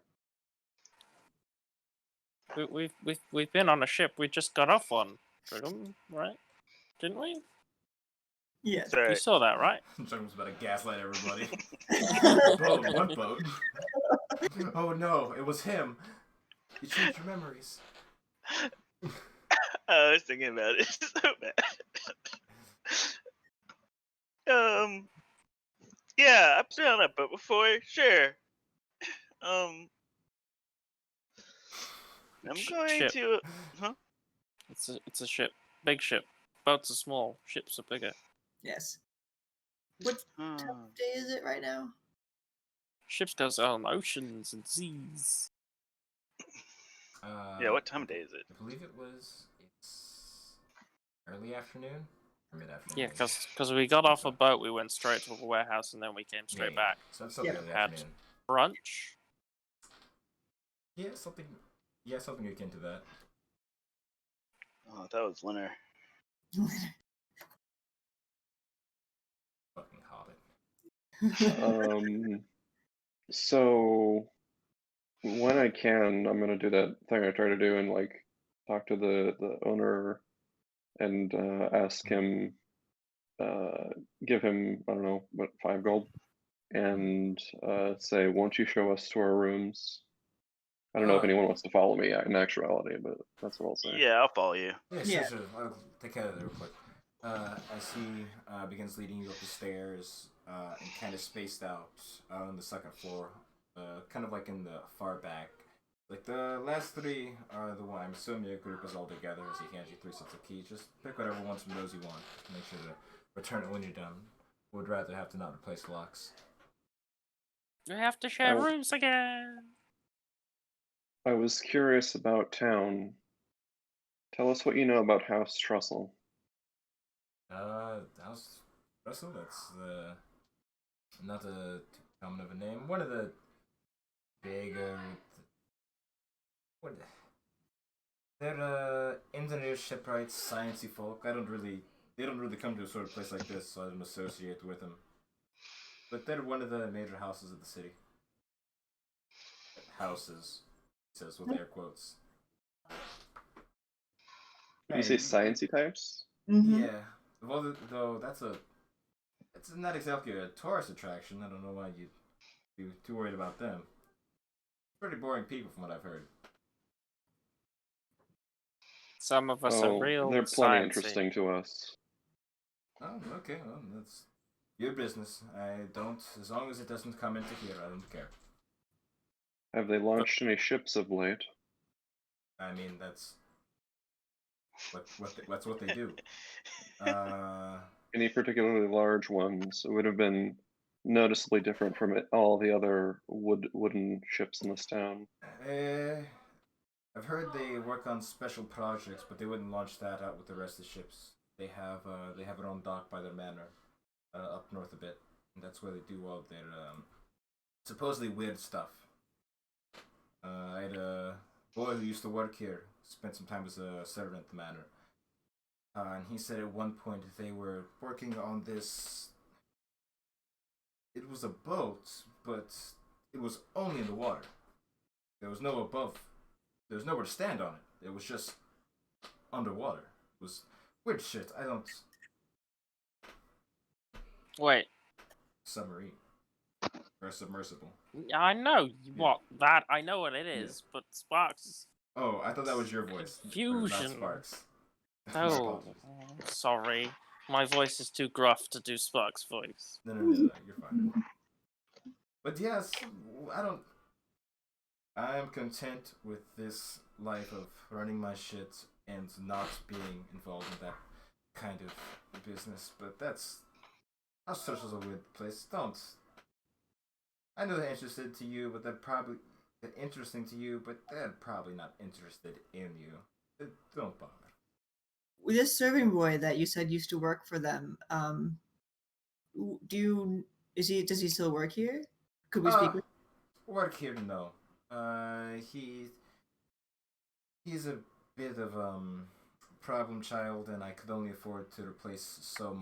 we've been on a ship. We just got off one, right? Didn't we? Yes. sorry. You saw that, right? Jungle's about to gaslight everybody. Boat? What boat? Oh no, it was him. You changed your memories. I was thinking about it so bad. Yeah, I've been on a boat before, sure. I'm going Ship. to. Huh? It's a ship, big ship. Boats are small. Ships are bigger. Yes. What time of day is it right now? Ships goes on oceans and seas. Yeah, what time of day is it? I believe it's early afternoon or mid afternoon. Yeah, because we got off a boat, we went straight to a warehouse, and then we came straight back. So it's still Yeah. early Had- afternoon. Brunch. Yeah, something akin to that. Oh, that was winter. Fucking hobbit. So when I can, I'm gonna do that thing I try to do and like talk to the owner and ask him, give him, I don't know, what, 5 gold, and say, won't you show us to our rooms? I don't know if anyone wants to follow me in actuality, but that's what I'll say. Yeah, I'll follow you. Yeah, Yeah. sure. I'll take care of that real quick. As he begins leading you up the stairs and kind of spaced out on the second floor, kind of like in the far back. Like the last three are the one. I'm assuming your group is all together as he hands you 3 sets of keys. Just pick whatever ones from those you want. Just make sure to return it when you're done. Would rather have to not replace locks. We have to share Oh. rooms again. I was curious about town. Tell us what you know about House Trussell. House Russell. That's not a common of a name. One of the bigger. What? They're engineers, shipwrights, sciencey folk. They don't really come to a sort of place like this, so I don't associate with them. But they're one of the major houses of the city. Houses, says with air quotes. Did you say sciencey types? Mm-hmm. Yeah. Well, though it's not exactly a tourist attraction. I don't know why you'd be too worried about them. Pretty boring people, from what I've heard. Some of us are real they're plenty sciencey. interesting to us. Oh, okay. Well, that's your business. I don't. As long as it doesn't come into here, I don't care. Have they launched any ships of late? I mean, that's what they do. Any particularly large ones? It would have been noticeably different from all the other wooden ships in this town. I've heard they work on special projects, but they wouldn't launch that out with the rest of the ships. They have their own dock by their manor, up north a bit, and that's where they do all their supposedly weird stuff. I had a boy who used to work here, spent some time as a servant at the manor, and he said at one point they were working on this. It was a boat, but it was only in the water. There was no above. There was nowhere to stand on it. It was just underwater. It was weird shit. I don't. Wait, Submarine. Or submersible. I know what that. I know what it is, but Sparks. Oh, I thought that was your voice. Confusion. Not Sparks. My Oh, apologies. sorry. My voice is too gruff to do Sparks' voice. No, you're fine. But yes, I am content with this life of running my shit and not being involved in that kind of business. But House Trussell's a weird place. Don't. I know they're interested to you, but they're interesting to you, but they're probably not interested in you. Don't bother. With this serving boy that you said used to work for them, does he still work here? Could we speak with Work here? No. He's a bit of problem child, and I could only afford to replace so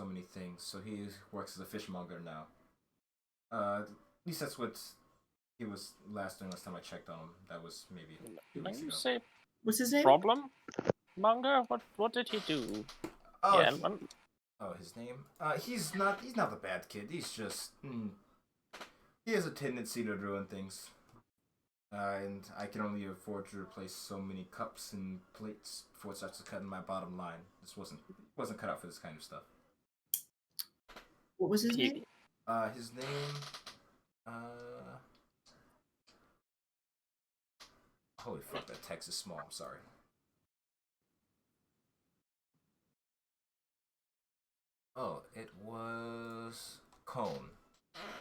many things. So he works as a fishmonger now. At least that's what he was last time I checked on him. That was maybe 2 weeks Did you ago. say what's his name? problem? Manga? What did he do? Oh, Yeah, his name? He's not the bad kid. He's just he has a tendency to ruin things. And I can only afford to replace so many cups and plates before it starts to cut in my bottom line. This wasn't cut out for this kind of stuff. What was his name? His name, holy fuck, that text is small, I'm sorry. Oh, it was Cone.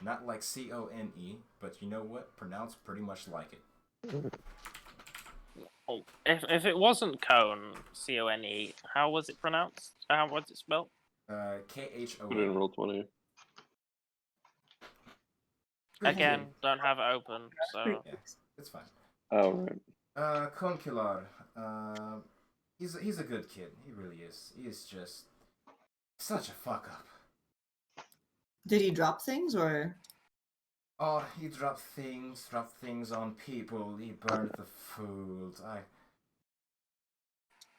Not like C-O-N-E, but you know what? Pronounced pretty much like it. Oh, if it wasn't Cone, C-O-N-E, how was it pronounced? How was it spelled? K-H-O-N. Put it in Roll20. Again, don't have it open, so... Yeah, it's fine. Oh, right. Cone Killar. He's a good kid. He really is. He is just such a fuck up. Did he drop things or? Oh, he dropped things on people. He burned the food.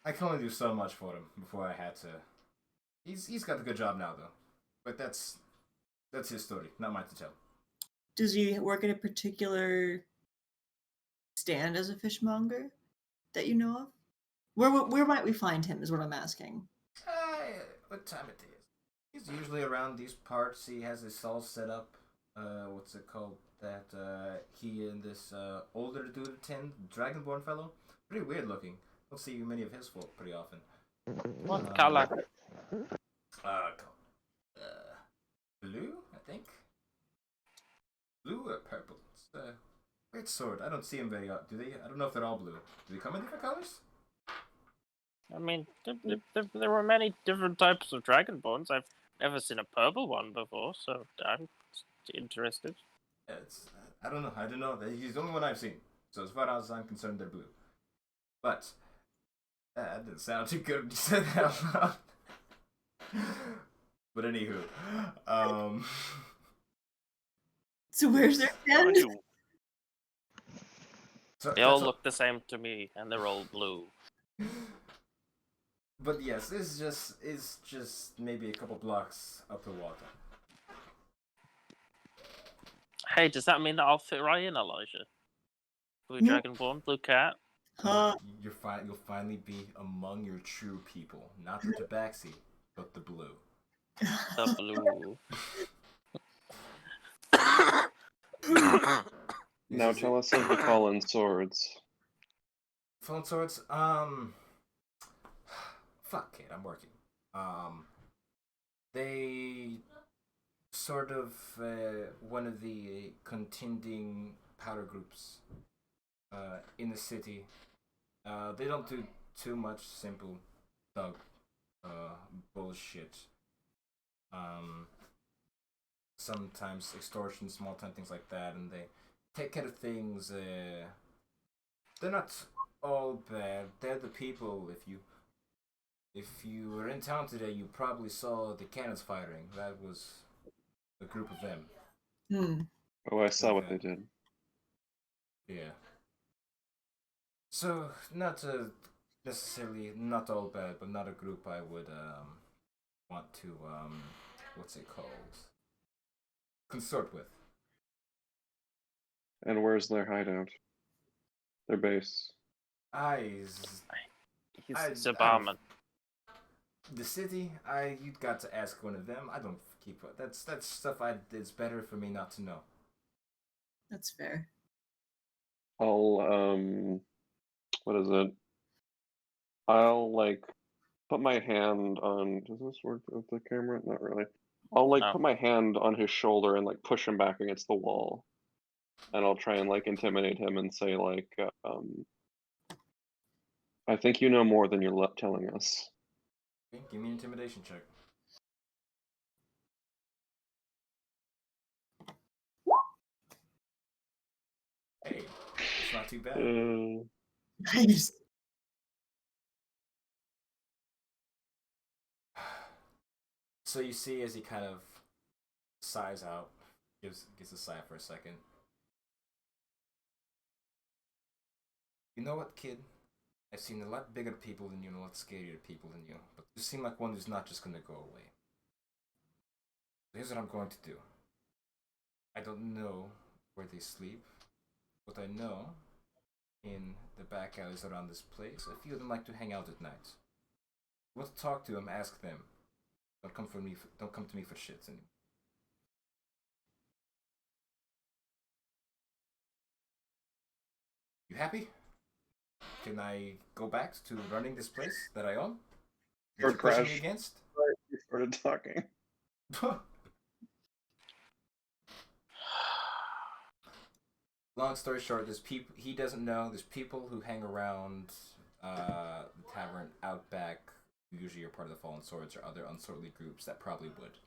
I can only do so much for him before I had to. He's got a good job now though, but that's his story, not mine to tell. Does he work at a particular stand as a fishmonger that you know of? Where might we find him? Is what I'm asking. What time it is? He's usually around these parts. He has his stall set up. What's it called? That he and this older dude attend, Dragonborn fellow. Pretty weird looking. Don't see many of his folk pretty often. What color? Blue, I think. Blue or purple? It's a weird sword. I don't see them very often. Do they? I don't know if they're all blue. Do they come in different colors? I mean, there were many different types of dragonborns. I've never seen a purple one before, so I'm interested. I don't know. I don't know. He's the only one I've seen. So as far as I'm concerned, they're blue. But that didn't sound too good when you said that out loud. But anywho, So where's their stand? They all look the same to me, and they're all blue. But yes, this is just maybe a couple blocks up the water. Hey, does that mean that I'll fit right in, Elijah? Blue dragonborn, blue cat. You'll finally be among your true people, not the tabaxi, but the blue. The blue. Now tell us of the fallen swords. Fallen swords. Fuck it, I'm working. They sort of one of the contending powder groups in the city. They don't do too much simple thug bullshit. Sometimes extortion, small time things like that, and they take care of things. They're not all bad. They're the people. If you were in town today, you probably saw the cannons firing. That was a group of them. Oh, I saw what they did. Yeah. So, not necessarily not all bad, but not a group I would want to what's it called? Consort with. And where's their hideout? Their base? He's a barman. The city, you got to ask one of them. I don't keep that's stuff it's better for me not to know. That's fair. I'll what is it? I'll put my hand on. Does this work with the camera? Not really. I'll put my hand on his shoulder and push him back against the wall, and I'll try and intimidate him and say I think you know more than you're telling us. Okay, give me an intimidation check. Hey, it's not too bad. Nice. So you see as he kind of sighs out, gives a sigh for a second. You know what, kid? I've seen a lot bigger people than you and a lot scarier people than you, but you seem like one who's not just gonna go away. Here's what I'm going to do. I don't know where they sleep, but I know in the back alleys around this place, a few of them like to hang out at night. If you want to talk to them, ask them. Don't come to me for shits anymore. You happy? Can I go back to running this place that I own? Or crash. Me against? You started talking. Long story short, there's people he doesn't know. There's people who hang around the tavern out back, who usually are part of the Fallen Swords or other unsortly groups that probably would.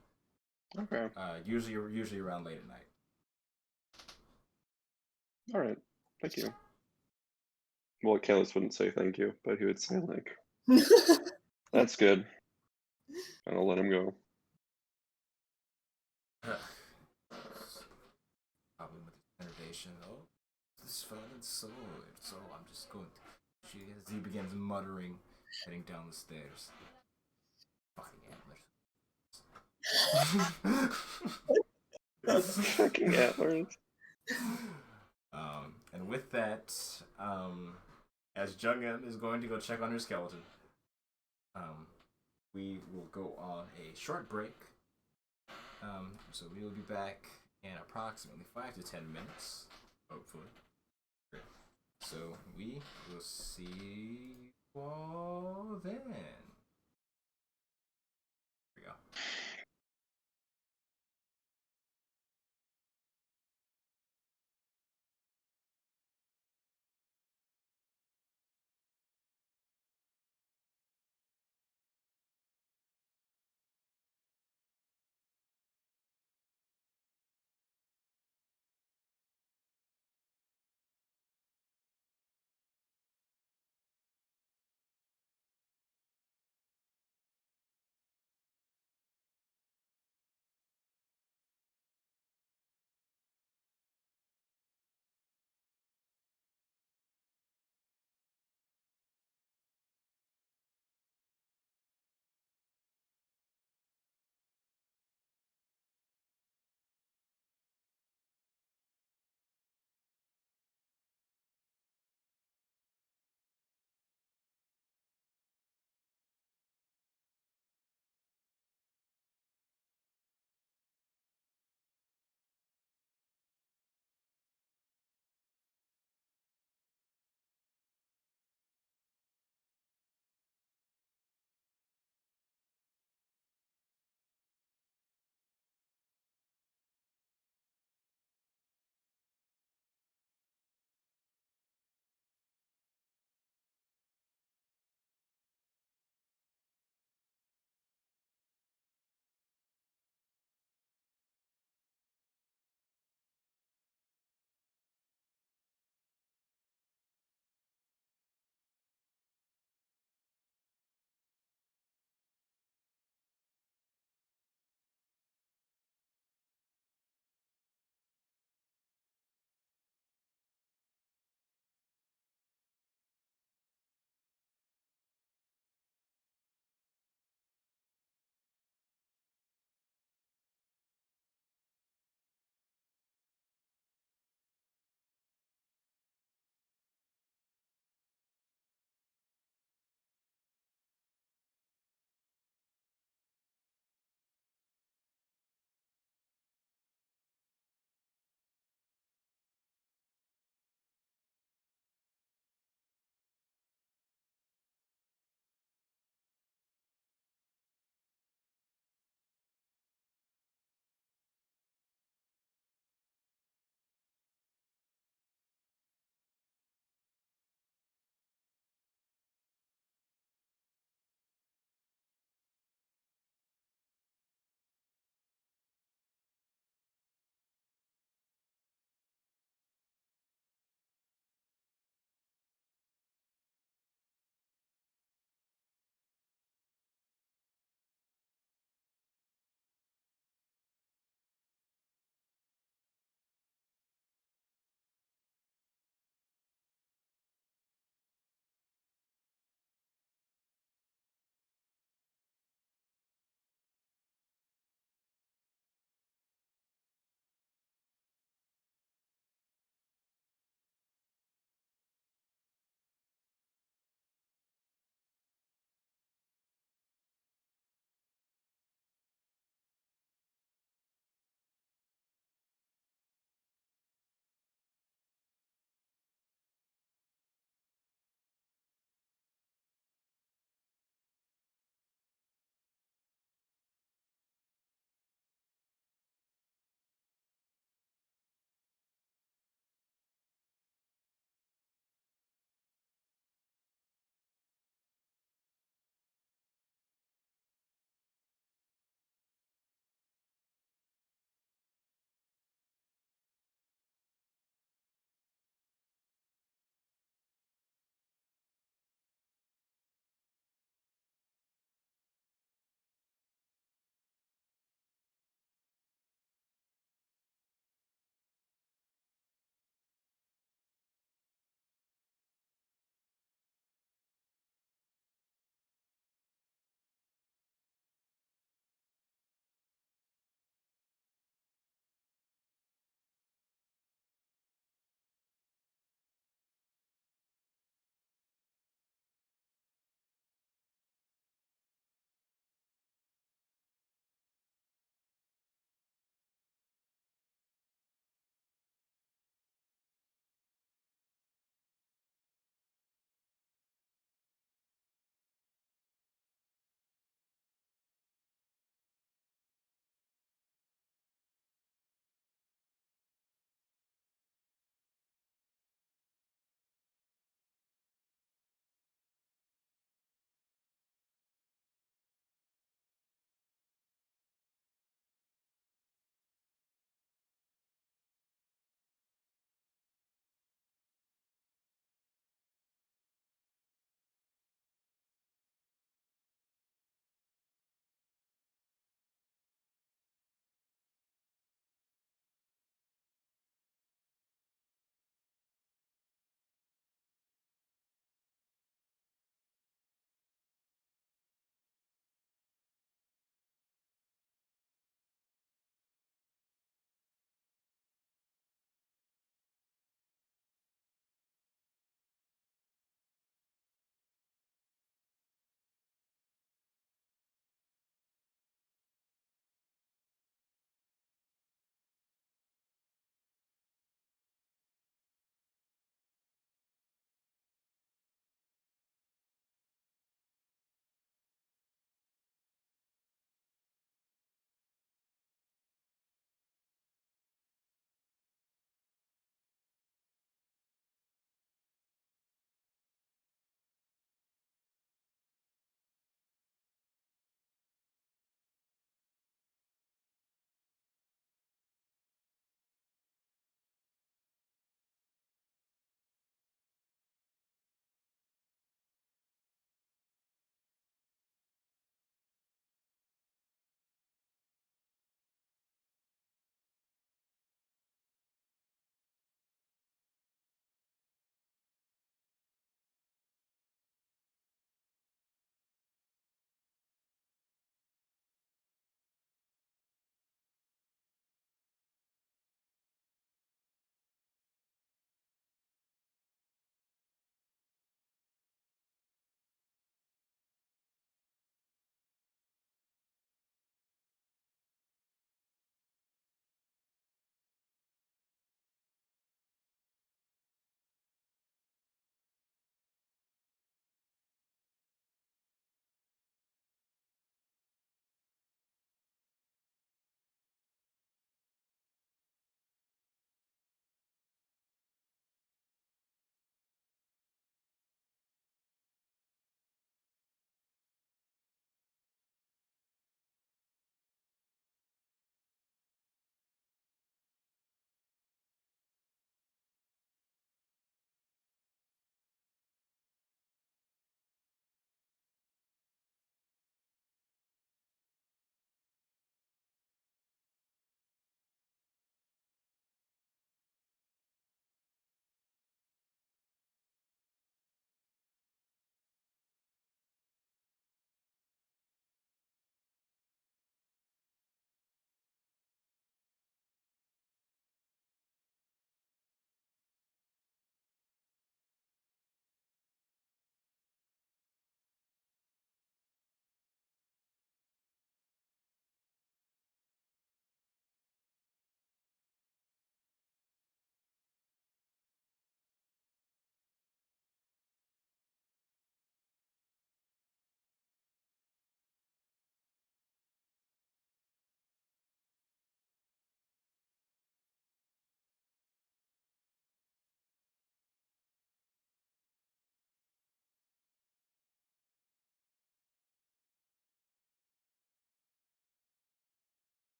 Okay. Usually around late at night. All right. Thank you. Well, Kalis wouldn't say thank you, but he would say that's good. And I'll let him go. Problem with the innovation, oh, this fallen sword. So I'm just going to. As he begins muttering, heading down the stairs. Fucking antlers. Fucking antlers. And with that, as Jungin is going to go check on her skeleton, we will go on a short break. So we will be back in approximately 5 to 10 minutes, hopefully. Great. So we will see you all then. Here we go.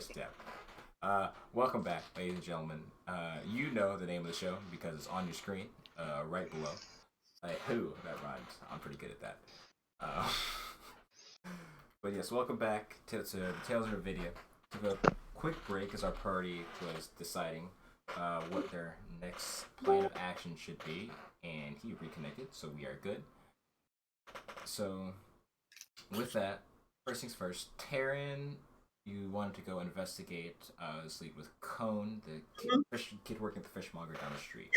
Christ, yeah. Welcome back, ladies and gentlemen. You know the name of the show because it's on your screen, right below. That rhymes. I'm pretty good at that. But yes, welcome back to Tales of Revedia. Took a quick break as our party was deciding what their next plan of action should be, and he reconnected, so we are good. So, with that, first things first, Taryn, you wanted to go investigate this lead with Cone, the kid working at the fishmonger down the street.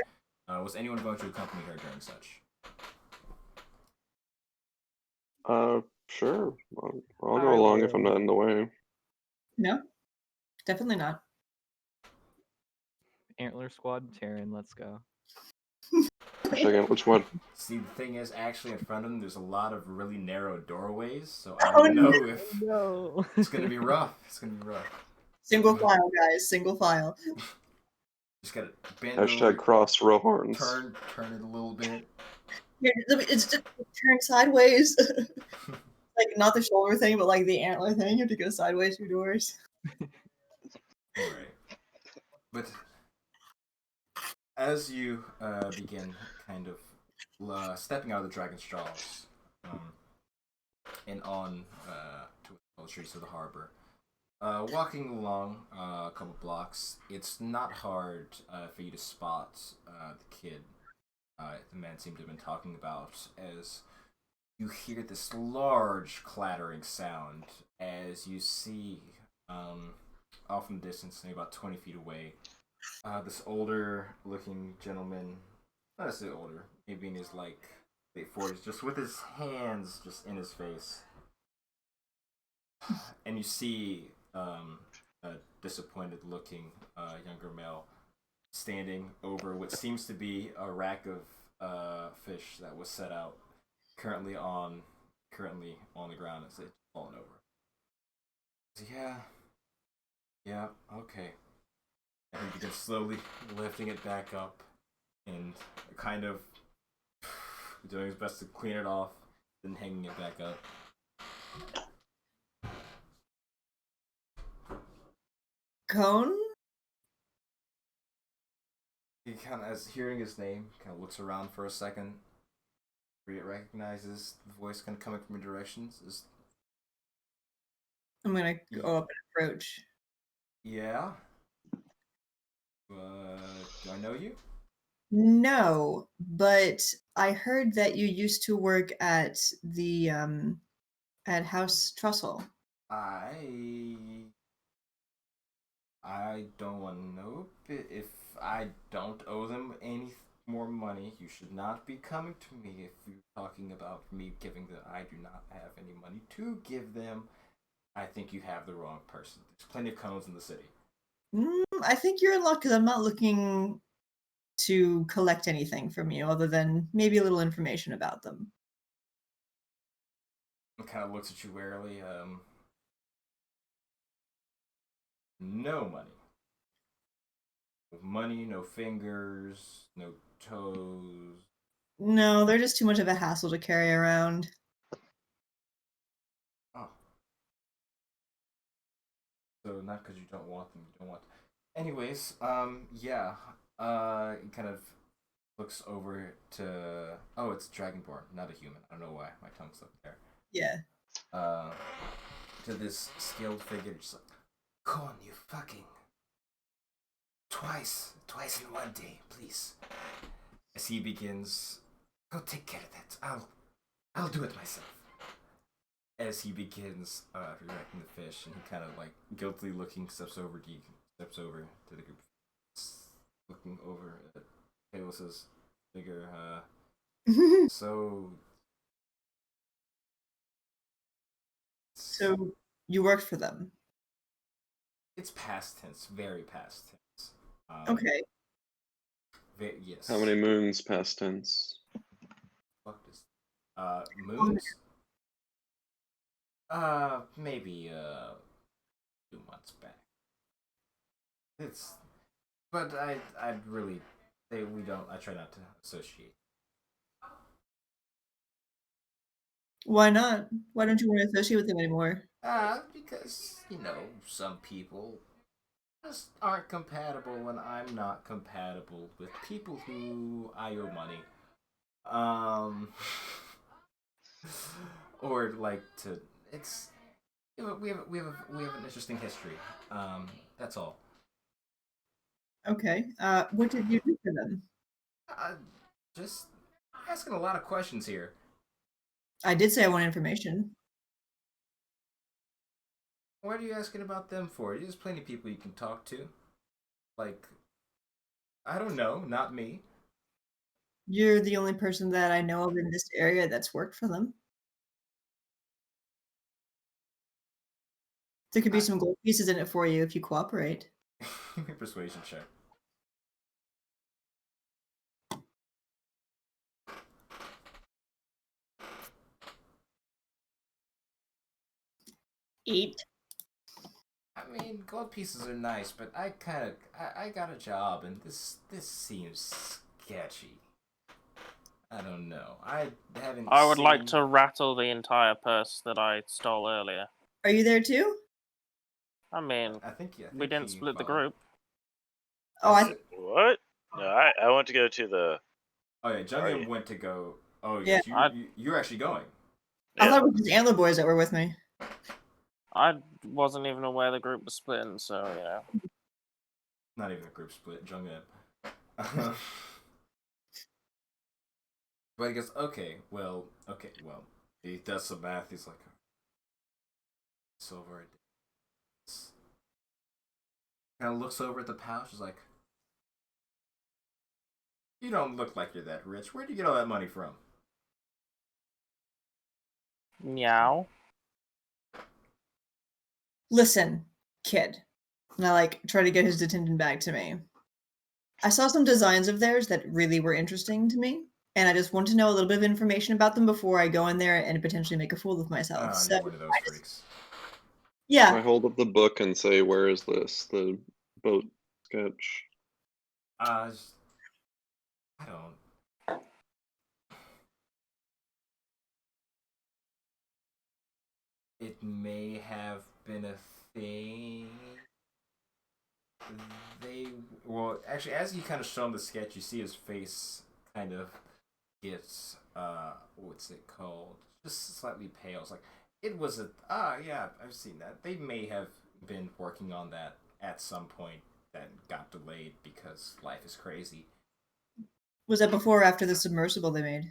Was anyone going to accompany her during such? Sure. I'll go along if I'm not in the way. No, definitely not. Antler Squad, Taryn, let's go. Second, which one? See, the thing is, actually, in front of them, there's a lot of really narrow doorways, so I don't know if No. it's gonna be rough. It's gonna be rough. Single file, guys. Single file. Just gotta bend Hashtag over, cross row horns. turn it a little bit. Yeah, it's just turn sideways. Like not the shoulder thing, but like the antler thing. You have to go sideways through doors. Alright. But as you begin kind of stepping out of the dragon's jaws and on to the streets of the harbor, walking along a couple blocks, it's not hard for you to spot the kid the man seemed to have been talking about as you hear this large clattering sound as you see off in the distance, maybe about 20 feet away, this older looking gentleman, not necessarily older, maybe in his like late 40s, just with his hands just in his face. And you see a disappointed looking younger male standing over what seems to be a rack of fish that was set out currently on the ground as it's fallen over. So, yeah, okay. And he begins slowly lifting it back up and kind of doing his best to clean it off, then hanging it back up. Cone? He kind of, as hearing his name, kind of looks around for a second. Recognizes the voice kind of coming from your directions. I'm gonna go up and approach. Yeah. Do I know you? No, but I heard that you used to work at the at House Trussell. I don't want to know if I don't owe them any more money. You should not be coming to me if you're talking about me giving them. I do not have any money to give them. I think you have the wrong person. There's plenty of cones in the city. I think you're in luck because I'm not looking to collect anything from you other than maybe a little information about them. It kind of looks at you warily. No money. Money, no fingers, no toes. No, they're just too much of a hassle to carry around. Oh. So not because you don't want them, you don't want them. Anyways, yeah. He kind of looks over to... Oh, it's Dragonborn, not a human. I don't know why. My tongue slipped there. Yeah. To this skilled figure, just like, Con, you fucking... Twice in one day, please. As he begins, go take care of that. I'll do it myself. As he begins directing the fish, and he kind of like guiltily looking, steps over to the group, looking over at Kaelus's figure. So you worked for them. It's past tense, very past tense. Okay. Yes. How many moons past tense? Fuck this. Moons? Maybe 2 months back. But I'd really, I try not to associate. Why not? Why don't you want to associate with them anymore? Because, some people just aren't compatible, and I'm not compatible with people who I owe money. Or like to, it's, we have an interesting history. That's all. Okay. What did you do for them? Just asking a lot of questions here. I did say I want information. What are you asking about them for? There's plenty of people you can talk to. Like, I don't know, not me. You're the only person that I know of in this area that's worked for them. There could be some gold pieces in it for you if you cooperate. Give me a persuasion check. Eight. I mean, gold pieces are nice, but I got a job, and this seems sketchy. I don't know. I haven't. I would like seen- to rattle the entire purse that I stole earlier. Are you there too? I mean, I think we didn't he split the followed. group. Oh, What? No, I want to go to the. Oh yeah, Sorry. Junghyun went to go. Oh Yeah. you're actually going. I thought it was just Antler boys that were with me. I wasn't even aware the group was splitting, so Not even a group split. Junghyun. But he goes, okay, well. He does some math. He's like, silver. Kind of looks over at the pouch. He's like, you don't look like you're that rich. Where'd you get all that money from? meow. Listen, kid. And I try to get his attention back to me. I saw some designs of theirs that really were interesting to me, and I just want to know a little bit of information about them before I go in there and potentially make a fool of myself. So, You're one of those freaks. yeah. I hold up the book and say, "Where is this? The boat sketch." I don't. It may have been a thing. Actually, as you kind of show him the sketch, you see his face kind of gets what's it called? Just slightly pale. It's like it was yeah, I've seen that. They may have been working on that at some point that got delayed because life is crazy. Was that before or after the submersible they made?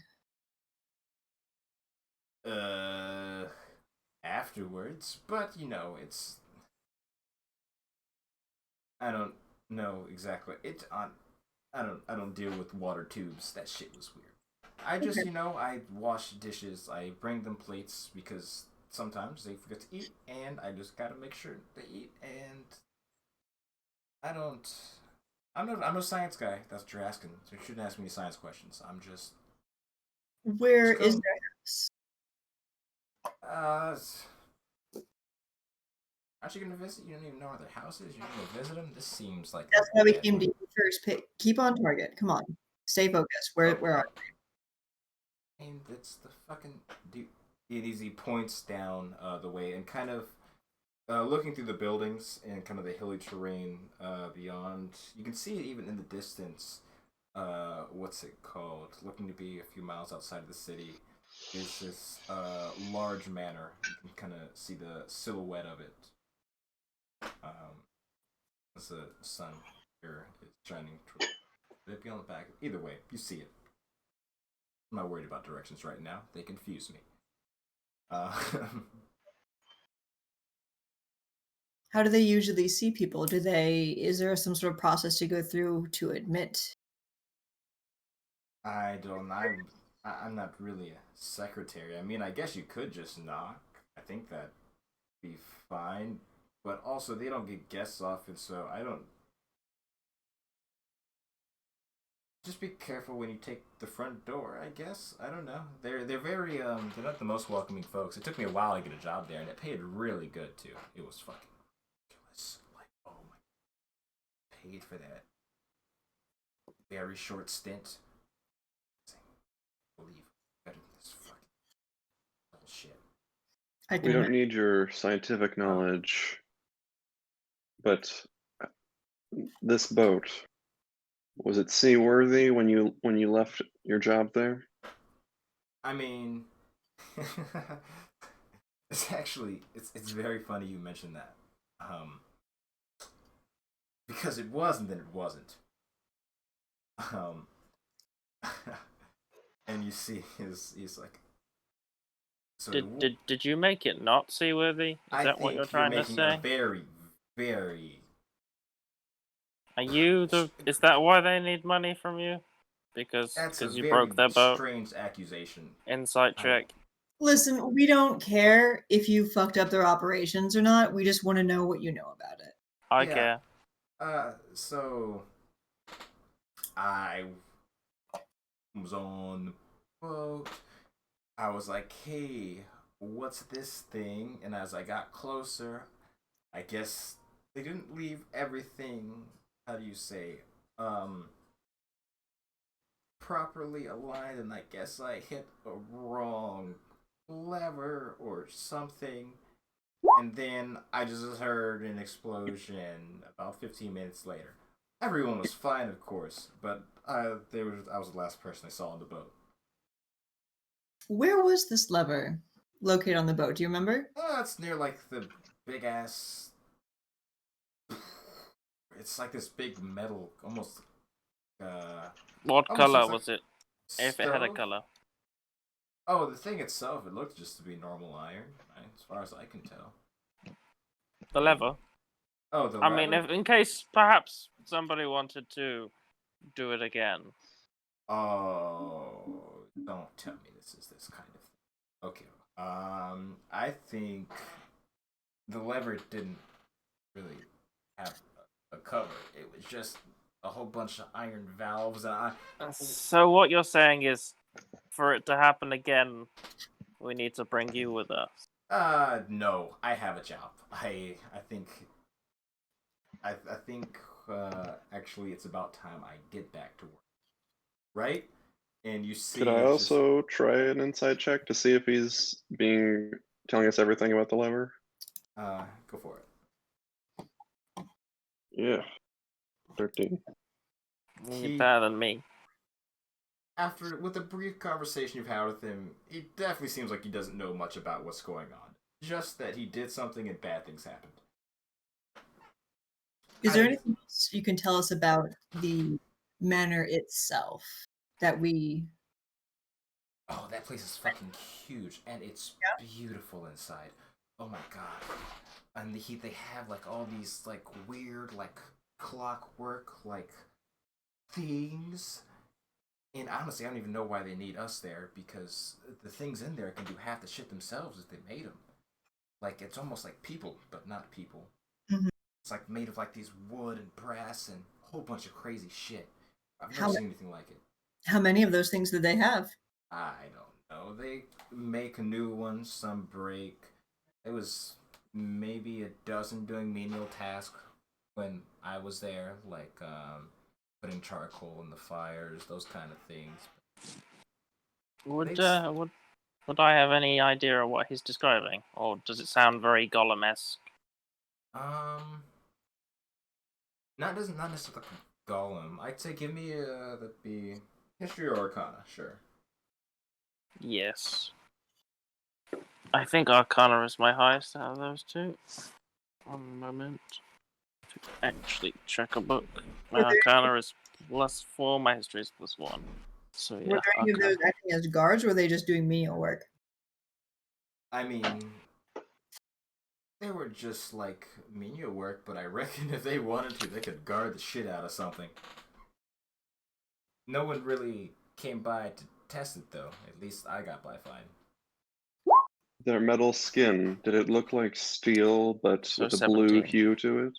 Afterwards, but it's. I don't know exactly. I don't deal with water tubes. That shit was weird. I just, I wash dishes. I bring them plates because sometimes they forget to eat, and I just gotta make sure they eat. And I'm no science guy. That's what you're asking. So you shouldn't ask me any science questions. I'm just. Where Just is go. their house? Aren't you gonna visit? You don't even know where their house is. You're gonna visit them. This seems like. That's why we bad came to plan. you first. Keep on target. Come on. Stay focused. Where are And it's the fucking dude. He points down the way and kind of looking through the buildings and kind of the hilly terrain beyond. You can see it even in the distance. What's it called? Looking to be a few miles outside of the city is this large manor. You can kind of see the silhouette of it. As the sun here is shining towards it. Be on the back. Either way, you see it. I'm not worried about directions right now. They confuse me. How do they usually see people? Is there some sort of process to go through to admit? I don't. I'm not really a secretary. I mean, I guess you could just knock. I think that'd be fine. But also, they don't get guests often, so I don't. Just be careful when you take the front door. I guess I don't know. They're very they're not the most welcoming folks. It took me a while to get a job there, and it paid really good too. It was fucking ridiculous. Like, oh my, paid for that very short stint. Believe better than this fucking bullshit. I We can don't need your scientific knowledge, but this boat, was it seaworthy when you left your job there? I mean, it's actually it's very funny you mentioned that, because it was and then it wasn't. Um, and you see, he's like, so Did you make it not seaworthy? Is I that what think you're trying to making say? a very, very. Are you the? Is that why they need money from you? That's a Because you very broke their boat. strange accusation. Insight check. Listen, we don't care if you fucked up their operations or not. We just want to know what you know about it. I Yeah. care. So I was on the boat. I was like, hey, what's this thing? And as I got closer, I guess they didn't leave everything, how do you say, properly aligned, and I guess I hit a wrong lever or something. And then I just heard an explosion about 15 minutes later. Everyone was fine, of course, but I was the last person I saw on the boat. Where was this lever located on the boat? Do you remember? It's near like the big ass. It's like this big metal, almost. What almost color looks like was it? If it had a stove. color. Oh, the thing itself, it looked just to be normal iron, right? As far as I can tell. The lever. Oh, the I lever? mean, if in case perhaps somebody wanted to do it again. Oh, don't tell me this is this kind of thing. Okay. I think the lever didn't really have a cover. It was just a whole bunch of iron valves, and So what you're saying is, for it to happen again, we need to bring you with us. No, I have a job. I think actually it's about time I get back to work. Right? And you see. Could I also try an insight check to see if he's telling us everything about the lever? Go for it. Yeah. 13. You're better than me. After with the brief conversation you've had with him, he definitely seems like he doesn't know much about what's going on. Just that he did something and bad things happened. Is there anything else you can tell us about the manor itself that we... Oh, that place is fucking huge, and it's beautiful inside. Oh my god. And they have like all these like weird like clockwork like things. And honestly, I don't even know why they need us there, because the things in there can do half the shit themselves if they made them. Like, it's almost like people, but not people. Mhm. It's like made of like these wood and brass and a whole bunch of crazy shit. I've never seen anything like it. How many of those things did they have? I don't know. They make new ones, some break. It was maybe a dozen doing menial tasks when I was there, like putting charcoal in the fires, those kind of things. Would I have any idea of what he's describing, or does it sound very Gollum-esque? Not necessarily like a golem. I'd say give me that'd be history or arcana, sure. Yes. I think Arcana is my highest out of those two. One moment. To actually check a book. My Arcana is +4, my History is +1. So yeah. Were there any of those acting as guards, or were they just doing menial work? I mean, they were just like menial work, but I reckon if they wanted to, they could guard the shit out of something. No one really came by to test it, though. At least I got by fine. Their metal skin, did it look like steel, but So with a blue 17. hue to it?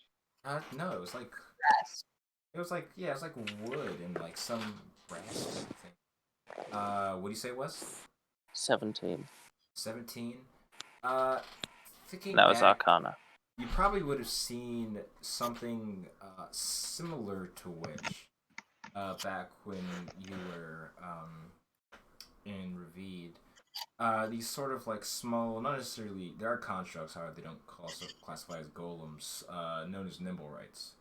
No, it was like it was like wood and like some brass thing. What do you say it was? 17. 17. Thinking That was back, Arcana. you probably would have seen something similar to which back when you were in Revedia. These sort of like small, not necessarily. There are constructs, however, they don't also classify as golems. Known as nimblewrights.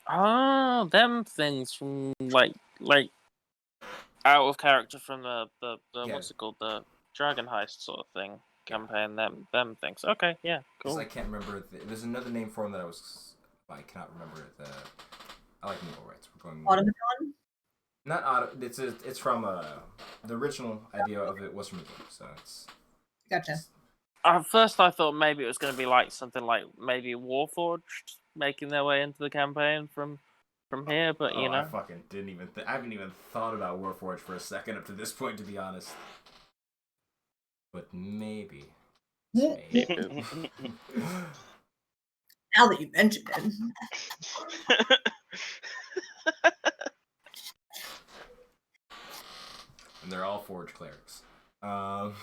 Oh, them things from like out of character from the Yeah. what's it called, the Dragon Heist sort of thing Yeah. campaign. Them things. Okay, yeah, cool. I can't remember. There's another name for them that I cannot remember. I like nimblewrights. We're going. Automaton? Not auto. It's from the original idea of it was from the game, so it's. Gotcha. At first, I thought maybe it was going to be like something like maybe Warforged making their way into the campaign from here, but you know. I fucking didn't even. I haven't even thought about Warforged for a second up to this point, to be honest. But maybe. Maybe. Now that you mentioned it. And they're all Forge clerics. Alrighty.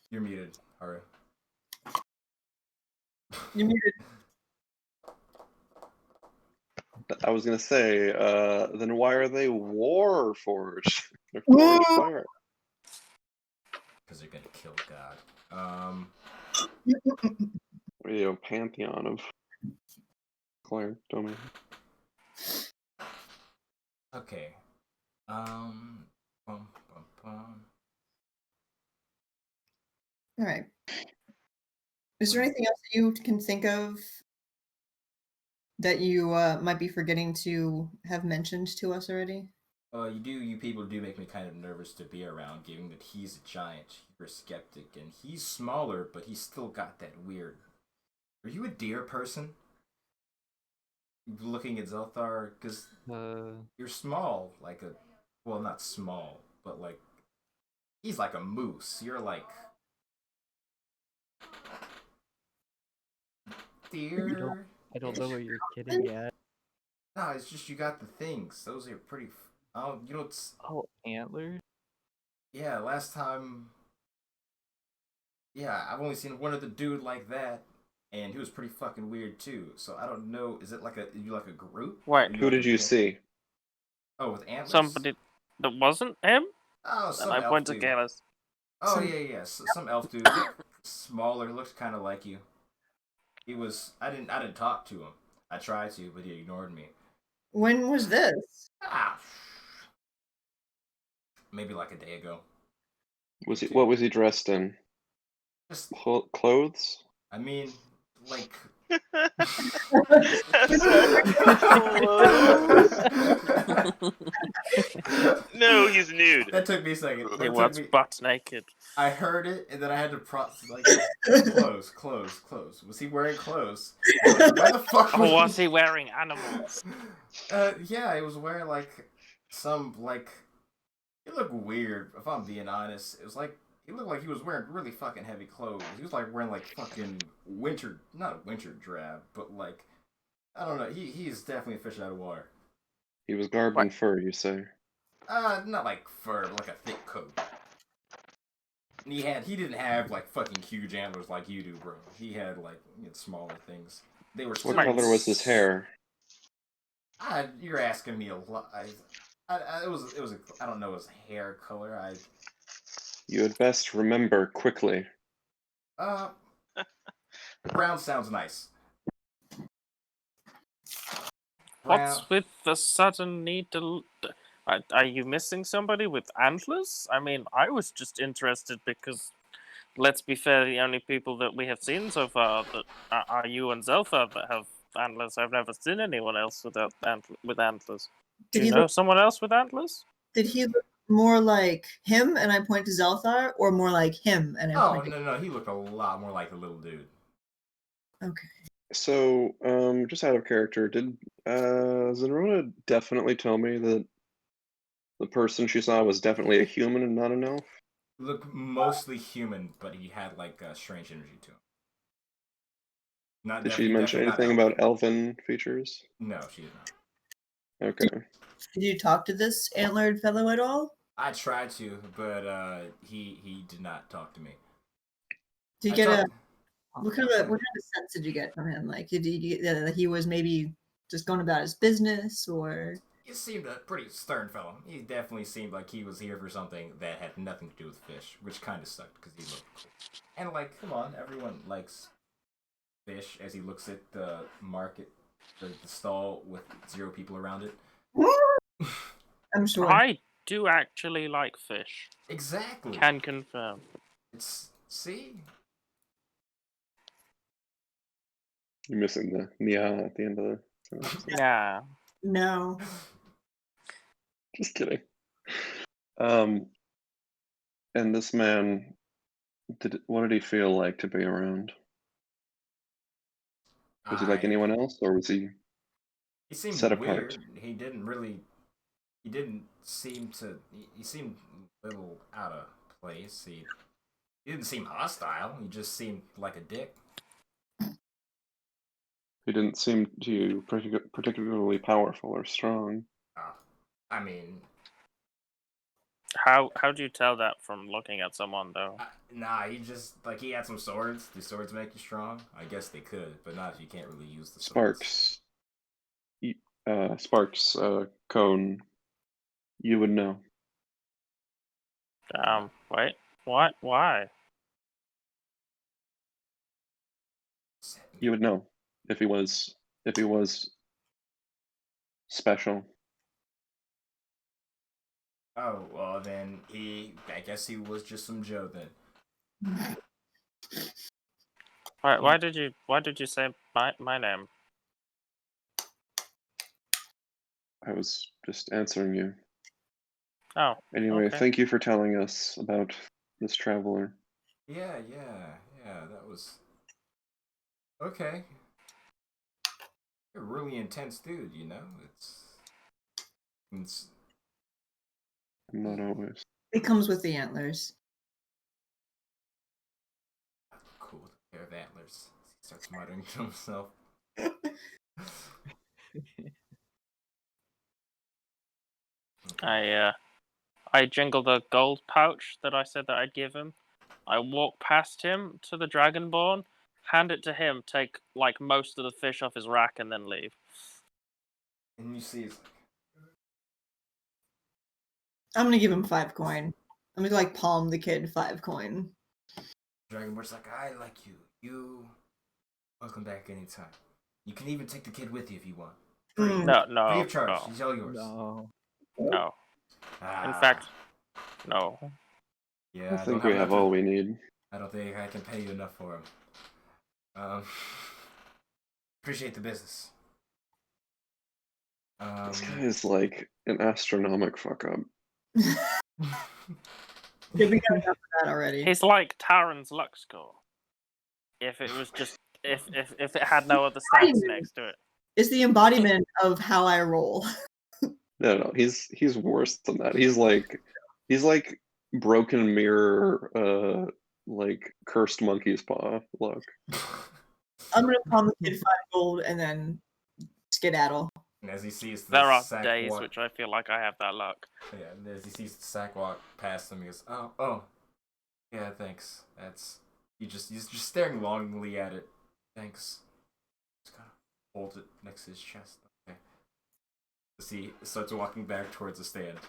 You're muted, Haru. You muted. I was gonna say, then why are they Warforged? They're Forged fire. Because they're gonna kill God. Pantheon of cleric domain. Okay. Bum, bum, bum. All right. Is there anything else that you can think of that you might be forgetting to have mentioned to us already? You people do make me kind of nervous to be around, given that he's a giant, you're a skeptic, and he's smaller, but he's still got that weird. Are you a deer person? Looking at Zelthar, because you're small, like a, well, not small, but like, he's like a moose. You're like, deer. I don't know what you're getting at. No, it's just you got the things. Those are pretty. Oh, you know it's. Oh, antlers? Yeah, last time. Yeah, I've only seen one other dude like that, and he was pretty fucking weird too. So I don't know. Is it like you like a group? Wait, Who did you see? Oh, with antlers. somebody that wasn't him? Oh, And some I elf point to dude. Gallus. Oh yeah. Some elf dude, looked smaller, looked kind of like you. He was. I didn't talk to him. I tried to, but he ignored me. When was this? Maybe like a day ago. What was he dressed in? Just, Clothes? I mean, like. No, he's nude. That took me a second. He was butt naked. I heard it, and then I had to like clothes. Was he wearing clothes? Why the fuck? Or was he wearing animals? Yeah, he was wearing like some like. It looked weird. If I'm being honest, it was like he looked like he was wearing really fucking heavy clothes. He was like wearing like fucking not winter drab, but like I don't know. He's definitely a fish out of water. He was garbed in fur, you say? Not like fur, but like a thick coat. And he didn't have like fucking huge antlers like you do, bro. He had smaller things. They were. What color was his hair? You're asking me a lot. It was I don't know his hair color. You had best remember quickly. Brown sounds nice. What's with the sudden need to? Are you missing somebody with antlers? I mean, I was just interested because, let's be fair, the only people that we have seen so far that are you and Zelfa that have antlers. I've never seen anyone else with antlers. Do you know someone else with antlers? Did he look more like him, and I point to Zelthar, or more like him, and I point to... No, he looked a lot more like a little dude. Okay. So, just out of character, did Zenrona definitely tell me that the person she saw was definitely a human and not an elf? Looked mostly human, but he had like a strange energy to him. Did she mention anything about elven features? No, she did not. Okay. Did you talk to this antlered fellow at all? I tried to, but he did not talk to me. Did you get what kind of sense did you get from him? Like, did you get that he was maybe just going about his business, or he seemed a pretty stern fellow. He definitely seemed like he was here for something that had nothing to do with fish, which kind of sucked because he looked cool. And like, come on, everyone likes fish. As he looks at the market, the stall with 0 people around it. I'm sure. I do actually like fish. Exactly. Can confirm. See. You're missing the nya at the end of the sentence. Nah. No. Just kidding. And this man, what did he feel like to be around? Was he like anyone else, or was he? He seemed set weird. apart? He didn't seem to. He seemed a little out of place. He didn't seem hostile. He just seemed like a dick. He didn't seem to you particularly powerful or strong. I mean, How do you tell that from looking at someone though? nah. He just he had some swords. Do swords make you strong? I guess they could, but not if you can't really use the swords. Sparks, Cone, you would know. Wait. What? Why? You would know if he was special. Oh well, then I guess he was just some Joe then. Why did you say my name? I was just answering you. Oh. Anyway, Okay. thank you for telling us about this traveler. Yeah. That was okay. You're a really intense dude, you know. It's Not always. It comes with the antlers. cool. A pair of antlers. He starts muttering to himself. I jingle the gold pouch that I said that I'd give him. I walk past him to the Dragonborn, hand it to him, take most of the fish off his rack, and then leave. And you see, it's I'm gonna give him 5 coin. I'm gonna palm the kid 5 coin. Dragonborn's like, I like you. You welcome back anytime. You can even take the kid with you if you want. Free. No. Free of charge. No. He's all yours. No. In fact, no. Yeah, I think we have all we need. I don't think I can pay you enough for him. Appreciate the business. This guy is like an astronomic fuck up. Did we got enough of that already? He's like Taran's luck score. If it was just if it had no other stats next to it. It's the embodiment of how I roll. No, he's worse than that. He's like broken mirror, like cursed monkey's paw luck. I'm gonna palm the kid 5 gold and then skedaddle. And as he sees the There are sack days walk, which I feel like I have that luck. yeah, and as he sees the sack walk past him, he goes, "Oh, yeah, thanks." He's just staring longingly at it. Thanks. Just kind of hold it next to his chest. Okay. As he starts walking back towards the stand.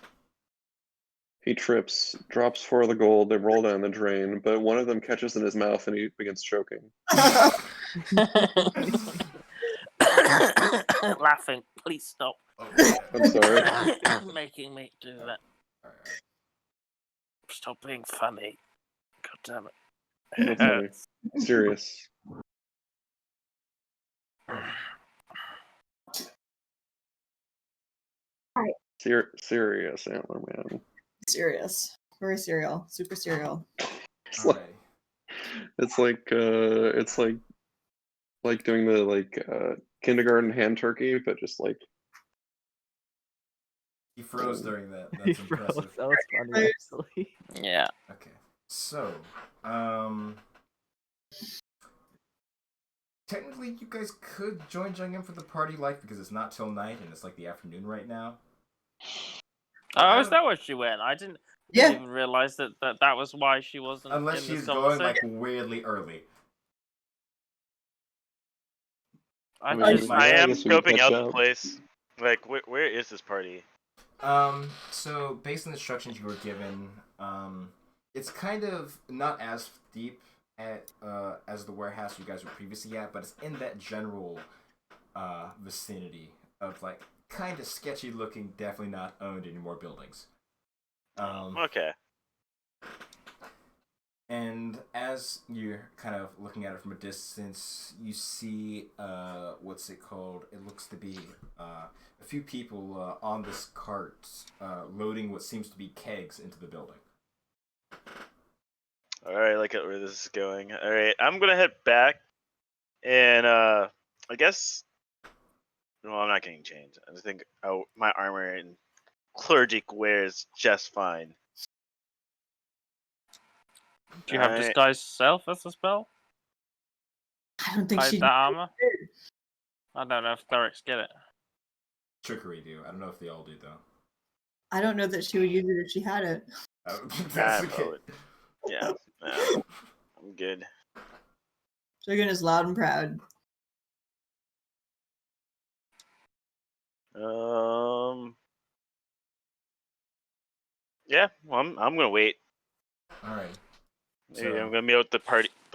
He trips, drops 4 of the gold. They roll down the drain, but one of them catches in his mouth and he begins choking. Laughing. Please stop. Oh, yeah. I'm sorry. Making me do that. Alright. Stop being funny. God damn it. Not funny. Serious. Serious antler man. Serious. Very serial. Super serial. It's like doing the kindergarten hand turkey, but just like He froze during that. That's impressive. That was funny, actually. Yeah. Okay. So, technically you guys could join Jungin for the party life because it's not till night and it's like the afternoon right now. Oh, is that where she went? I didn't even realize that was why she wasn't Unless in she's the going Somerset. weirdly early. I I just, mean, I I am guess we can scoping catch out the up. place. Like, where is this party? So based on the instructions you were given, it's kind of not as deep as the warehouse you guys were previously at, but it's in that general vicinity of like kind of sketchy looking, definitely not owned anymore buildings. Okay. And as you're kind of looking at it from a distance, you see what's it called? It looks to be a few people on this cart loading what seems to be kegs into the building. All right, I like it where this is going. All right, I'm gonna head back, and I guess. Well, I'm not getting changed. I just think my armor and clergy wear is just fine. Do you have Alright. disguise self as a spell? I don't think Hide she. that armor? I don't know if clerics get it. Trickery do. I don't know if they all do though. I don't know that she would use it if she had it. That's I okay. would. Yeah, I'm good. Dragon is loud and proud. Yeah, well, I'm gonna wait. All right. Maybe So- I'm gonna meet with the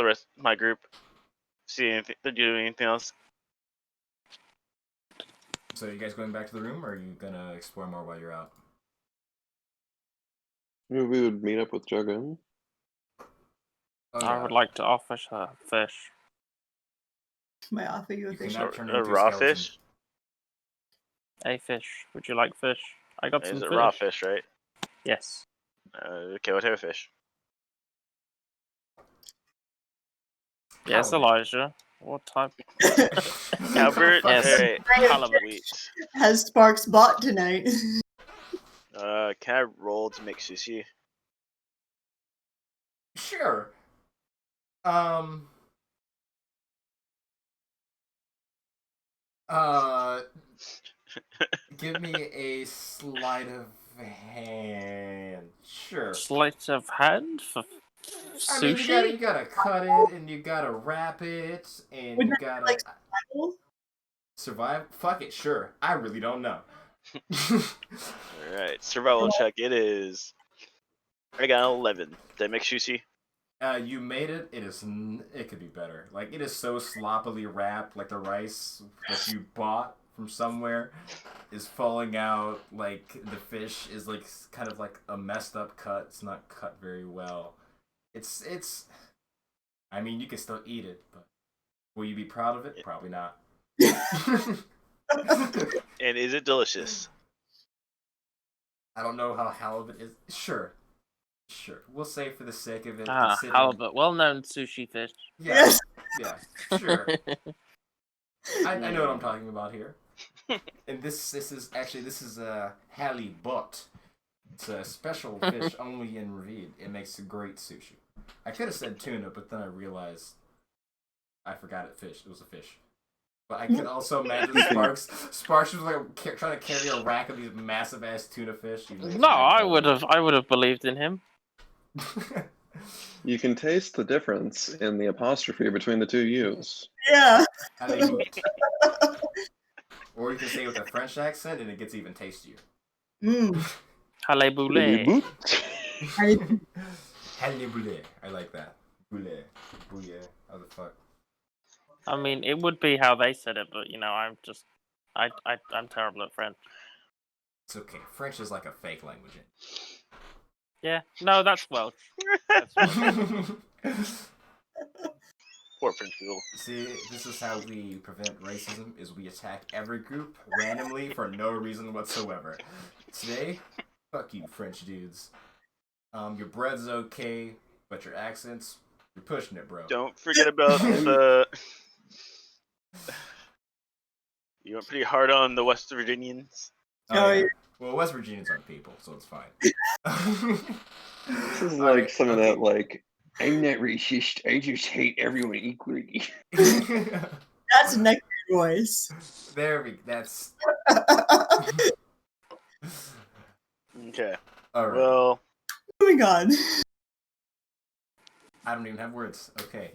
rest of my group. See if they're doing anything else. So you guys going back to the room, or are you gonna explore more while you're out? Maybe we would meet up with Juggan. Oh, I would like to offer her fish. May I offer you a You fish? cannot turn A into raw skeleton. fish? A fish. Would you like fish? I got some Is it fish. raw fish, right? Yes. Okay, what type of fish? Yes, Halibut. Elijah. What type? Albert? Yes. Alright, halibut. Has Sparks bought tonight? Can I roll to make sushi? Sure. Give me a sleight of hand. Sure. Sleight of hand for I mean, sushi? you gotta cut it, and you gotta wrap it, and Would you that gotta like survive. Fuck it, sure. I really don't know. Alright, survival check it is. I got an 11. Did I make sushi? You made it. It could be better. Like, it is so sloppily wrapped. Like the rice that you bought from somewhere is falling out. Like the fish is like kind of like a messed up cut. It's not cut very well. It's. I mean, you can still eat it, but will you be proud of it? Probably not. And is it delicious? I don't know how halibut is. Sure. We'll say for the sake of it. Ah, considering- halibut. Well-known sushi fish. Yeah. Yes. Yeah. Sure. I know what I'm talking about here. And this is a halibut. It's a special fish only in Revedia. It makes a great sushi. I could have said tuna, but then I realized I forgot it was a fish. But I could also imagine Sparks was like trying to carry a rack of these massive ass tuna fish. No, I would have believed in him. You can taste the difference in the apostrophe between the two U's. Yeah. Halibut. Or you can say it with a French accent, and it gets even tastier. Halibut. Halibut. I like that. Boulet. Bouillet. How the fuck? I mean, it would be how they said it, but I'm terrible at French. It's okay. French is like a fake language. Yeah, no, that's Welsh. That's Welsh. Poor French people. See, this is how we prevent racism: is we attack every group randomly for no reason whatsoever. Today, fuck you, French dudes. Your bread's okay, but your accents, you're pushing it, bro. Don't forget about the. You went pretty hard on the West Virginians. Oh, yeah. Well, West Virginians aren't people, so it's fine. This is like Alright, some of okay. that, like, I'm not racist, I just hate everyone equally. That's a neck voice. That's Okay. all right. Well, Moving on. I don't even have words. Okay.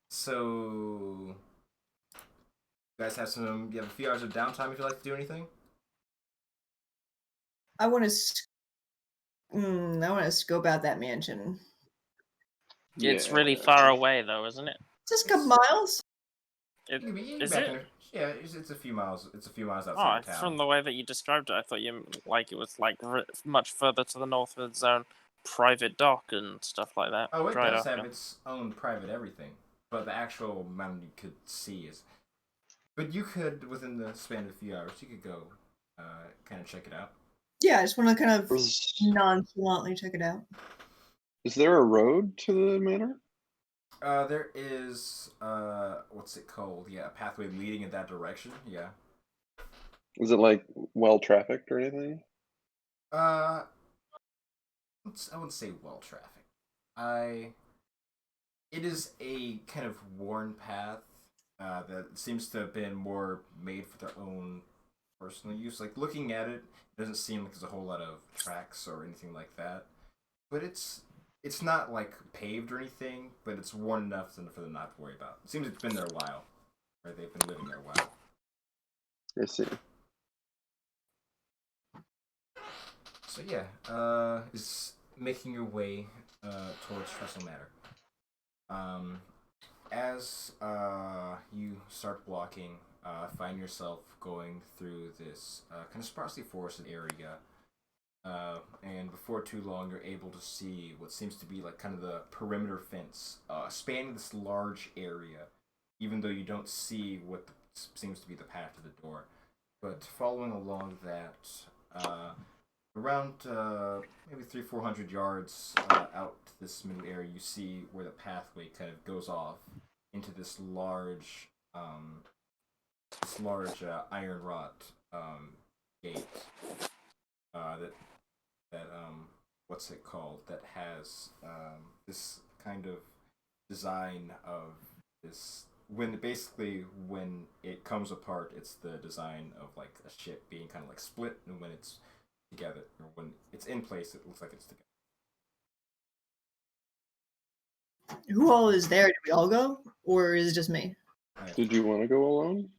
So, guys have you have a few hours of downtime if you'd like to do anything? I want to scope out that mansion. It's really far away, though, isn't it? Just a couple miles. You can be Is back it? Yeah, it's a few miles. It's a few miles Oh, outside of town. from the way that you described it, I thought you like it was like much further to the north of its own private dock and stuff like that. Oh, it Dry does dock, have yeah. its own private everything, but the actual mountain you could see is. But you could, within the span of a few hours, you could go, kind of check it out. Yeah, I just want to kind of Is nonchalantly check it out. there a road to the manor? There is, what's it called? Yeah, a pathway leading in that direction. Yeah. Is it like well trafficked or anything? I wouldn't say well trafficked. It is a kind of worn path that seems to have been more made for their own personal use. Like looking at it, it doesn't seem like there's a whole lot of tracks or anything like that. But it's not like paved or anything, but it's worn enough for them not to worry about. It seems it's been there a while, right? They've been living there a while. I see. So yeah, is making your way towards Trestle Manor. As you start walking, find yourself going through this kind of sparsely forested area, and before too long, you're able to see what seems to be like kind of the perimeter fence spanning this large area, even though you don't see what seems to be the path to the door. But following along that, around maybe 300-400 yards out this middle area, you see where the pathway kind of goes off into this large iron wrought gate that what's it called? That has this kind of design of this. When it comes apart, it's the design of like a ship being kind of like split, and when it's together, or when it's in place, it looks like it's together. Who all is there? Do we all go, or is it just me? Did you want to go alone?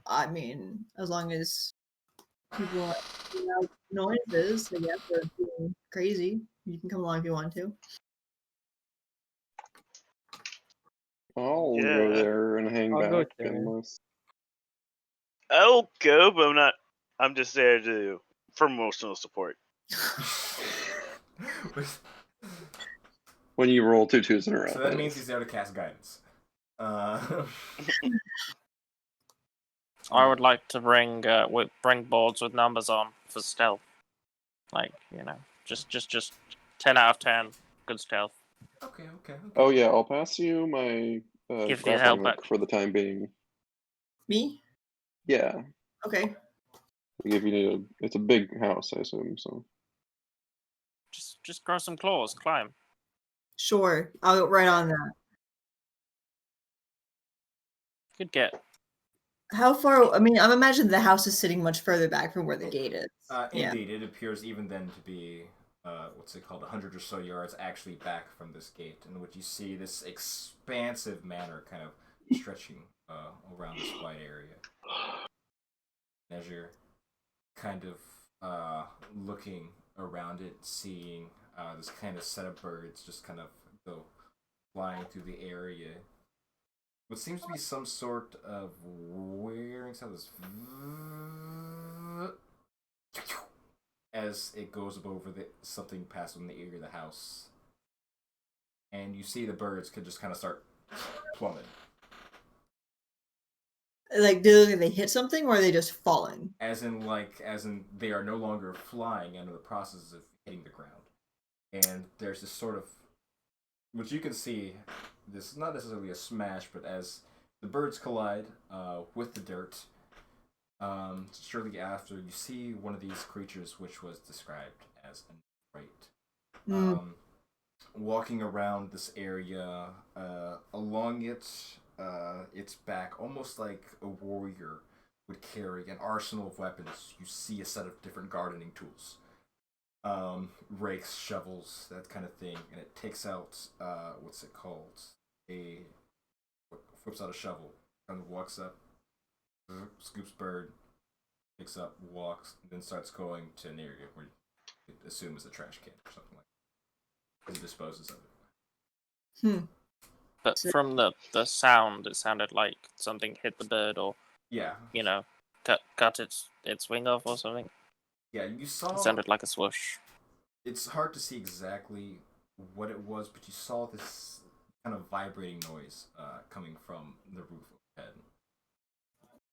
I mean, as long as people are making out noises, I guess, or being crazy, you can come along if you want to. I'll Yeah. go there and hang I'll go back too. unless. I'll go, but I'm just there for emotional support. When you roll 2 2s in a row. So that means he's there to cast guidance. I would like to bring boards with numbers on for stealth. Like, just 10 out of 10, good stealth. Okay. Oh yeah, I'll pass you my Give the grappling help hook back. for the time being. Me? Yeah, Okay. if you need it's a big house, I assume. So Just grow some claws, climb. Sure. I'll go right on that. Good get. How far? I mean, I'm imagining the house is sitting much further back from where the gate is. Yeah. Indeed, it appears even then to be what's it called, 100 or so yards actually back from this gate, in which you see this expansive manor kind of stretching around this wide area. As you're kind of looking around it, seeing this kind of set of birds just kind of go flying through the area. What seems to be some sort of whirring sound, this as it goes over something past in the area of the house, and you see the birds could just kind of start plummeting. Like, do they hit something, or are they just falling? As in they are no longer flying and in the process of hitting the ground. And there's this sort of, which you can see, this is not necessarily a smash, but as the birds collide with the dirt, shortly after, you see one of these creatures, which was described as a knight, walking around this area. Along its back, almost like a warrior would carry an arsenal of weapons. You see a set of different gardening tools, rakes, shovels, that kind of thing, and it takes out what's it called? Flips out a shovel and walks up. scoops bird, picks up, walks, and then starts going to an area where you assume is a trash can or something like that. And disposes of it. But So- from the sound, it sounded like something hit the bird, or Yeah. cut its wing off or something. Yeah, you saw. It sounded like a swoosh. It's hard to see exactly what it was, but you saw this kind of vibrating noise coming from the roof overhead,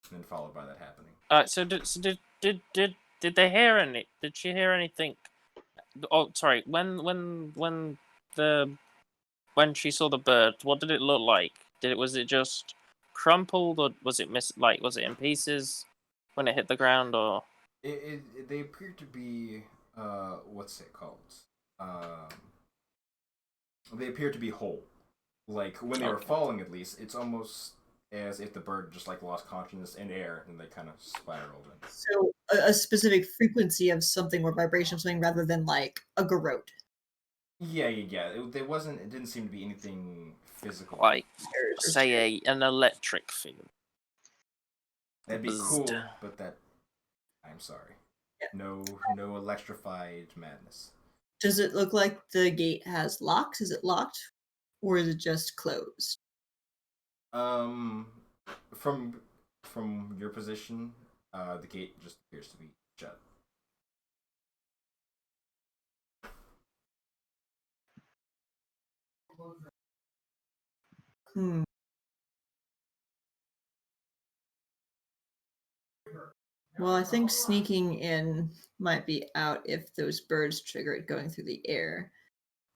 and then followed by that happening. So did they hear any? Did she hear anything? Oh, sorry. When she saw the bird, what did it look like? Was it just crumpled, or was it was it in pieces when it hit the ground, or? They appear to be what's it called? They appear to be whole. Like when they were falling, at least it's almost as if the bird just like lost consciousness in air and they kind of spiraled in. So a specific frequency of something or vibration of something rather than like a garrote. Yeah. It didn't seem to be anything physical. Like, say an electric field. That'd be Buzzed. cool, but I'm sorry. No electrified madness. Does it look like the gate has locks? Is it locked, or is it just closed? From your position, the gate just appears to be shut. Well, I think sneaking in might be out if those birds trigger it going through the air.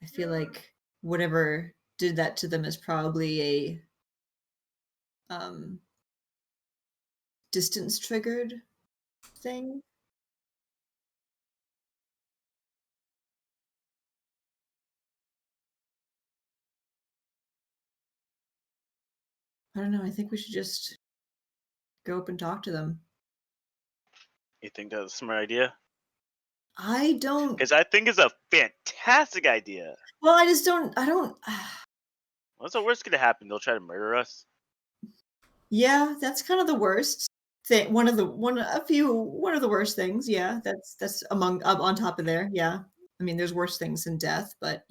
I feel like whatever did that to them is probably a distance triggered thing. I don't know. I think we should just go up and talk to them. You think that's a smart idea? I don't. Because I think it's a fantastic idea. Well, I just don't. I don't. What's the worst gonna happen? They'll try to murder us. Yeah, that's kind of the worst thing. One of the worst things. Yeah, that's among up on top of there. Yeah, I mean, there's worse things than death, but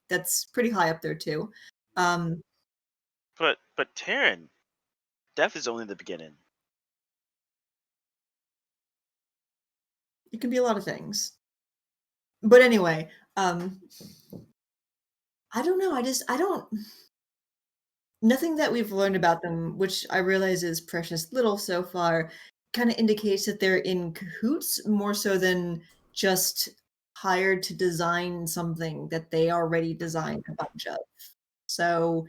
that's pretty high up there too. But Taryn, death is only the beginning. It can be a lot of things. But anyway, I don't know. I don't. Nothing that we've learned about them, which I realize is precious little so far, kind of indicates that they're in cahoots more so than just hired to design something that they already designed a bunch of. So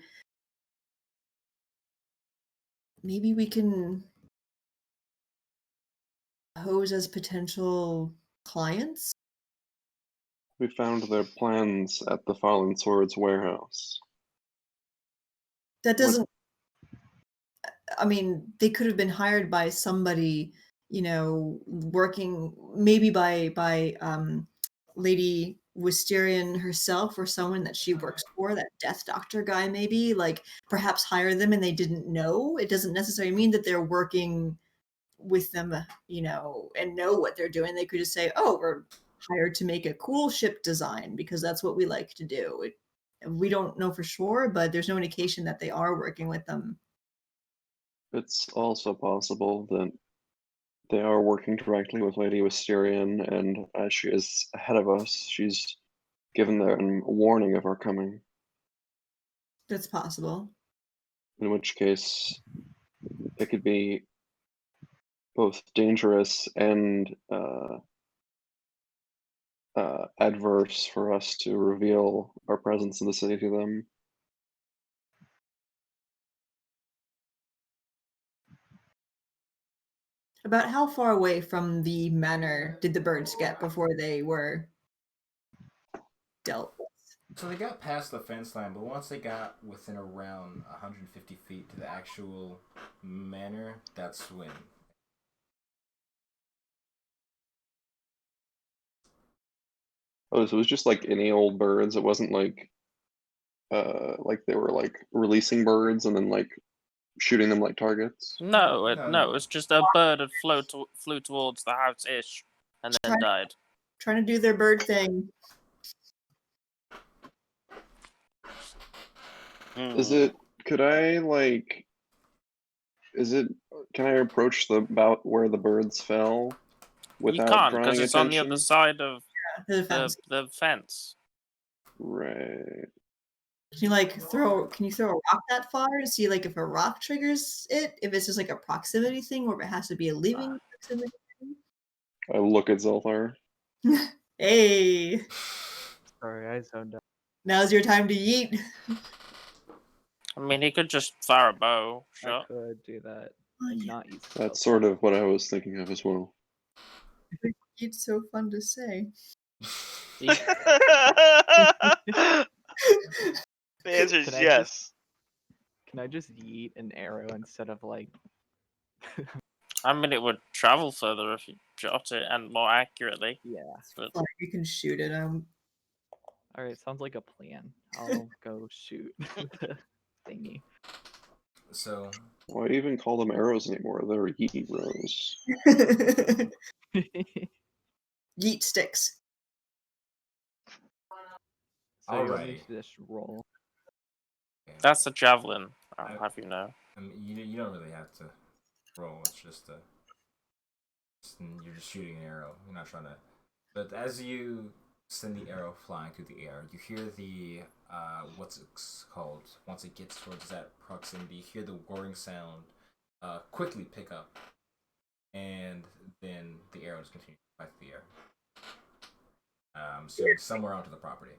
maybe we can pose as potential clients. We found their plans at the Fallen Swords warehouse. That doesn't. I mean, they could have been hired by somebody, working maybe by Lady Wisterian herself or someone that she works for, that Death Doctor guy maybe, like perhaps hire them and they didn't know. It doesn't necessarily mean that they're working with them, and know what they're doing. They could just say, oh, we're hired to make a cool ship design because that's what we like to do. We don't know for sure, but there's no indication that they are working with them. It's also possible that they are working directly with Lady Wisterian, and as she is ahead of us, she's given them a warning of our coming. That's possible. In which case, it could be both dangerous and adverse for us to reveal our presence in the city to them. About how far away from the manor did the birds get before they were dealt with? So they got past the fence line, but once they got within around 150 feet to the actual manor, that's when. Oh, so it was just like any old birds. It wasn't like they were like releasing birds and then like shooting them like targets? No, No. it's just a bird had flew towards the house-ish and then died. Trying to do their bird thing. Is it? Could I like? Is it? Can I approach about where the birds fell You without can't drawing because it's attention? on the other side of The fence. the fence. Right. Can you like throw? Can you throw a rock that far to see like if a rock triggers it? If it's just like a proximity thing, or if it has to be a leaving proximity I look at Zelthar. thing? Hey, Sorry, I zoned out. now's your time to yeet. I mean, he could just fire a bow I shot. could do that Oh, and yeah. not use That's stealth. sort of what I was thinking of as well. Yeet's so fun to say. The answer is Can I yes. Can I just yeet an arrow instead of like? I mean, it would travel further if you shot it and more accurately. Yeah. But Like you can shoot it. All right, sounds like a plan. I'll go shoot the thingy. So, Why even call them arrows anymore? They're yeet rows. Yeet sticks. So you want me Alrighty. to just roll? that's a javelin. I'll have you know. I mean, you don't really have to roll. It's just you're just shooting an arrow. You're not trying to. But as you send the arrow flying through the air, you hear the what's it called? Once it gets towards that proximity, you hear the whirring sound quickly pick up, and then the arrow just continues to fly through the air. So somewhere onto the property.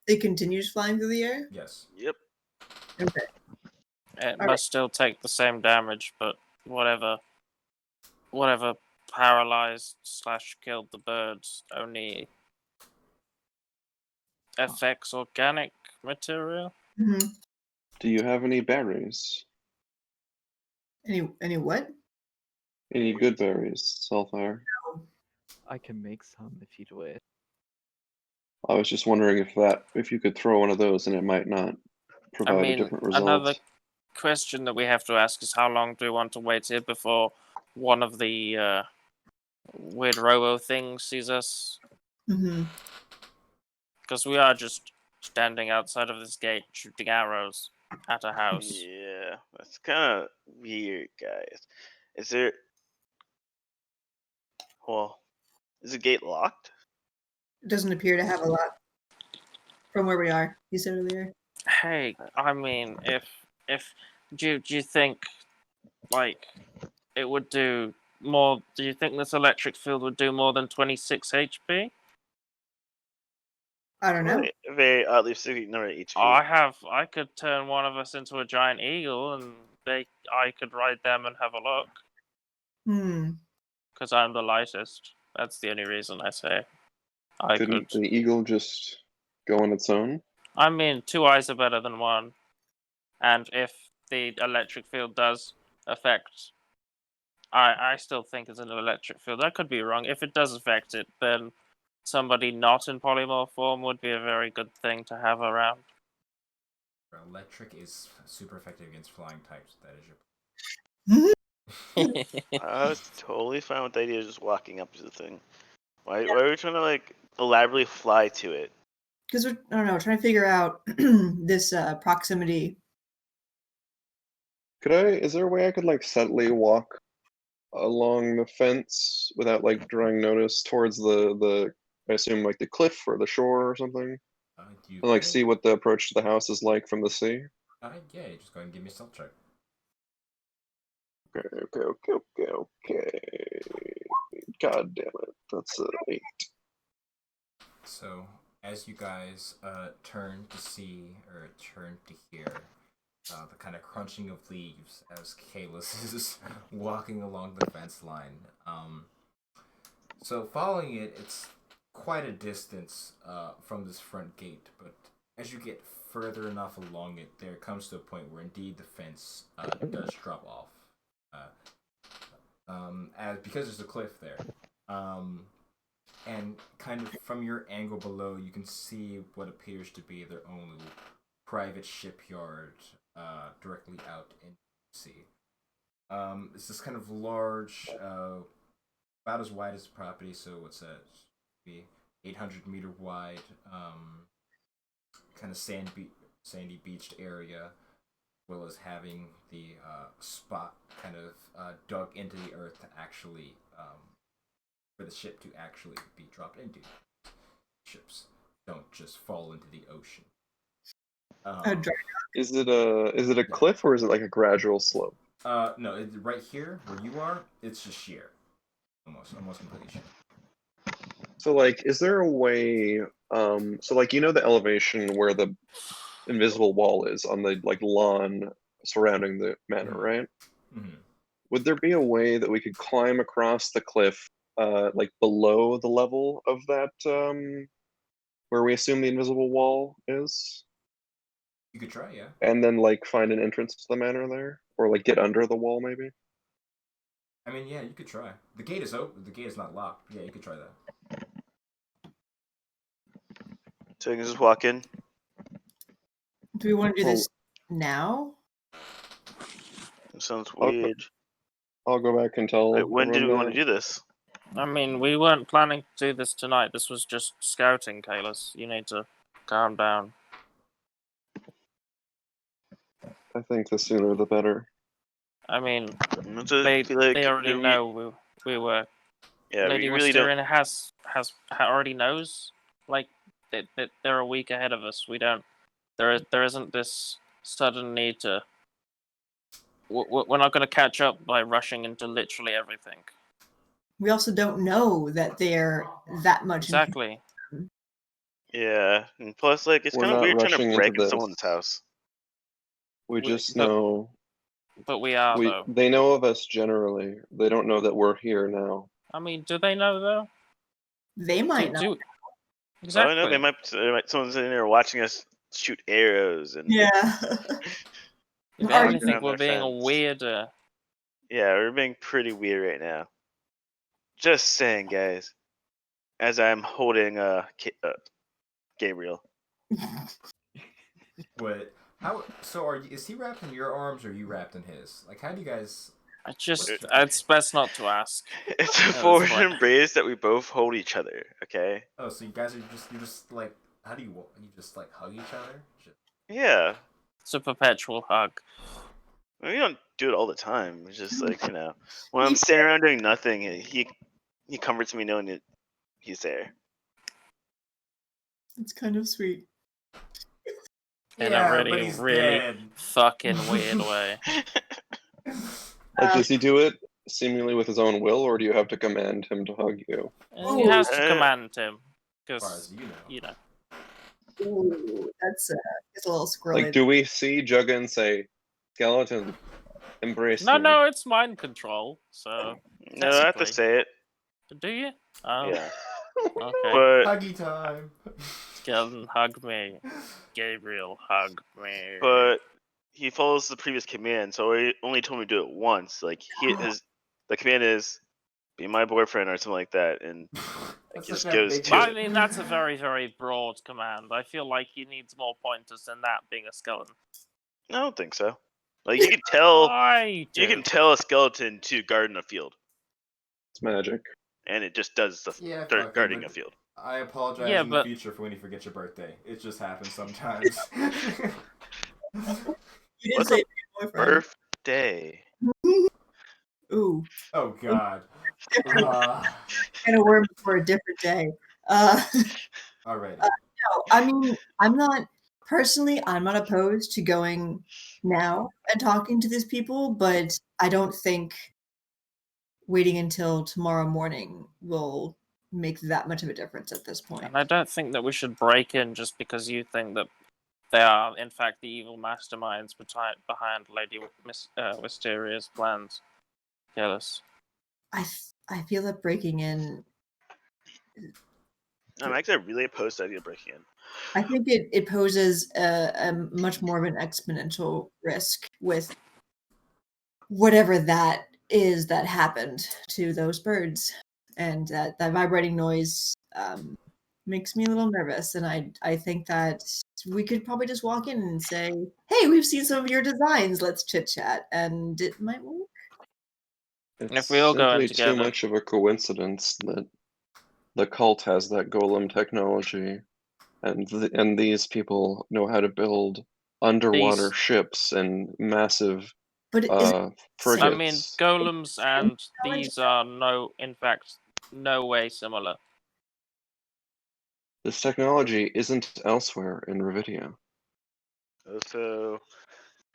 It continues flying through the air. Yes. Yep. Okay. It All must still take the same damage, but whatever paralyzed / killed the birds only affects organic material. Mm-hmm. Do you have any berries? Any what? Any good berries, Zelthar? I can make some if you'd wish. I was just wondering if you could throw one of those and it might not provide a mean, different result. another question that we have to ask is how long do we want to wait here before one of the weird robo things sees us? Mm-hmm. Because we are just standing outside of this gate shooting arrows at a house. Yeah, that's kind of weird, guys. Is there? Well, is the gate locked? It doesn't appear to have a lot from where we are. You said earlier. Hey, I mean, if do you think like it would do more? Do you think this electric field would do more than 26 HP? I don't know. Very oddly specific number of HP. I could turn one of us into a giant eagle, and I could ride them and have a look. Hmm. Because I'm the lightest. That's the only reason I say I Couldn't could. an eagle just go on its own? I mean, 2 eyes are better than 1. And if the electric field does affect... I still think it's an electric field. I could be wrong. If it does affect it, then somebody not in polymorph form would be a very good thing to have around. Electric is super effective against flying types. That is your. I was totally fine with the idea of just walking up to the thing. Why are we trying to like elaborately fly to it? Because we're, I don't know, trying to figure out this proximity. Is there a way I could like subtly walk along the fence without like drawing notice towards the I assume like the cliff or the shore or something? You And like can. see what the approach to the house is like from the sea? Yeah, just go ahead and give me a stealth check. Okay. God damn it. That's 8. So, as you guys turn to see, or turn to hear, the kind of crunching of leaves as Kalis is walking along the fence line. So, following it, it's quite a distance from this front gate, but as you get further enough along it, there comes to a point where indeed the fence does drop off. Because there's a cliff there. And kind of from your angle below, you can see what appears to be their own little private shipyard directly out in see. It's this kind of large, about as wide as the property. So what's that? Be 800-meter wide, kind of sandy beached area, as well as having the spot kind of dug into the earth to actually for the ship to actually be dropped into. Ships don't just fall into the ocean. Is it a cliff or is it like a gradual slope? No, right here where you are, it's just sheer, almost completely sheer. So like, is there a way? So like, you know the elevation where the invisible wall is on the like lawn surrounding the manor, right? Mm-hmm. Would there be a way that we could climb across the cliff, like below the level of that, where we assume the invisible wall is? You could try, yeah. And then like find an entrance to the manor there, or like get under the wall maybe. I mean, yeah, you could try. The gate is open. The gate is not locked. Yeah, you could try that. So you can just walk in. Do we want to do this now? That sounds Okay. weird. I'll go back and tell. Wait, when did we everyone want to that. do this? I mean, we weren't planning to do this tonight. This was just scouting, Kalis. You need to calm down. I think the sooner the better. I mean, They they already know we were. Yeah, Lady we really don't. Wisteria has already knows. Like that they're a week ahead of us. We don't. There isn't this sudden need to. We're not going to catch up by rushing into literally everything. We also don't know that they're that much. Exactly. Yeah, and plus, like, it's We're kind of not weird trying rushing to into break into this. someone's house. We just but- know. But we are though. They know of us generally. They don't know that we're here now. I mean, do they know though? They might not. Exactly. I don't know. They might. Someone's sitting there watching us shoot arrows and. Yeah. If Are anything, around we're their being fence. weirder. Yeah, we're being pretty weird right now. Just saying, guys. As I'm holding Gabriel. What? How? So is he wrapped in your arms or are you wrapped in his? Like, how do you guys? It's best not to ask. It's a that's forward fine. embrace that we both hold each other. Okay. Oh, so you guys are you're just like, how do you just like hug each other? Yeah. It's a perpetual hug. I mean, we don't do it all the time. It's just like, you know, when I'm standing around doing nothing, he comforts me knowing that he's there. It's kind of sweet. In Yeah, a but really, he's really dead. fucking weird way. Like, does he do it seemingly with his own will, or do you have to command him to hug you? And he has to Ooh. command him. As far Because, as you know. Ooh, that's it's a little squirrely. Like, do we see Juggin say, "Skeleton, embrace me"? No, it's mind control. So, No, I have to Technically. say it. do you? Oh, Yeah. okay. But Huggy time. Skeleton, hug me. Gabriel, hug me. he follows the previous command, so he only told me to do it once. Like the command is be my boyfriend or something like that, and That's just such a goes big to I it. mean, that's a very, very broad command. I feel like he needs more pointers than that, being a skeleton. I don't think so. Like you can tell, I do. you can tell a skeleton to garden a field, It's magic. and it just does the Yeah, fuck it, gardening but a field. I apologize Yeah, in but- the future for when you forget your birthday. It just happens sometimes. You didn't What's say a boyfriend. birthday? Ooh, Oh God. kind of word for a different day. Alrighty. No, I mean, I'm not opposed to going now and talking to these people, but I don't think waiting until tomorrow morning will make that much of a difference at this point. And I don't think that we should break in just because you think that they are, in fact, the evil masterminds behind Lady Wisteria's plans. Jealous. I feel that breaking in. I'm actually really opposed to the idea of breaking in. I think it poses a much more of an exponential risk with whatever that is that happened to those birds, and that vibrating noise makes me a little nervous, and I think that we could probably just walk in and say, "Hey, we've seen some of your designs. Let's chit chat," and it might work. It's we all go in simply too together. much of a coincidence that the cult has that golem technology, and these people know how to build underwater ships and massive But is it frigates. I mean, golems and technology? these are in fact, no way similar. This technology isn't elsewhere in Revedia. So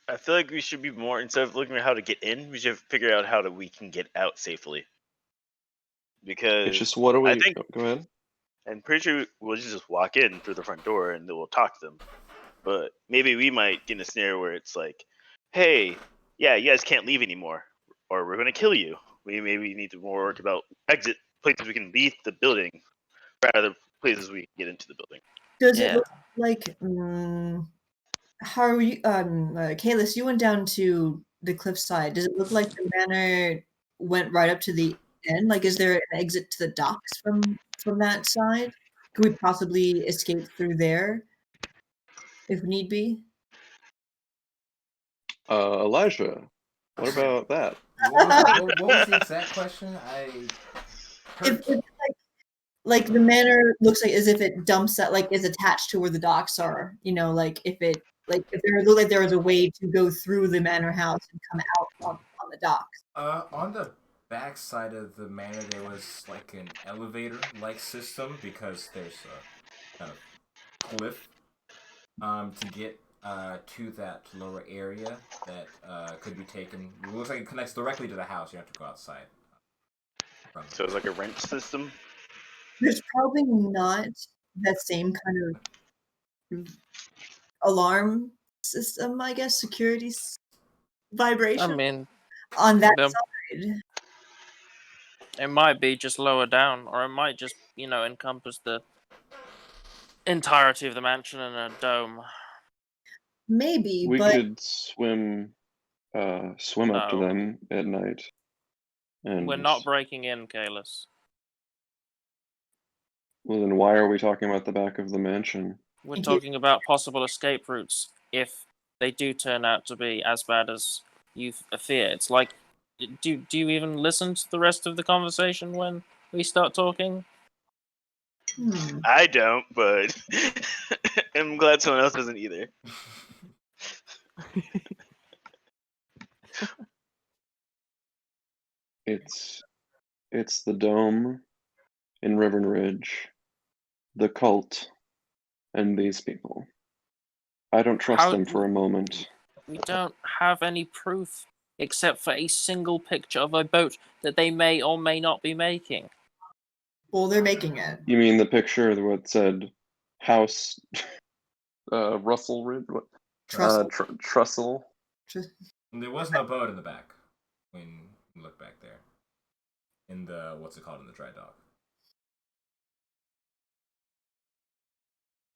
I feel like we should be more, instead of looking at how to get in, we should figure out how we can get out safely. Because It's just what do we? I think Go ahead. I'm pretty sure we'll just walk in through the front door and then we'll talk to them. But maybe we might get in a scenario where it's like, hey, yeah, you guys can't leave anymore, or we're gonna kill you. We maybe need to more work about exit places we can leave the building, rather than places we can get into the building. Does it Yeah. look like how are you, Kalis? You went down to the cliffside. Does it look like the manor went right up to the end? Like, is there an exit to the docks from that side? Could we possibly escape through there if need be? Elijah, what about that? What was the exact question? I heard. If like the manor looks like as if it dumps that, like, is attached to where the docks are. You know, like if it like if there looked like there was a way to go through the manor house and come out on the docks. On the back side of the manor, there was like an elevator-like system because there's a kind of cliff to get to that lower area that could be taken. It looks like it connects directly to the house. You have to go outside. So it's like a wrench system. There's probably not that same kind of alarm system, I guess, security vibration I mean, on that the- side. it might be just lower down, or it might just, encompass the entirety of the mansion in a dome. Maybe, We but could swim up to No. them at night. And We're not breaking in, Kalis. well, then why are we talking about the back of the mansion? We're Thank you. talking about possible escape routes if they do turn out to be as bad as you fear. It's like, do you even listen to the rest of the conversation when we start talking? I don't, but I'm glad someone else doesn't either. It's the dome in Riven Ridge, the cult, and these people. I don't trust them for a moment. We don't have any proof except for a single picture of a boat that they may or may not be making. well, they're making it. You mean the picture that said House Russell Ridge? What? Trussell. Trussell? There was no boat in the back when you look back there. In the, what's it called, in the dry dock.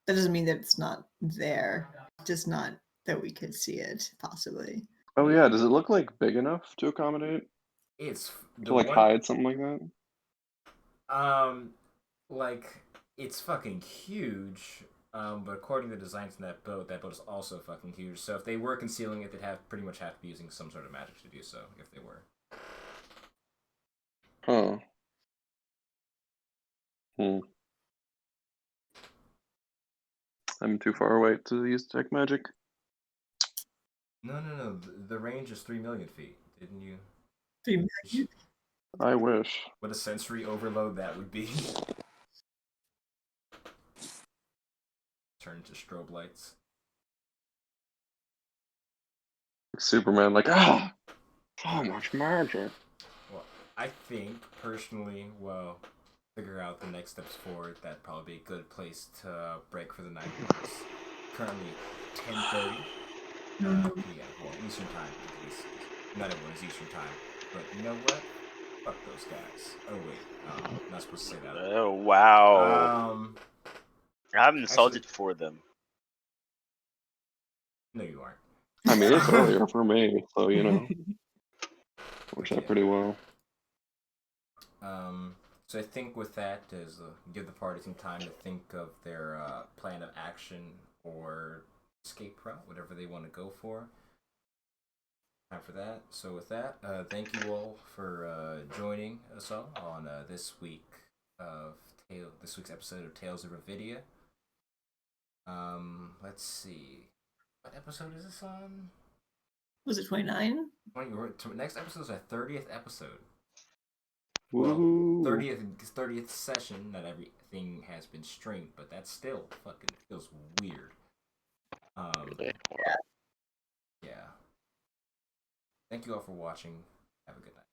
That doesn't mean that it's not there. Just not that we could see it, possibly. Oh yeah, does it look like big enough to accommodate? It's To like hide something like that? Like it's fucking huge. But according to the designs in that boat is also fucking huge. So if they were concealing it, they'd pretty much have to be using some sort of magic to do so. If they were. Huh. I'm too far away to use detect magic. No. The range is 3 million feet. Didn't you? 3 million? I wish. What a sensory overload that would be. Turn to strobe lights. Superman, like, so much magic. Well, I think, personally, figure out the next steps forward. That'd probably be a good place to break for the night. It's currently 10:30 p.m. Well, Eastern time, at least. Not everyone is Eastern time. But you know what? Fuck those guys. Oh, wait. I'm not supposed to say that. Oh, wow. I'm insulted for them. No, you aren't. I mean, it's earlier for me, so, works out pretty well. So So I think with that is give the party some time to think of their plan of action or escape route, whatever they want to go for. Time for that. So with that, thank you all for joining us all on this week's episode of Tales of Revedia. Let's see, what episode is this on? Was it 29? Next episode is our 30th episode. Woo! Well, 30th session. Not everything has been streamed, but that still fucking feels weird. Really? Yeah. Thank you all for watching. Have a good night.